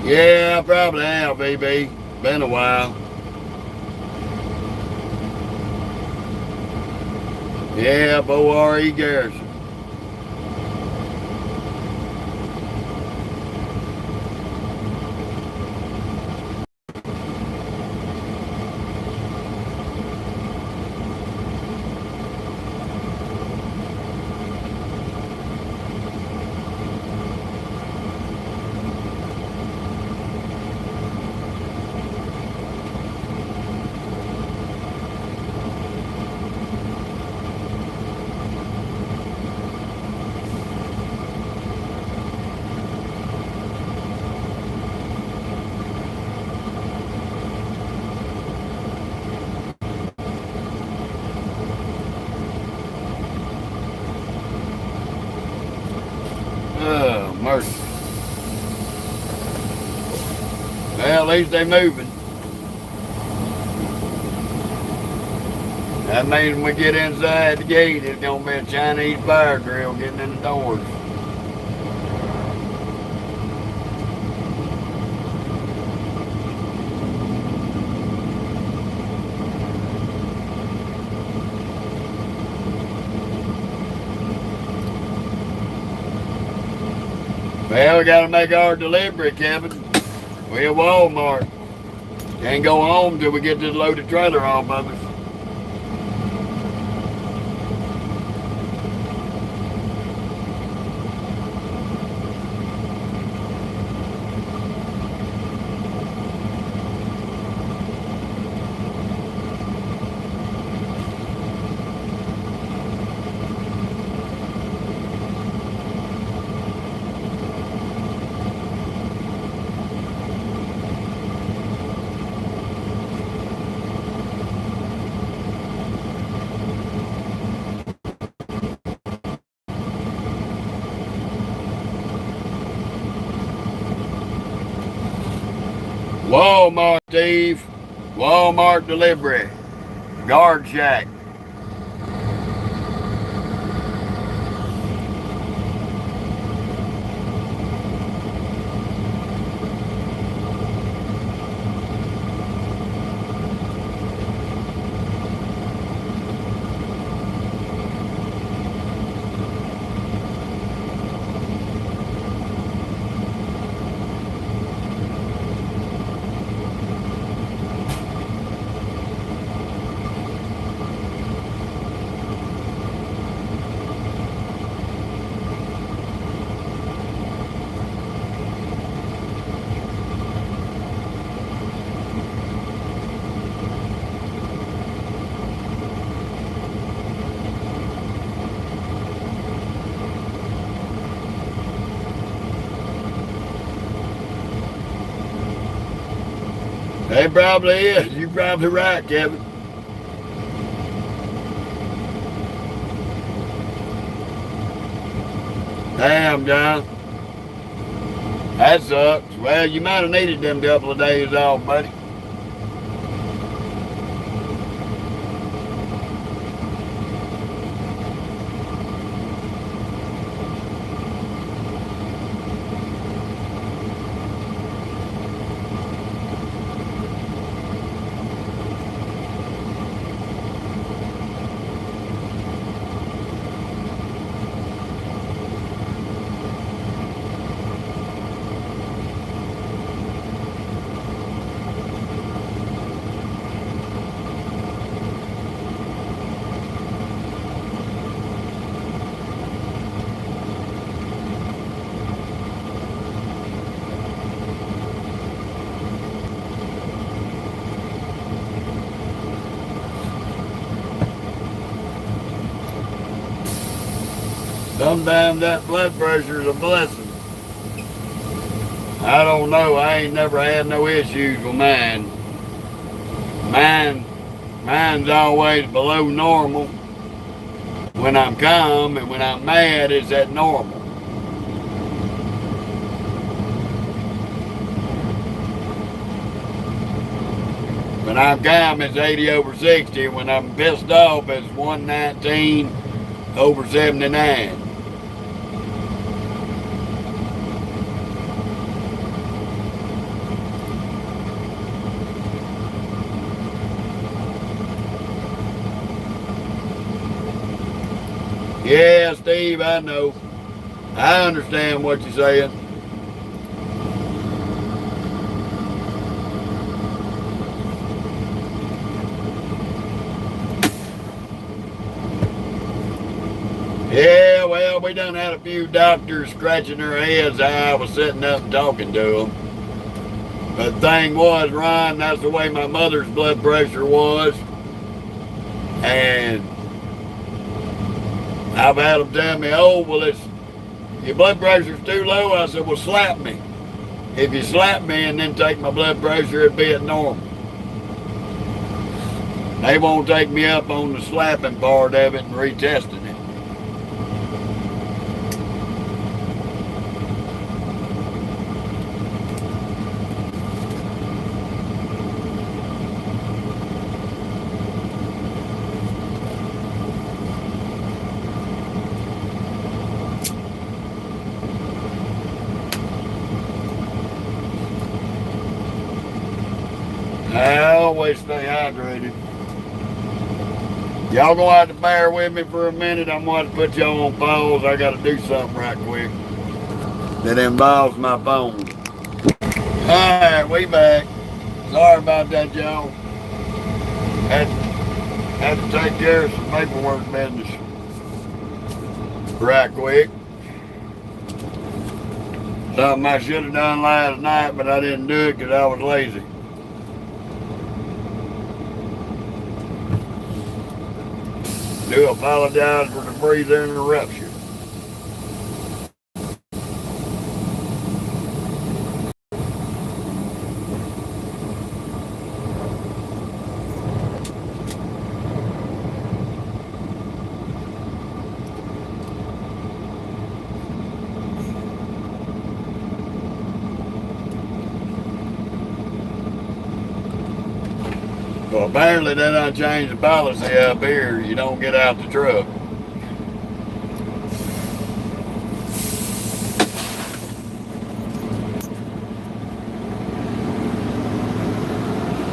Yeah, I probably have, BB. Been a while. Yeah, Bo-R-E Garrison. Oh, mercy. Well, at least they moving. That means when we get inside the gate, it's gonna be a Chinese fire drill getting in the doors. Well, we gotta make our delivery, Kevin. We're at Walmart. Can't go home till we get this loaded trailer off of us. Walmart, Steve. Walmart delivery. Guard shack. They probably is. You're probably right, Kevin. Damn, John. That sucks. Well, you might have needed them couple of days off, buddy. Sometimes that blood pressure is a blessing. I don't know. I ain't never had no issues with mine. Mine's always below normal when I'm calm, and when I'm mad, it's at normal. When I'm calm, it's 80/60. When I'm pissed off, it's 119/79. Yeah, Steve, I know. I understand what you're saying. Yeah, well, we done had a few doctors scratching their heads. I was sitting up and talking to them. But the thing was, Ron, that's the way my mother's blood pressure was. And I've had them tell me, oh, well, your blood pressure's too low. I said, well, slap me. If you slap me and then take my blood pressure, it'd be at normal. They won't take me up on the slapping part of it and retesting it. I always stay hydrated. Y'all gonna have to bear with me for a minute. I'm gonna have to put y'all on pause. I gotta do something right quick that involves my phone. Alright, we back. Sorry about that, y'all. Had to take care of some paperwork business right quick. Something I should have done last night, but I didn't do it because I was lazy. Do apologize for the brief interruption. Well, apparently they done changed the policy up here. You don't get out the truck.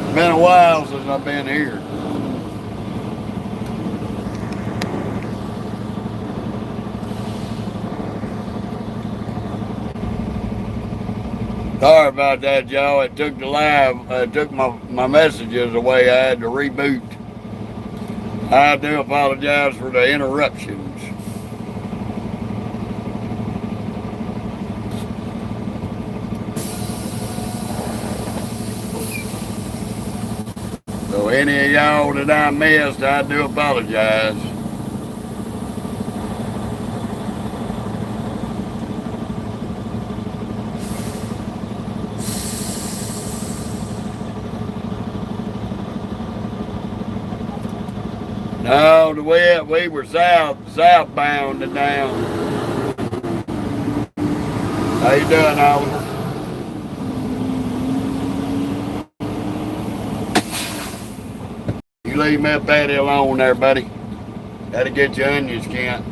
It's been a while since I've been here. Sorry about that, y'all. It took my messages away. I had to reboot. I do apologize for the interruptions. So any of y'all that I missed, I do apologize. No, we were southbound and down. How you doing, Oliver? You leave my patty alone there, buddy. Gotta get your onions, Kent.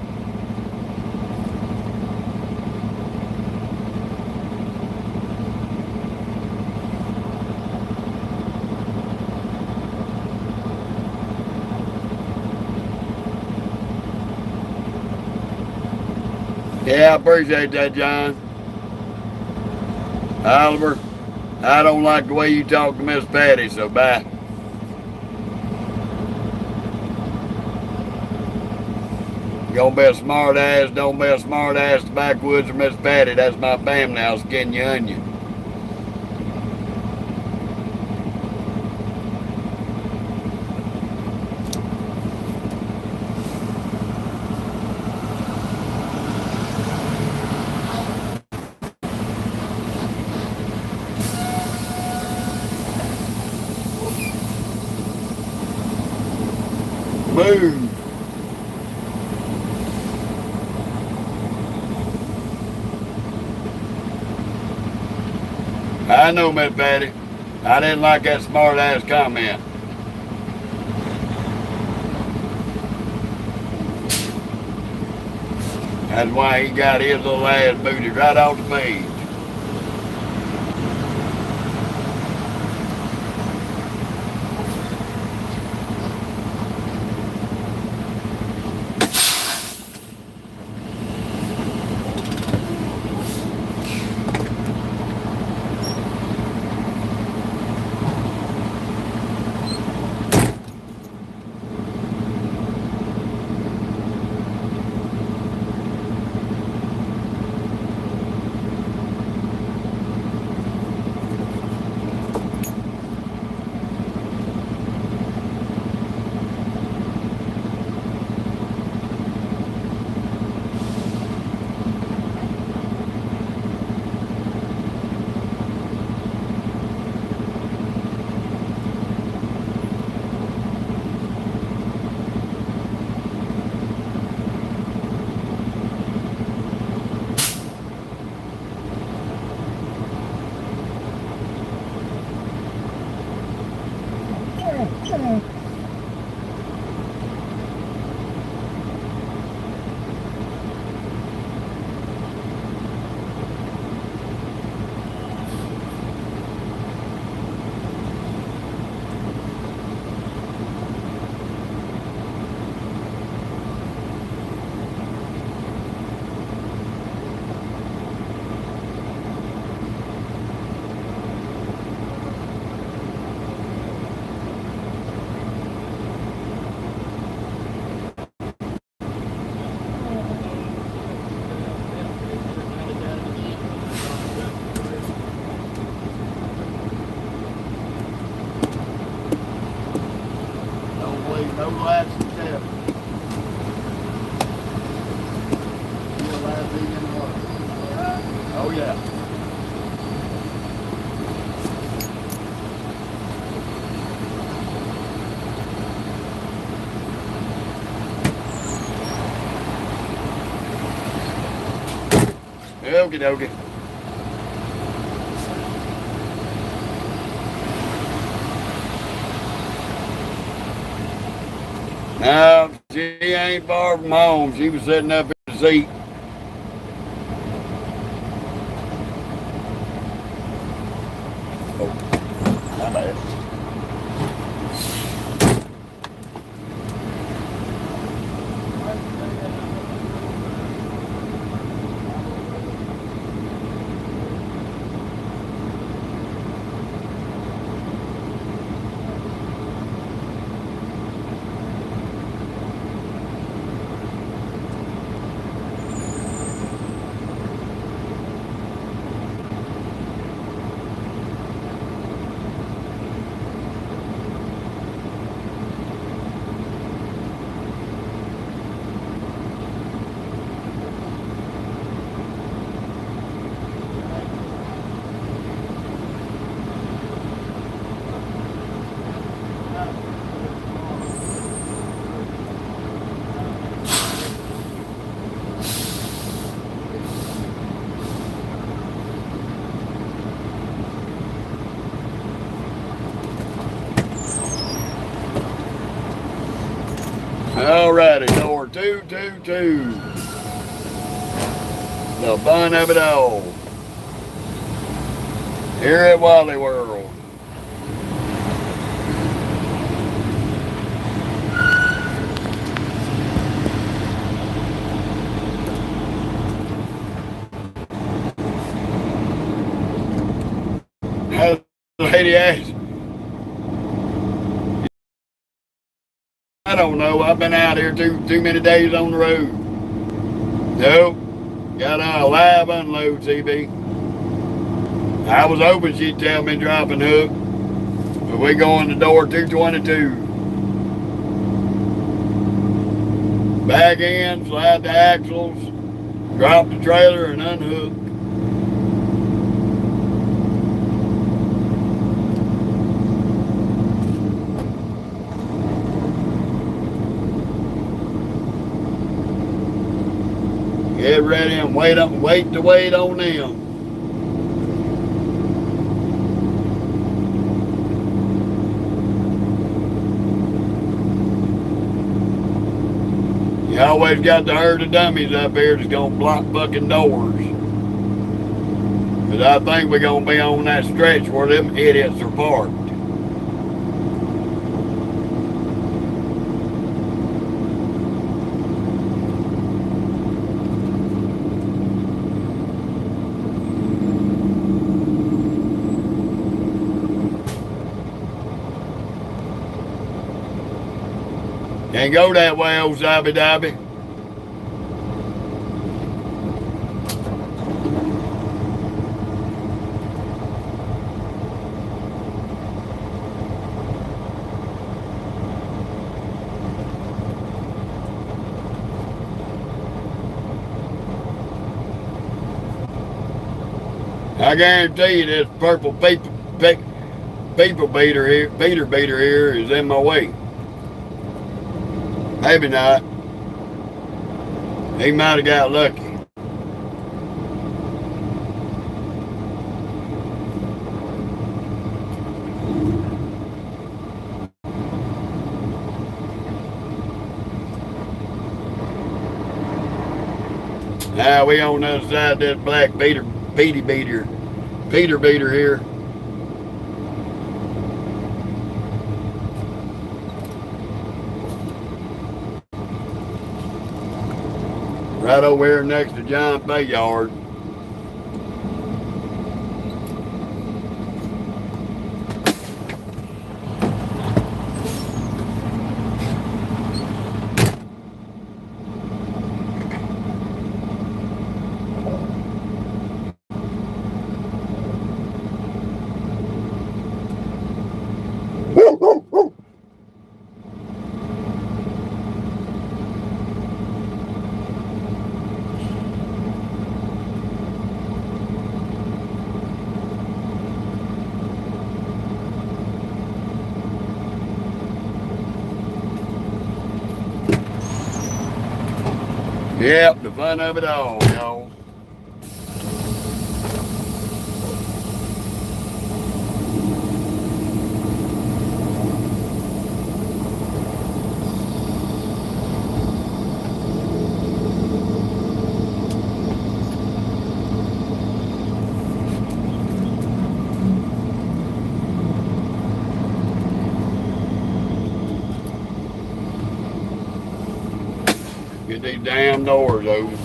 Yeah, I appreciate that, John. Oliver, I don't like the way you talk to Miss Patty, so bye. Gonna be a smart ass, don't be a smart ass to backwoods or Miss Patty. That's my family. I'll skin your onion. Move. I know, Miss Patty. I didn't like that smart ass comment. That's why he got his little ass booted right off the page. Oh yeah. Okie dokie. No, she ain't far from home. She was sitting up in the seat. Oh, my bad. Alrighty, door 222. The fun of it all. Here at Wally World. How's the lady asked? I don't know. I've been out here too many days on the road. Nope. Got a live unload, CB. I was hoping she'd tell me dropping hook. But we going to door 222. Back in, slide the axles, drop the trailer and unhook. Get ready and wait to wait on them. You always got the herd of dummies up here that's gonna block fucking doors. Cause I think we're gonna be on that stretch where them idiots are parked. Can't go that way, old Zabby Dabby. I guarantee you this purple people beater here is in my way. Maybe not. He might have got lucky. Now we on the other side of this black Peter beater here. Right over here next to John Bayard. Yep, the fun of it all, y'all. Get these damn doors open.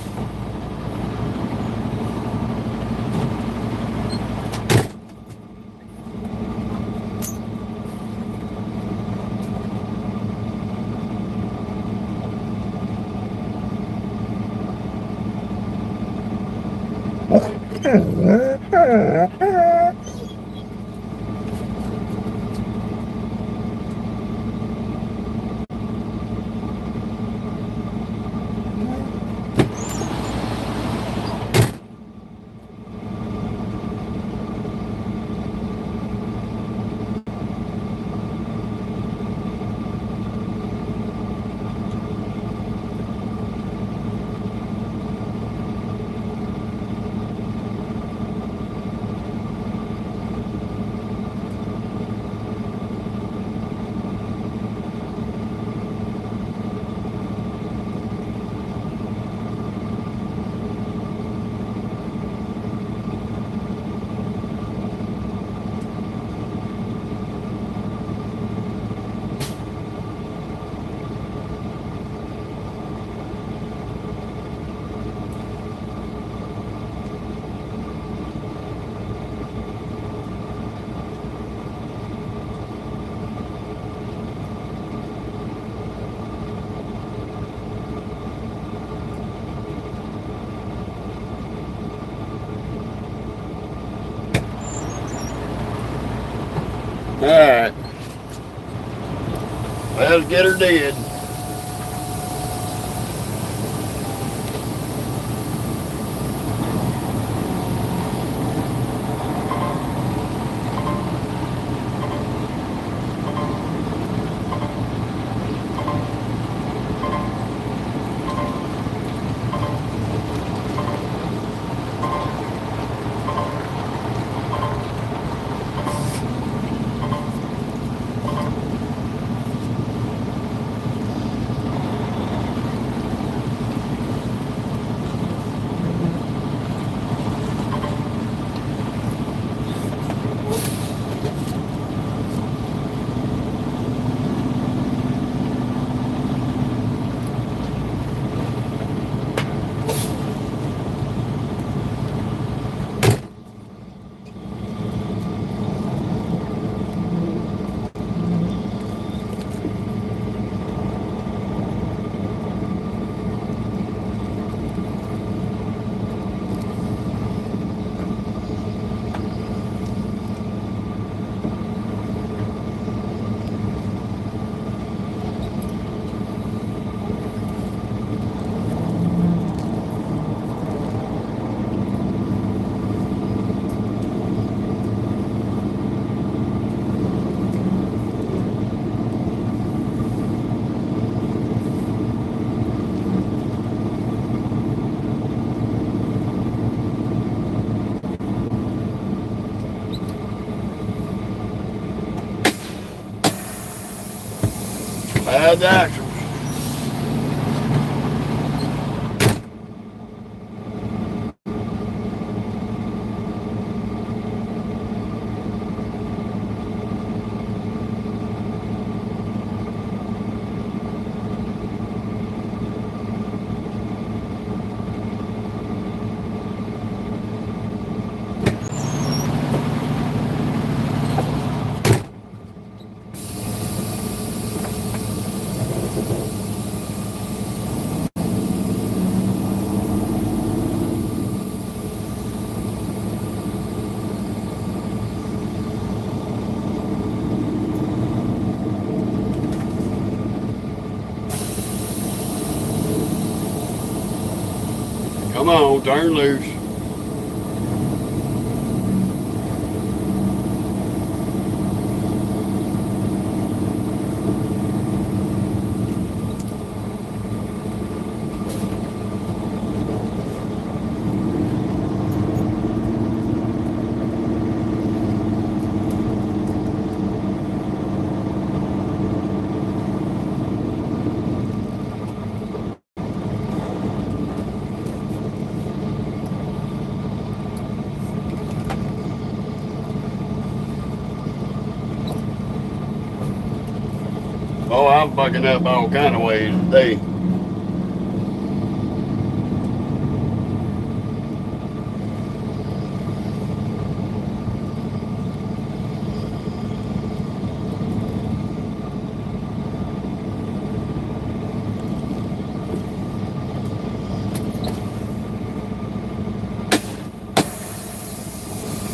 Alright. Let's get her dead. Bad actions. Come on, turn loose. Oh, I'm fucking up all kind of ways today.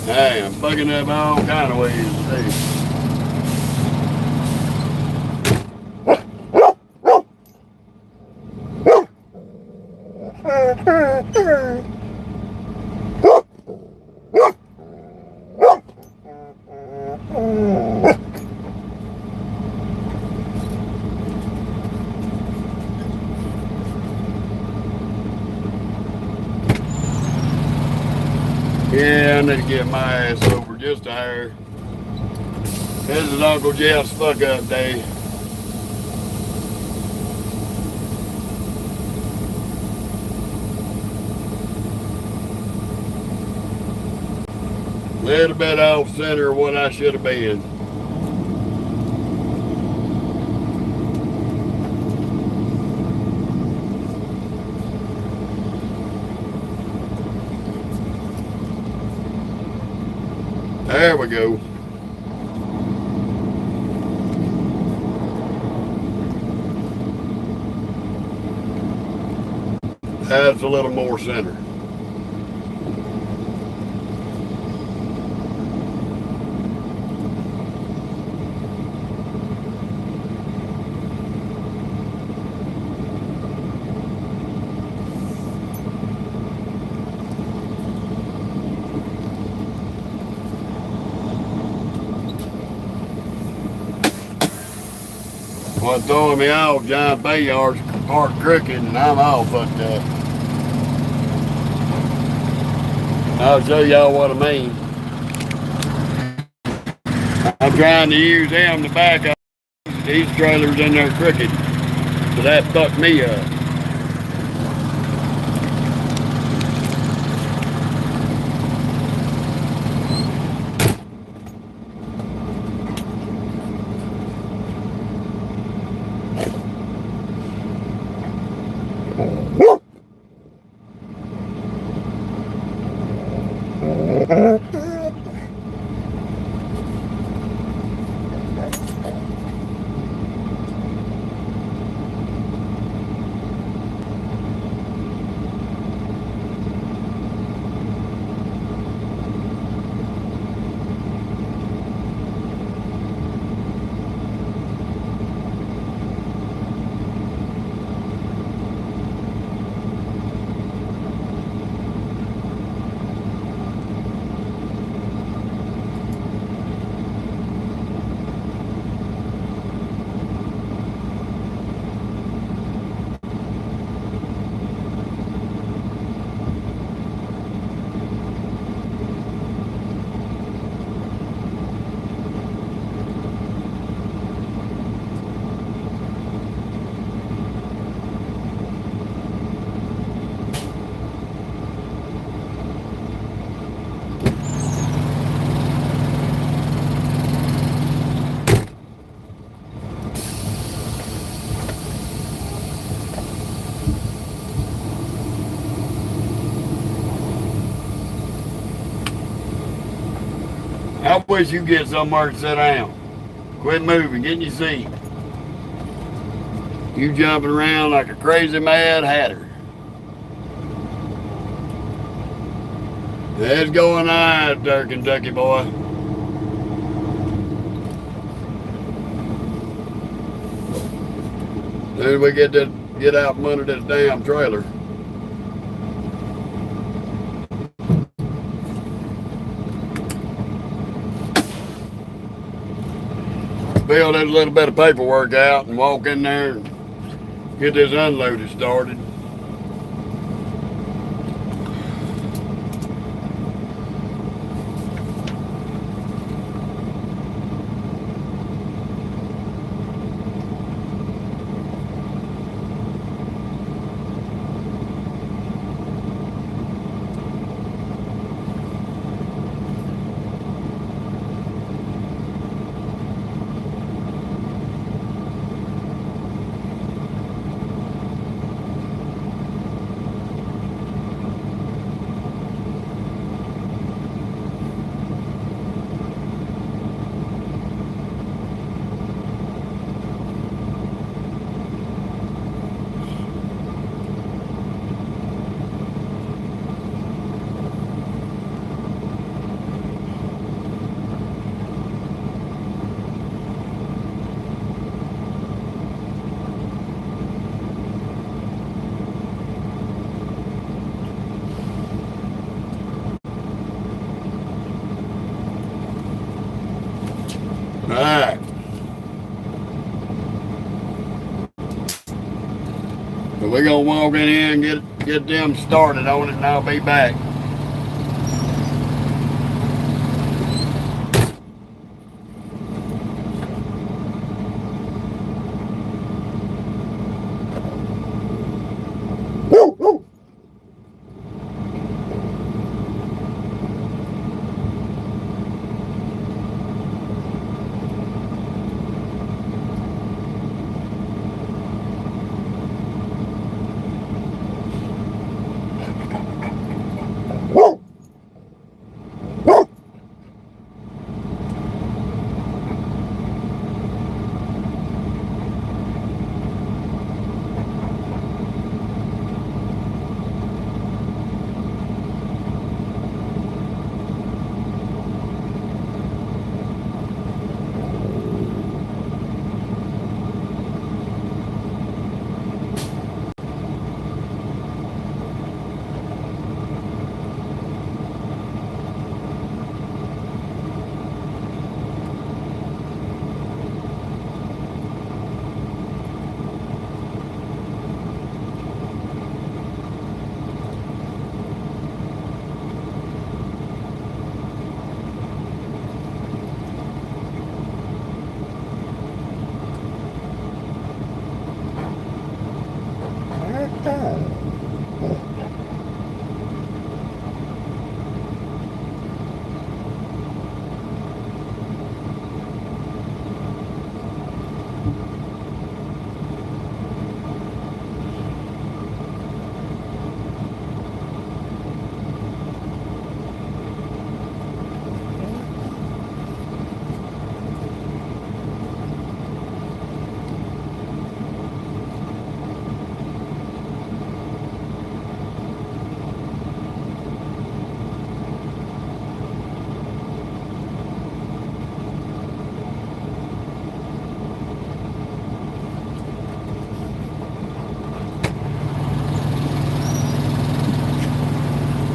Hey, I'm fucking up all kind of ways today. Yeah, I need to get my ass over just a hair. This is Uncle Jeff's fuck up day. Little bit off center of what I should have been. There we go. That's a little more center. What's throwing me off, John Bayard's hard crooked and I'm all fucked up. I'll show y'all what I mean. I'm trying to use them to back up. These trailers in there crooked. So that fucked me up. I wish you get somewhere to sit down. Quit moving, get in your seat. You jumping around like a crazy mad hatter. It's going on there, Kentucky boy. Soon we get out from under this damn trailer. Fill this little bit of paperwork out and walk in there and get this unloaded started. we're gonna walk in here and get them started on it, and I'll be back.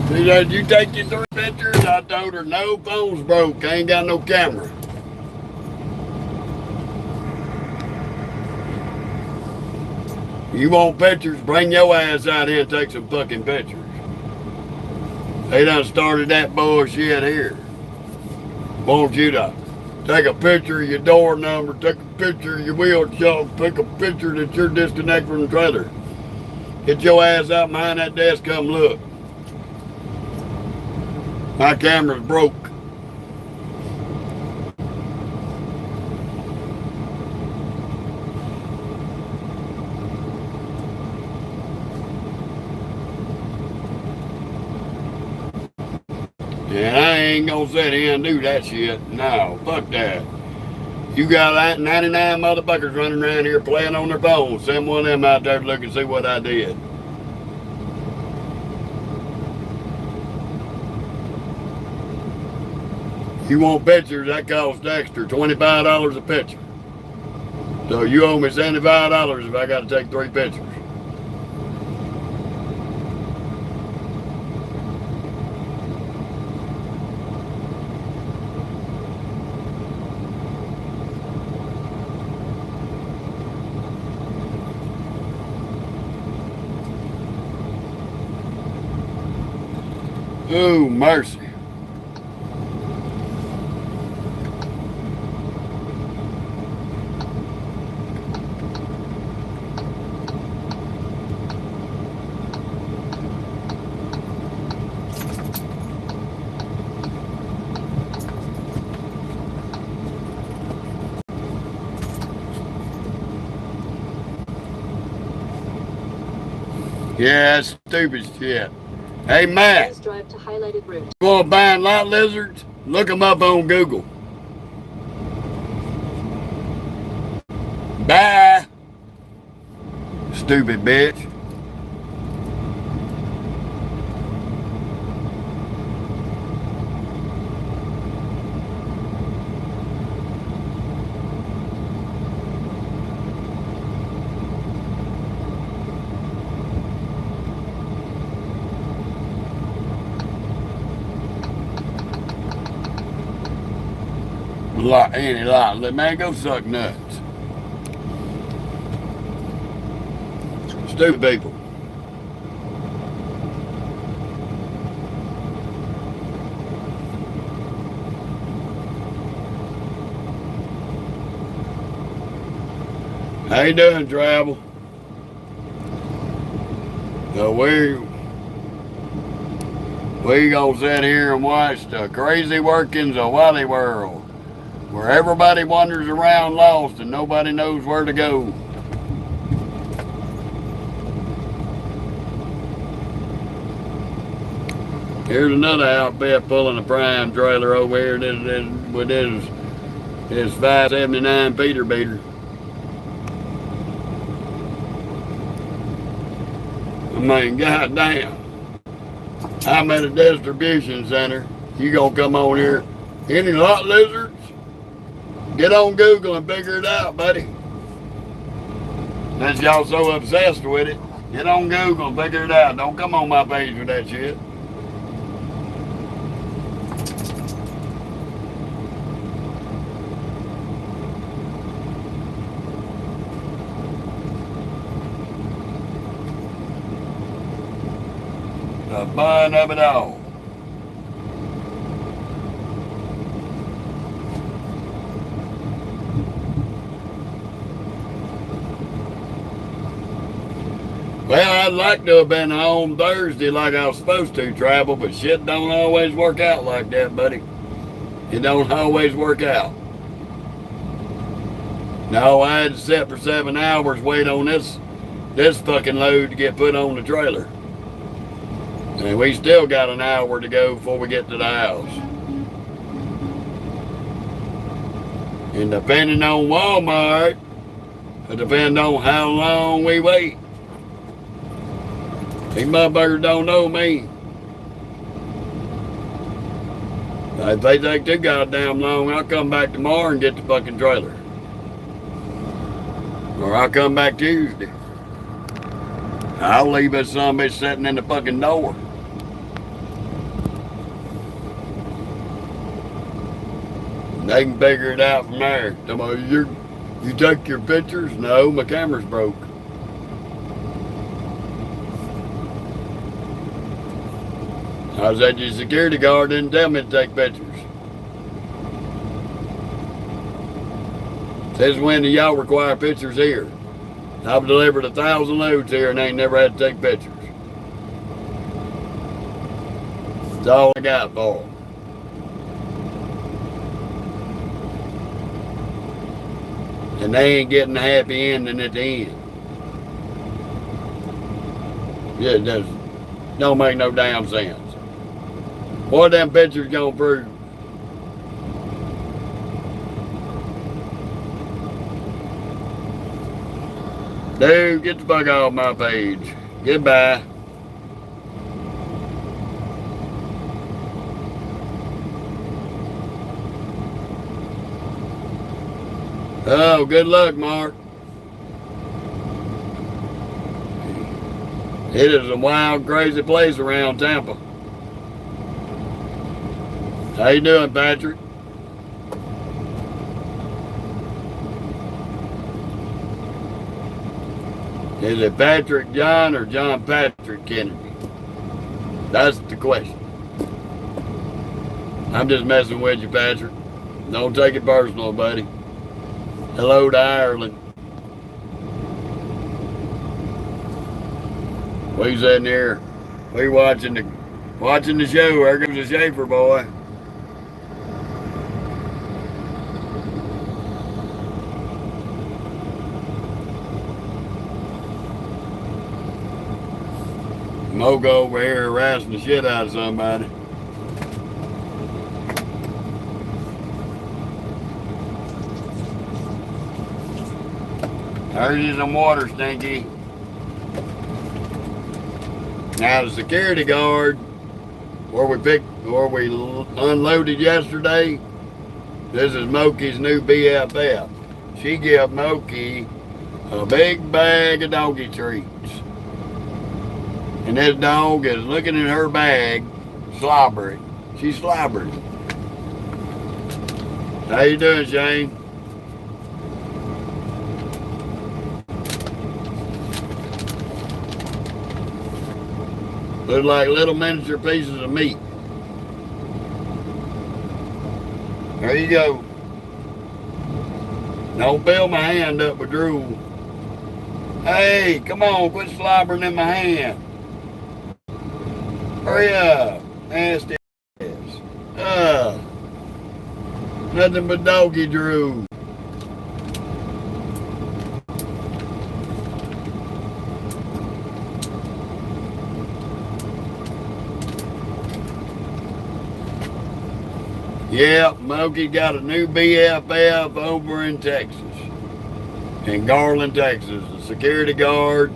See that you take your 3 pictures? I told her no, phone's broke. I ain't got no camera. You want pictures? Bring your ass out here and take some fucking pictures. They done started that bullshit here. Want you to take a picture of your door number, take a picture of your wheelchair, take a picture that you're disconnected from the trailer. Get your ass out behind that desk, come look. My camera's broke. And I ain't gonna sit here and do that shit. No, fuck that. You got 99 motherfuckers running around here playing on their phones. Send one of them out there to look and see what I did. You want pictures, that costs extra, $25 a picture. So you owe me $75 if I gotta take 3 pictures. Oh, mercy. Yeah, that's stupid shit. Hey, Matt. Please drive to highlighted route. You want to find lot lizards? Look them up on Google. Bye. Stupid bitch. Any lot. Man, go suck nuts. Stupid people. How you doing, Travel? So we gonna sit here and watch the crazy workings of Wally World, where everybody wanders around lost and nobody knows where to go. Here's another outfit pulling a prime trailer over here with his 579 Peter beater. I mean, goddamn. I'm at a distribution center. You gonna come on here? Any lot lizards? Get on Google and figure it out, buddy. Since y'all so obsessed with it, get on Google and figure it out. Don't come on my page with that shit. The fun of it all. Well, I'd like to have been home Thursday like I was supposed to, Travel, but shit don't always work out like that, buddy. It don't always work out. No, I had to sit for 7 hours, wait on this fucking load to get put on the trailer. And we still got an hour to go before we get to the house. And depending on Walmart, it depends on how long we wait. These motherfuckers don't know me. If they take too goddamn long, I'll come back tomorrow and get the fucking trailer. Or I'll come back Tuesday. I'll leave this son bitch sitting in the fucking door. They can figure it out from there. You take your pictures? No, my camera's broke. I said, your security guard didn't tell me to take pictures. Since when do y'all require pictures here? I've delivered 1,000 loads here and ain't never had to take pictures. That's all I got for them. And they ain't getting a happy ending at the end. Yeah, it don't make no damn sense. What them pictures gonna prove? Dude, get the fuck off my page. Goodbye. Oh, good luck, Mark. It is a wild, crazy place around Tampa. How you doing, Patrick? Is it Patrick John or John Patrick Kennedy? That's the question. I'm just messing with you, Patrick. Don't take it personal, buddy. Hello to Ireland. We sitting here. We watching the show. There goes the Schaefer boy. Mogo over here harassing the shit out of somebody. There's some water, Stinky. Now the security guard where we unloaded yesterday, this is Moki's new BFF. She gave Moki a big bag of doggy treats. And this dog is looking in her bag, slobbering. She's slobbering. How you doing, Shane? Look like little miniature pieces of meat. There you go. Don't fill my hand up with drool. Hey, come on, quit slobbering in my hand. Hurry up. Nasty ass. Nothing but doggy drool. Yep, Moki got a new BFF over in Texas. In Garland, Texas. The security guard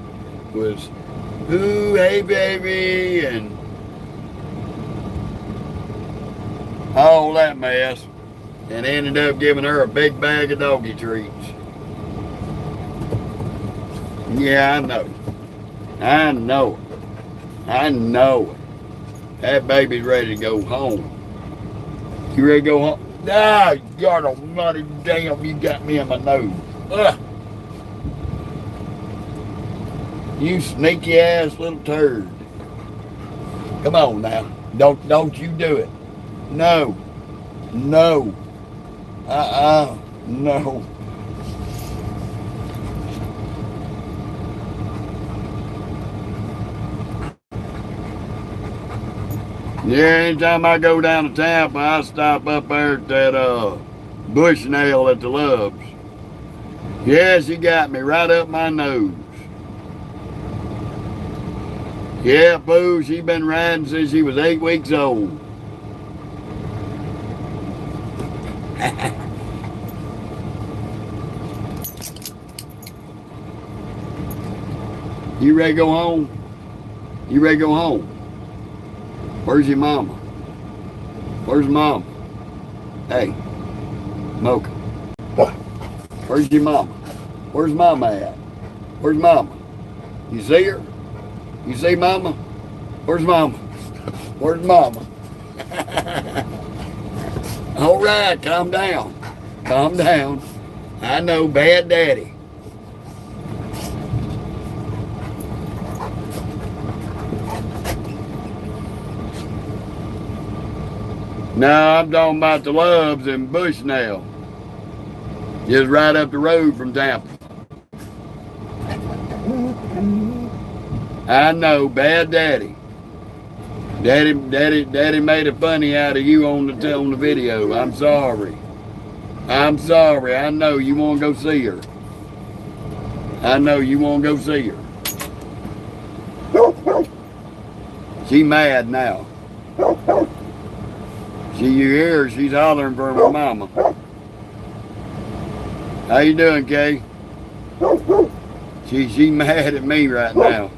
was, ooh, hey baby, and all that mess. And ended up giving her a big bag of doggy treats. Yeah, I know. I know it. I know it. That baby's ready to go home. You ready to go home? Ah, God almighty damn, you got me in my nose. Ugh. You sneaky ass little turd. Come on now. Don't you do it. No. No. No. Yeah, anytime I go down to Tampa, I stop up there at that Bushnell at the Loves. Yeah, she got me right up my nose. Yeah, boo, she been riding since she was 8 weeks old. You ready to go home? You ready to go home? Where's your mama? Where's mama? Hey, Mocha. What? Where's your mama? Where's mama at? Where's mama? You see her? You see mama? Where's mama? Where's mama? All right, calm down. Calm down. I know, bad daddy. No, I'm talking about the Loves in Bushnell. Just right up the road from Tampa. I know, bad daddy. Daddy made a funny out of you on the video. I'm sorry. I'm sorry. I know you want to go see her. I know you want to go see her. She mad now. You hear her, she's hollering for her mama. How you doing, Kay? She mad at me right now.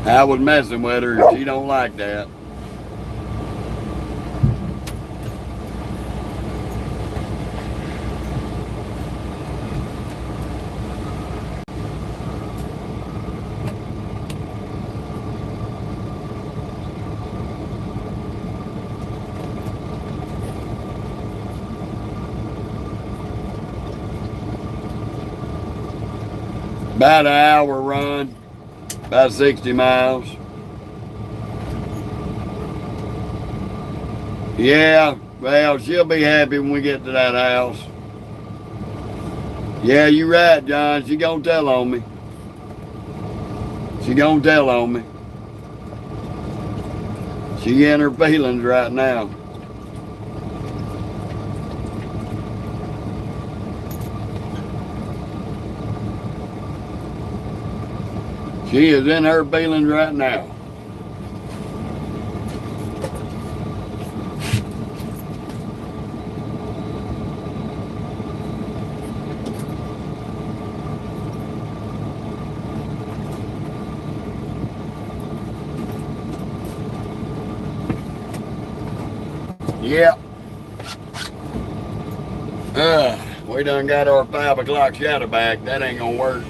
I was messing with her. She don't like that. About an hour run, about 60 miles. Yeah, well, she'll be happy when we get to that house. Yeah, you right, John. She gonna tell on me. She gonna tell on me. She in her feelings right now. She is in her feelings right now. Yep. We done got our 5 o'clock shadow back. That ain't gonna work.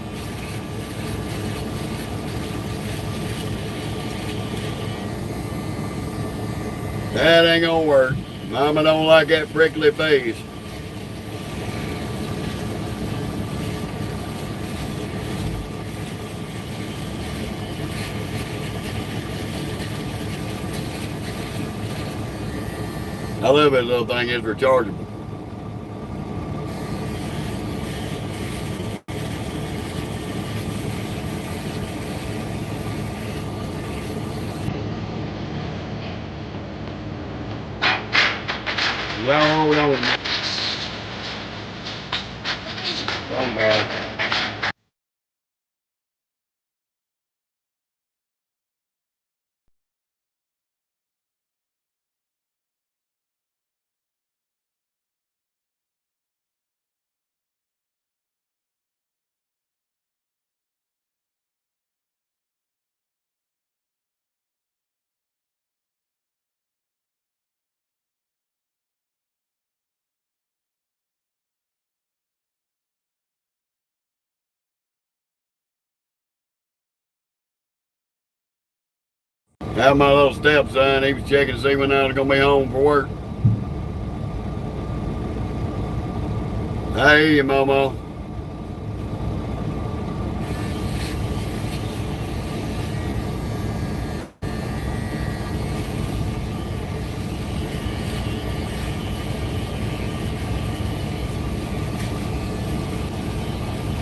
That ain't gonna work. Mama don't like that prickly face. I love this little thing. It's rechargeable. Well, hold on. Oh, man. Have my little stepson. He was checking to see when I was going to be home for work. Hey, Momo.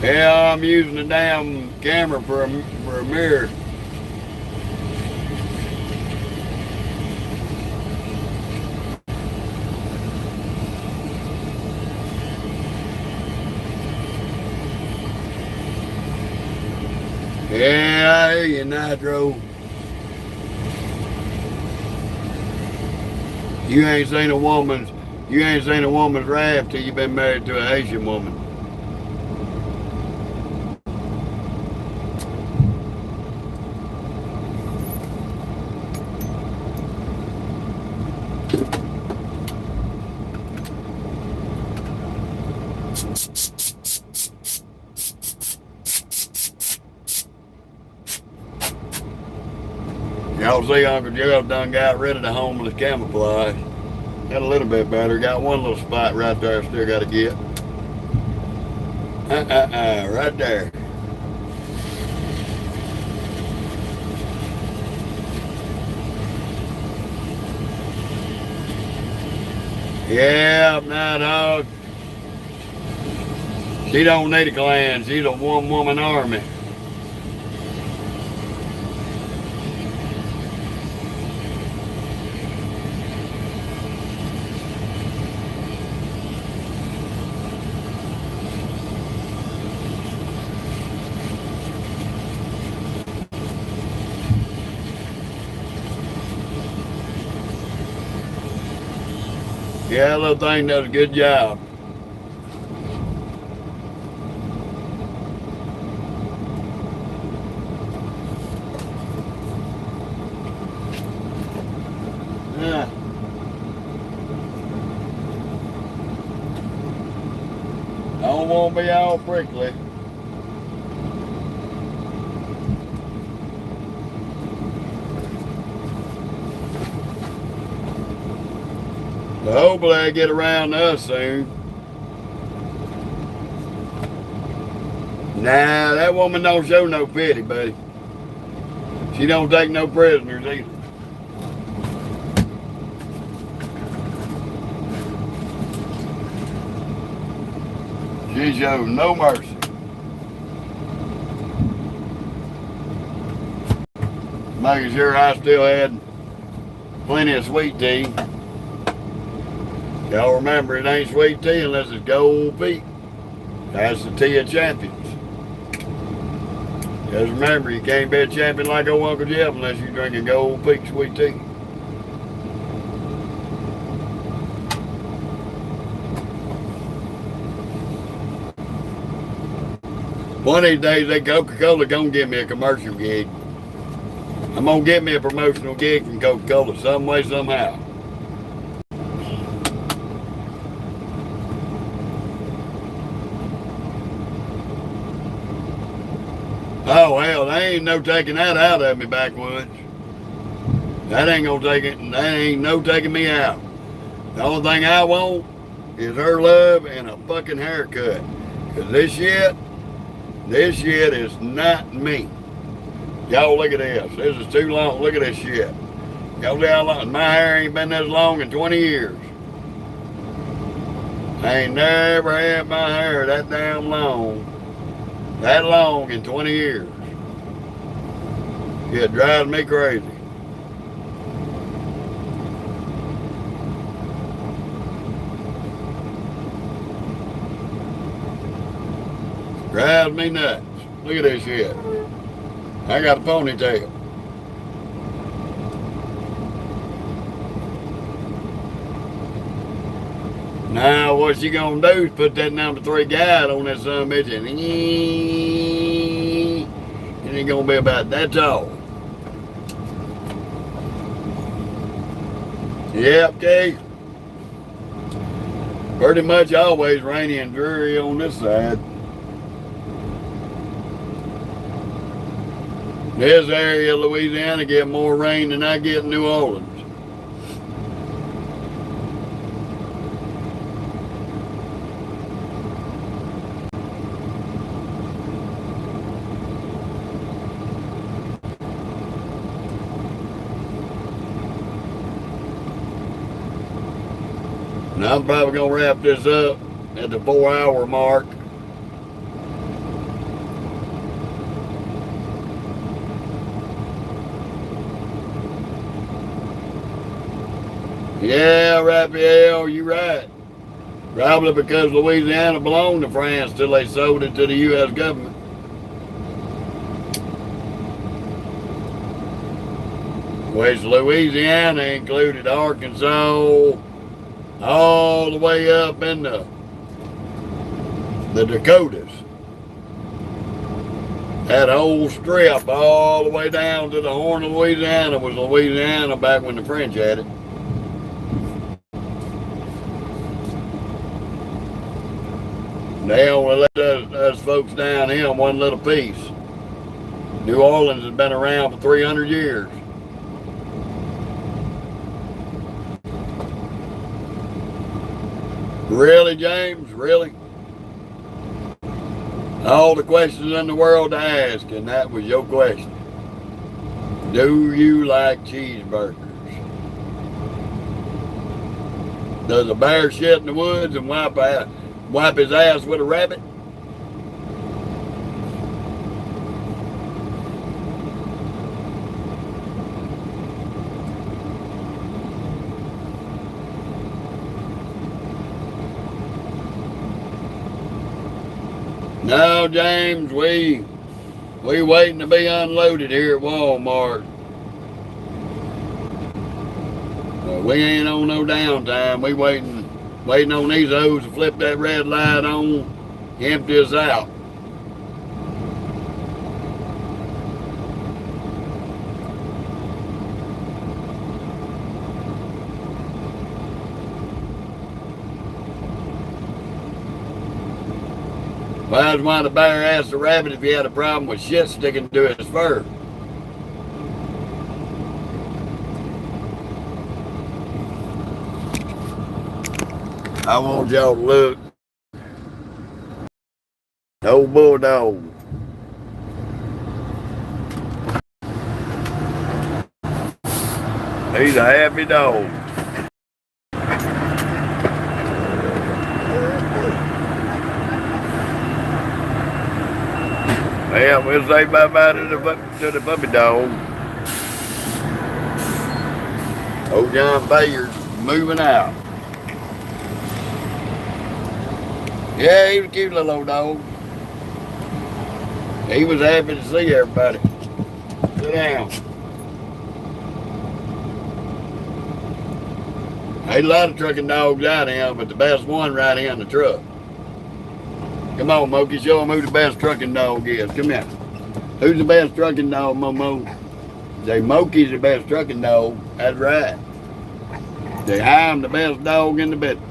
Yeah, I'm using the damn camera for a mirror. Yeah, I hear you, Nitro. You ain't seen a woman's wrath till you've been married to a Haitian woman. Y'all see Uncle Joe done got rid of the homeless camouflage. Got a little bit better. Got one little spot right there I still got to get. Right there. Yeah, now dog. She don't need a clan. She's a one-woman army. Yeah, that little thing does a good job. Yeah. I don't want to be all prickly. So hopefully I get around to us soon. Nah, that woman don't show no pity, buddy. She don't take no prisoners either. She shows no mercy. Making sure I still had plenty of sweet tea. Y'all remember, it ain't sweet tea unless it's Gold Peak. That's the tea of champions. Just remember, you can't be a champion like old Uncle Jeff unless you're drinking Gold Peak sweet tea. One of these days, that Coca-Cola gonna give me a commercial gig. I'm gonna get me a promotional gig from Coca-Cola some way, somehow. Oh hell, they ain't no taking that out of me, backwoods. That ain't gonna take it. That ain't no taking me out. The only thing I want is her love and a fucking haircut. Cause this shit is not me. Y'all look at this. This is too long. Look at this shit. Y'all see how long? My hair ain't been this long in 20 years. I ain't never had my hair that damn long. That long in 20 years. It drives me crazy. Drives me nuts. Look at this shit. I got a ponytail. Now what you gonna do is put that number 3 guide on that son of a bitch and it's gonna be about that tall. Yep, Keith. Pretty much always rainy and dreary on this side. This area of Louisiana get more rain than I get in New Orleans. And I'm probably going to wrap this up at the 4-hour mark. Yeah, Raphael, you're right. Probably because Louisiana belonged to France till they sold it to the U.S. government. Which Louisiana included Arkansas, all the way up in the Dakotas. That whole strip all the way down to the Horn of Louisiana was Louisiana back when the French had it. They only let us folks down here one little piece. New Orleans has been around for 300 years. Really, James? Really? All the questions in the world to ask, and that was your question. Do you like cheeseburgers? Does a bear shit in the woods and wipe his ass with a rabbit? No, James, we waiting to be unloaded here at Walmart. We ain't on no downtime. We waiting on these hoes to flip that red light on, empty us out. Well, that's why the bear asked the rabbit if he had a problem with shit sticking to his fur. I want y'all to look. Old bulldog. He's a happy dog. Yeah, we'll say bye-bye to the puppy dog. Old John Bayard's moving out. Yeah, he was a cute little old dog. He was happy to see everybody. Sit down. There's a lot of trucking dogs out here, but the best one right here in the truck. Come on, Moki, show him who the best trucking dog is. Come here. Who's the best trucking dog, Momo? Say Moki's the best trucking dog. That's right. Say I'm the best dog in the business.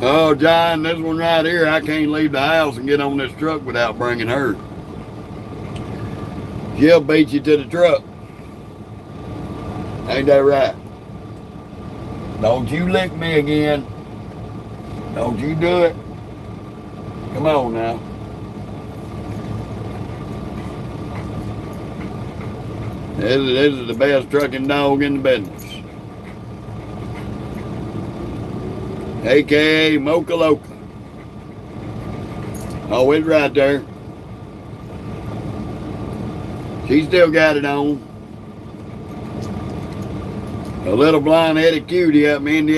Oh, John, this one right here, I can't leave the house and get on this truck without bringing her. She'll beat you to the truck. Ain't that right? Don't you lick me again. Don't you do it. Come on now. This is the best trucking dog in the business. AKA Mocha Loca. Oh, it's right there. She still got it on. A little blonde-headed cutie up in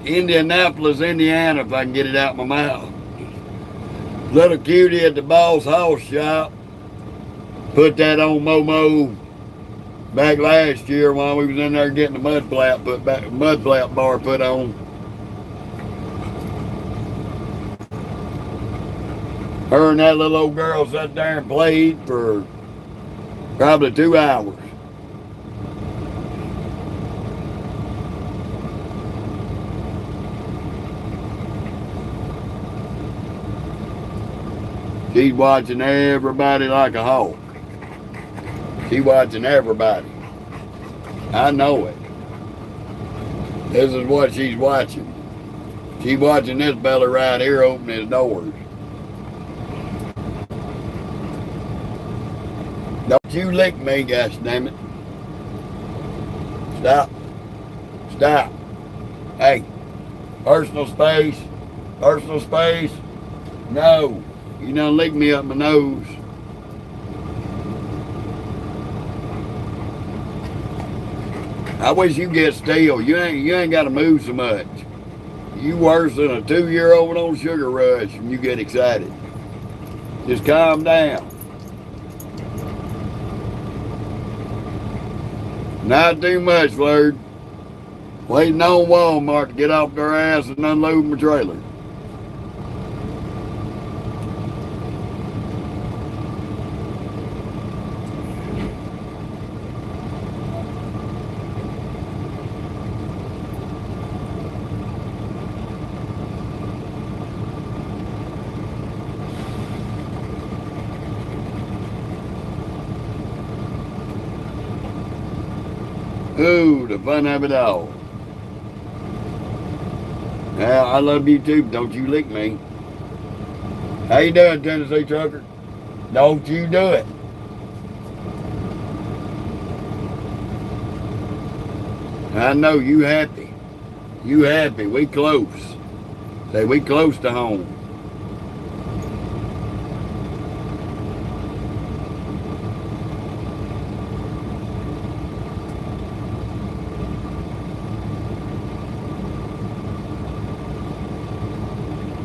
Indianapolis, Indiana, if I can get it out my mouth. Little cutie at the Boss Hoss shop. Put that on Momo back last year while we was in there getting the mud flap bar put on. Her and that little old girl sat there and played for probably 2 hours. She's watching everybody like a hawk. She's watching everybody. I know it. This is what she's watching. She's watching this fella right here open his doors. Don't you lick me, gosh damn it. Stop. Stop. Hey, personal space. Personal space. No. You done lick me up my nose. I wish you get still. You ain't got to move so much. You worse than a 2-year-old on sugar rush when you get excited. Just calm down. Not too much, Lord. Waiting on Walmart to get off their ass and unload my trailer. Ooh, the fun of it all. Yeah, I love you too, don't you lick me. How you doing, Tennessee trucker? Don't you do it. I know you happy. You happy. We close. Say we close to home.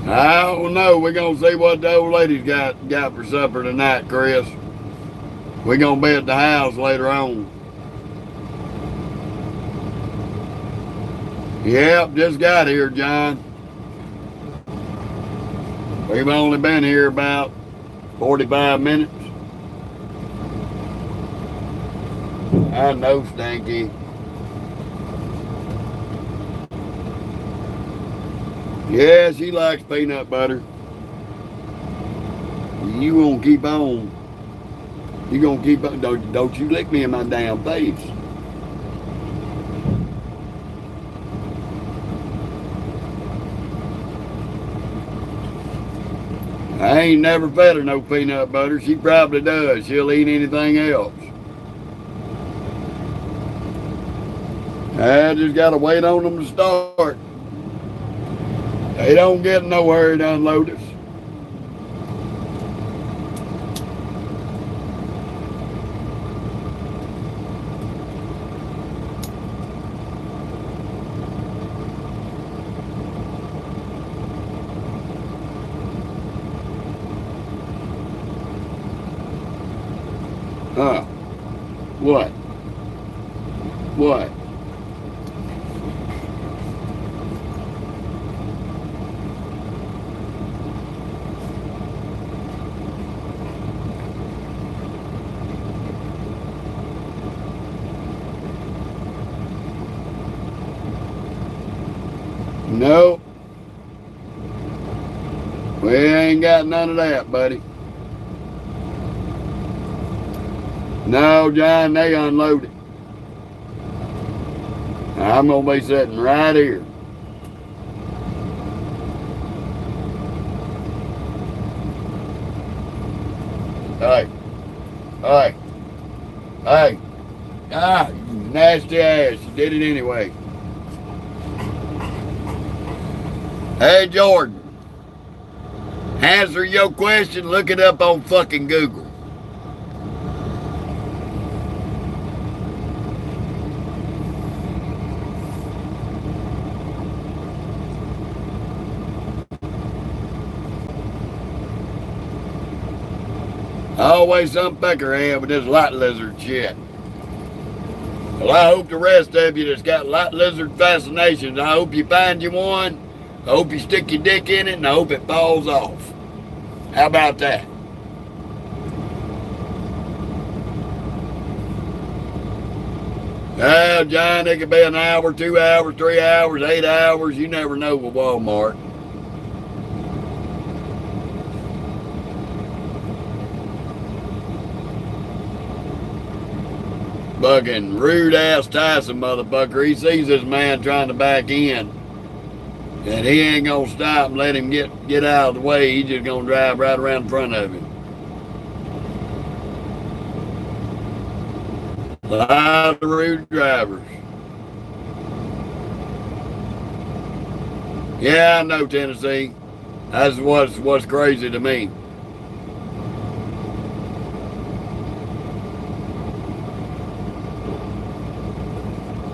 I don't know. We're going to see what the old lady's got for supper tonight, Chris. We're going to be at the house later on. Yep, just got here, John. We've only been here about 45 minutes. I know, Stanky. Yeah, she likes peanut butter. You gonna keep on. You gonna keep on. Don't you lick me in my damn face. I ain't never fed her no peanut butter. She probably does. She'll eat anything else. I just gotta wait on them to start. They don't get nowhere to unload us. Huh. What? What? No. We ain't got none of that, buddy. No, John, they unloaded. I'm going to be sitting right here. Hey. Hey, hey, you nasty ass. You did it anyway. Hey, Jordan. Answer your question. Look it up on fucking Google. Always some peckerhead with this lot lizard shit. Well, I hope the rest of you that's got lot lizard fascinations, I hope you find you one. I hope you stick your dick in it, and I hope it falls off. How about that? Well, John, it could be an hour, 2 hours, 3 hours, 8 hours. You never know with Walmart. Fucking rude ass Tyson motherfucker. He sees this man trying to back in. And he ain't gonna stop and let him get out of the way. He's just gonna drive right around in front of him. A lot of rude drivers. Yeah, I know, Tennessee. That's what's crazy to me.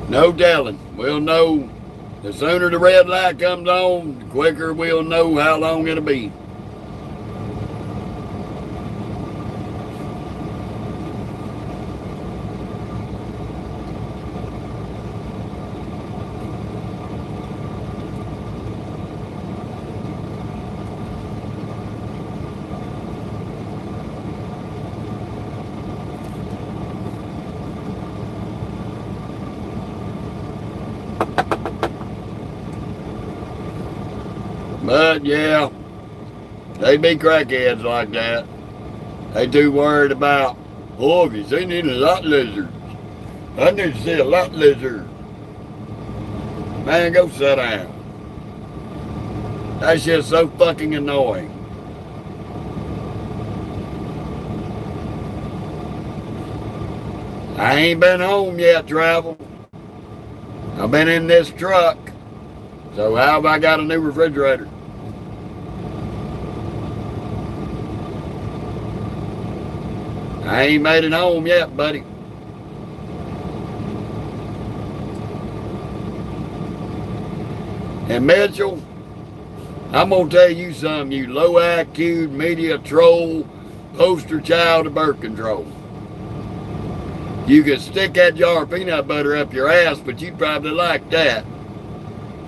No telling. We'll know. The sooner the red light comes on, the quicker we'll know how long it'll be. But yeah, they be crackheads like that. They too worried about, oh, have you seen any lot lizards? I need to see a lot lizard. Man, go sit down. That shit's so fucking annoying. I ain't been home yet, travel. I've been in this truck. So how have I got a new refrigerator? I ain't made it home yet, buddy. And Mitchell, I'm going to tell you something, you low IQ media troll, poster child of birth control. You could stick that jar of peanut butter up your ass, but you'd probably like that.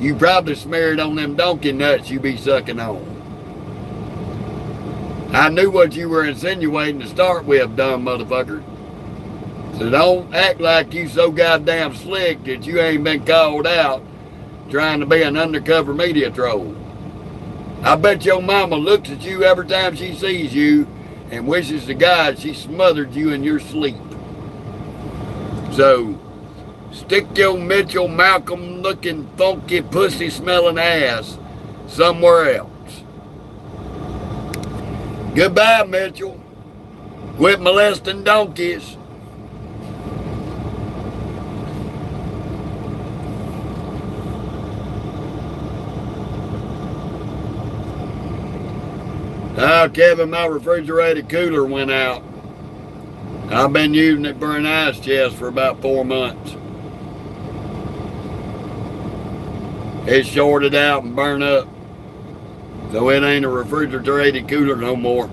You probably smear it on them donkey nuts you be sucking on. I knew what you were insinuating to start with, dumb motherfucker. So don't act like you so goddamn slick that you ain't been called out trying to be an undercover media troll. I bet your mama looks at you every time she sees you and wishes to God she smothered you in your sleep. So, stick your Mitchell Malcolm looking funky pussy smelling ass somewhere else. Goodbye, Mitchell. Quit molesting donkeys. Oh, Kevin, my refrigerated cooler went out. I've been using it for an ice chest for about 4 months. It's shorted out and burned up. So it ain't a refrigerated cooler no more.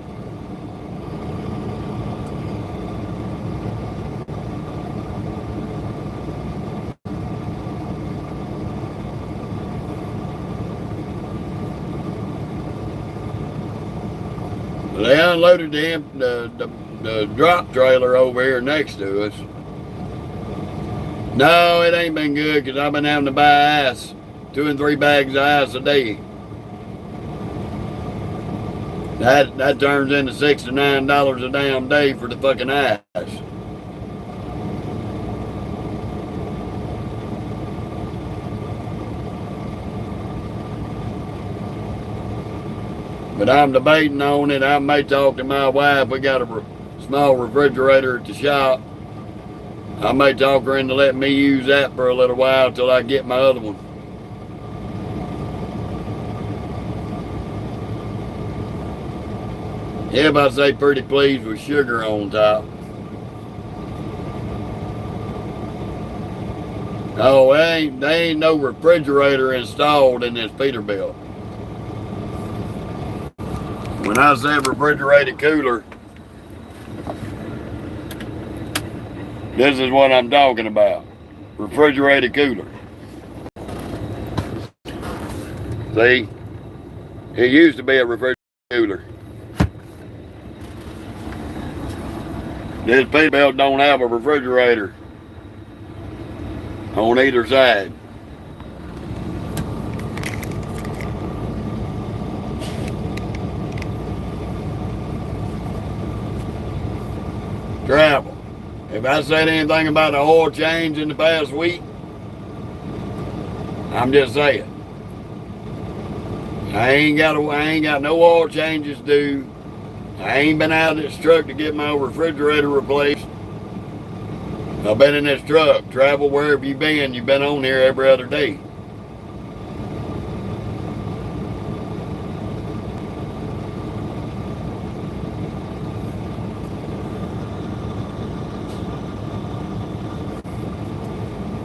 They unloaded the drop trailer over here next to us. No, it ain't been good because I've been having to buy ice, 2 and 3 bags of ice a day. That turns into $6 to $9 a damn day for the fucking ice. But I'm debating on it. I may talk to my wife. We got to small refrigerator at the shop. I may talk her into letting me use that for a little while till I get my other one. Everybody say pretty pleased with sugar on top. Oh, there ain't no refrigerator installed in this Peterbilt. When I say refrigerated cooler, this is what I'm talking about. Refrigerated cooler. See? It used to be a refrigerated cooler. This Peterbilt don't have a refrigerator on either side. Travel. If I said anything about the oil change in the past week, I'm just saying. I ain't got no oil changes due. I ain't been out of this truck to get my refrigerator replaced. I've been in this truck. Travel wherever you've been on here every other day.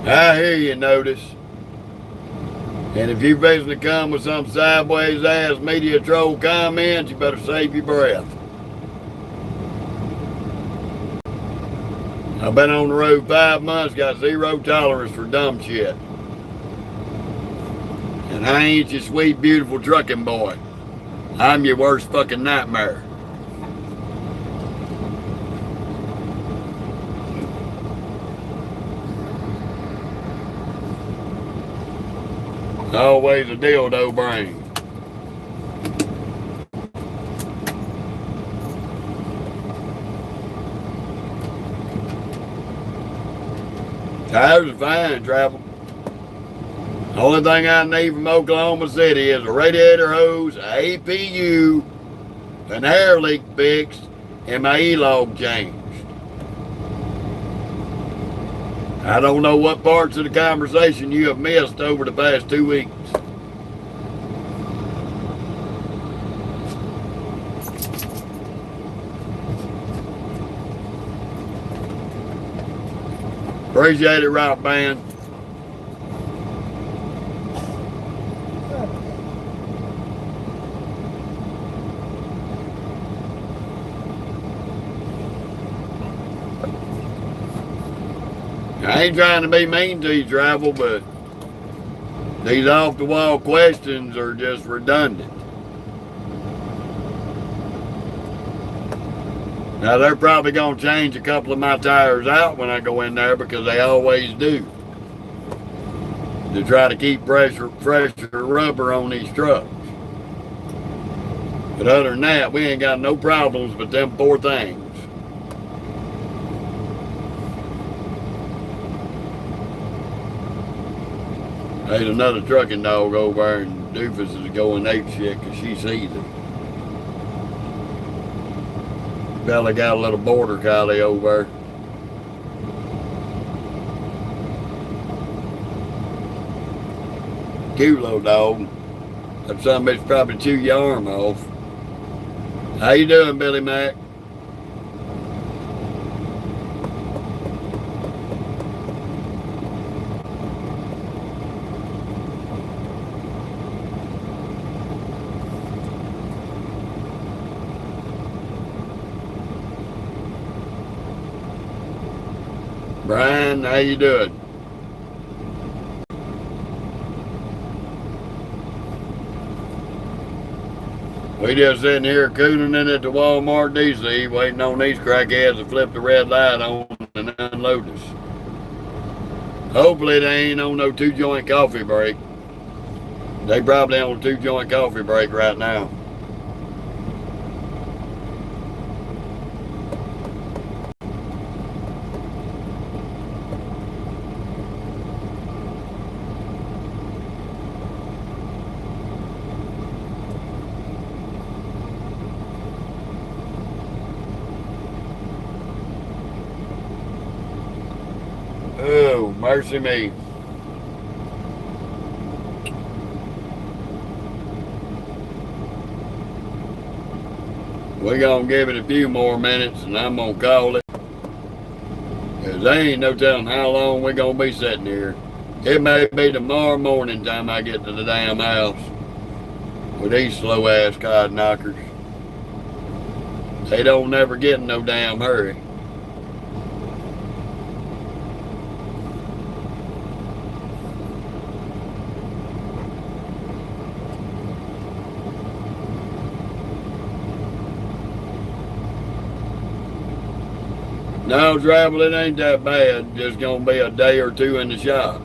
I hear you, Notice. And if you basically come with some sideways ass media troll comments, you better save your breath. I've been on the road 5 months, got zero tolerance for dumb shit. And I ain't your sweet, beautiful trucking boy. I'm your worst fucking nightmare. Always a dildo brain. Tires are fine, Travel. Only thing I need from Oklahoma City is a radiator hose, a APU, an air leak fixed, and my E-log changed. I don't know what parts of the conversation you have missed over the past 2 weeks. Appreciate it, Rock Band. I ain't trying to be mean to you, Travel, but these off-the-wall questions are just redundant. Now, they're probably going to change a couple of my tires out when I go in there because they always do. To try to keep fresher rubber on these trucks. But other than that, we ain't got no problems but them 4 things. There's another trucking dog over there, and Doofus is going ape shit because she sees it. Bella got a little border collie over there. Cute little dog. That son of a bitch probably chew your arm off. How you doing, Billy Mac? Brian, how you doing? We just sitting here cooling in at the Walmart DC, waiting on these crackheads to flip the red light on and unload us. Hopefully they ain't on no 2-joint coffee break. They probably on a 2-joint coffee break right now. mercy me. We're gonna give it a few more minutes and I'm gonna call it. Cause there ain't no telling how long we're gonna be sitting here. It may be tomorrow morning time I get to the damn house with these slow ass cod knockers. They don't never get in no damn hurry. No, travel, it ain't that bad. Just gonna be a day or two in the shop.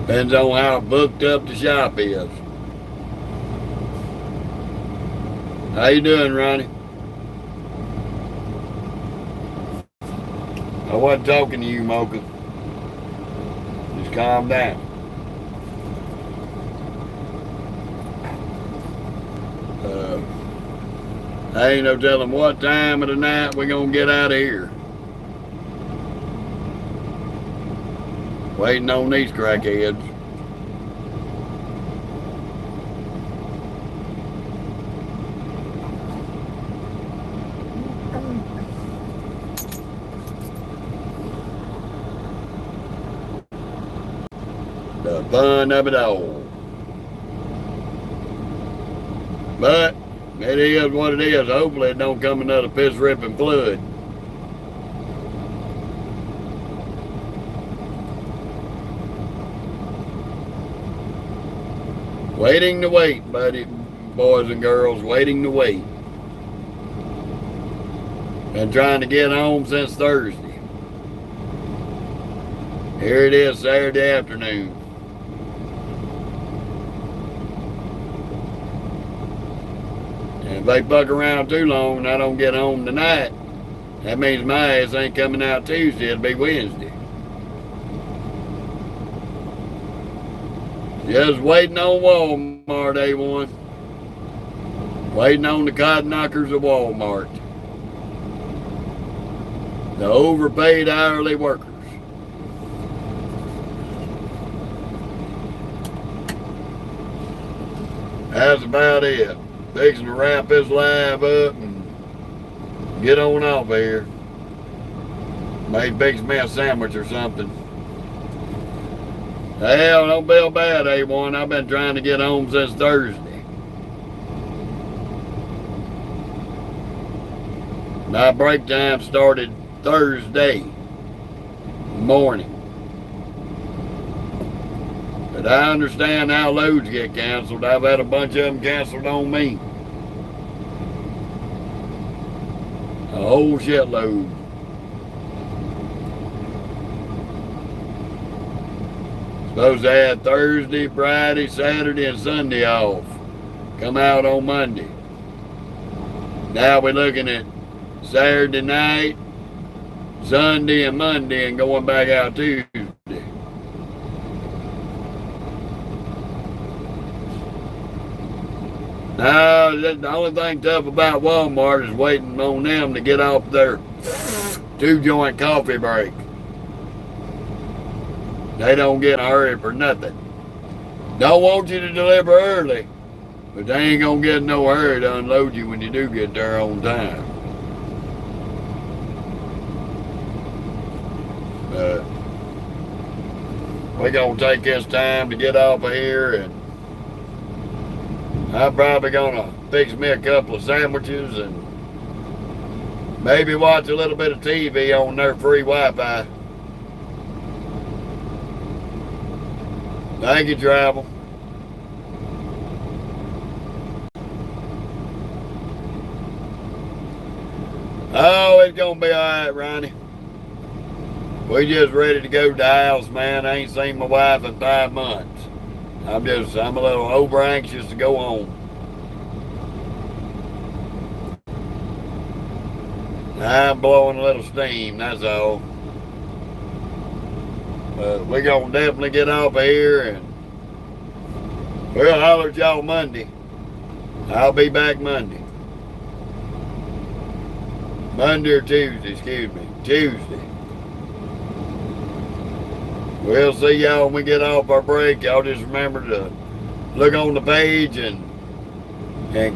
Depends on how booked up the shop is. How you doing, Ronnie? I wasn't talking to you, Mocha. Just calm down. I ain't no telling what time of the night we're gonna get out of here. Waiting on these crackheads. The fun of it all. But it is what it is. Hopefully it don't come another piss-ripping flood. Waiting to wait, buddy, boys and girls, waiting to wait. Been trying to get home since Thursday. Here it is, Saturday afternoon. And if they fuck around too long and I don't get home tonight, that means my ass ain't coming out Tuesday, it'll be Wednesday. Just waiting on Walmart, A1. Waiting on the cod knockers of Walmart. The overpaid hourly workers. That's about it. Fixing to wrap this live up and get on off here. Maybe fix me a sandwich or something. Hell, don't feel bad, A1. I've been trying to get home since Thursday. My break time started Thursday morning. But I understand how loads get canceled. I've had a bunch of them canceled on me. A whole shitload. Supposed to have Thursday, Friday, Saturday, and Sunday off. Come out on Monday. Now we're looking at Saturday night, Sunday, and Monday, and going back out Tuesday. Now, the only thing tough about Walmart is waiting on them to get off their 2-joint coffee break. They don't get in a hurry for nothing. Don't want you to deliver early, but they ain't gonna get in no hurry to unload you when you do get there on time. We're gonna take this time to get off of here, and I'm probably gonna fix me a couple of sandwiches and maybe watch a little bit of TV on their free Wi-Fi. Thank you, Travel. Oh, it's gonna be alright, Ronnie. We just ready to go to the house, man. I ain't seen my wife in 5 months. I'm a little over anxious to go home. I'm blowing a little steam, that's all. We're gonna definitely get off of here, and we'll holler at y'all Monday. I'll be back Monday. Monday or Tuesday, excuse me. Tuesday. We'll see y'all when we get off our break. Y'all just remember to look on the page and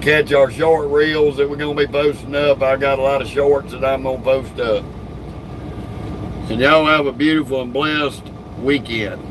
catch our short reels that we're going to be posting up. I got a lot of shorts that I'm going to post up. And y'all have a beautiful and blessed weekend.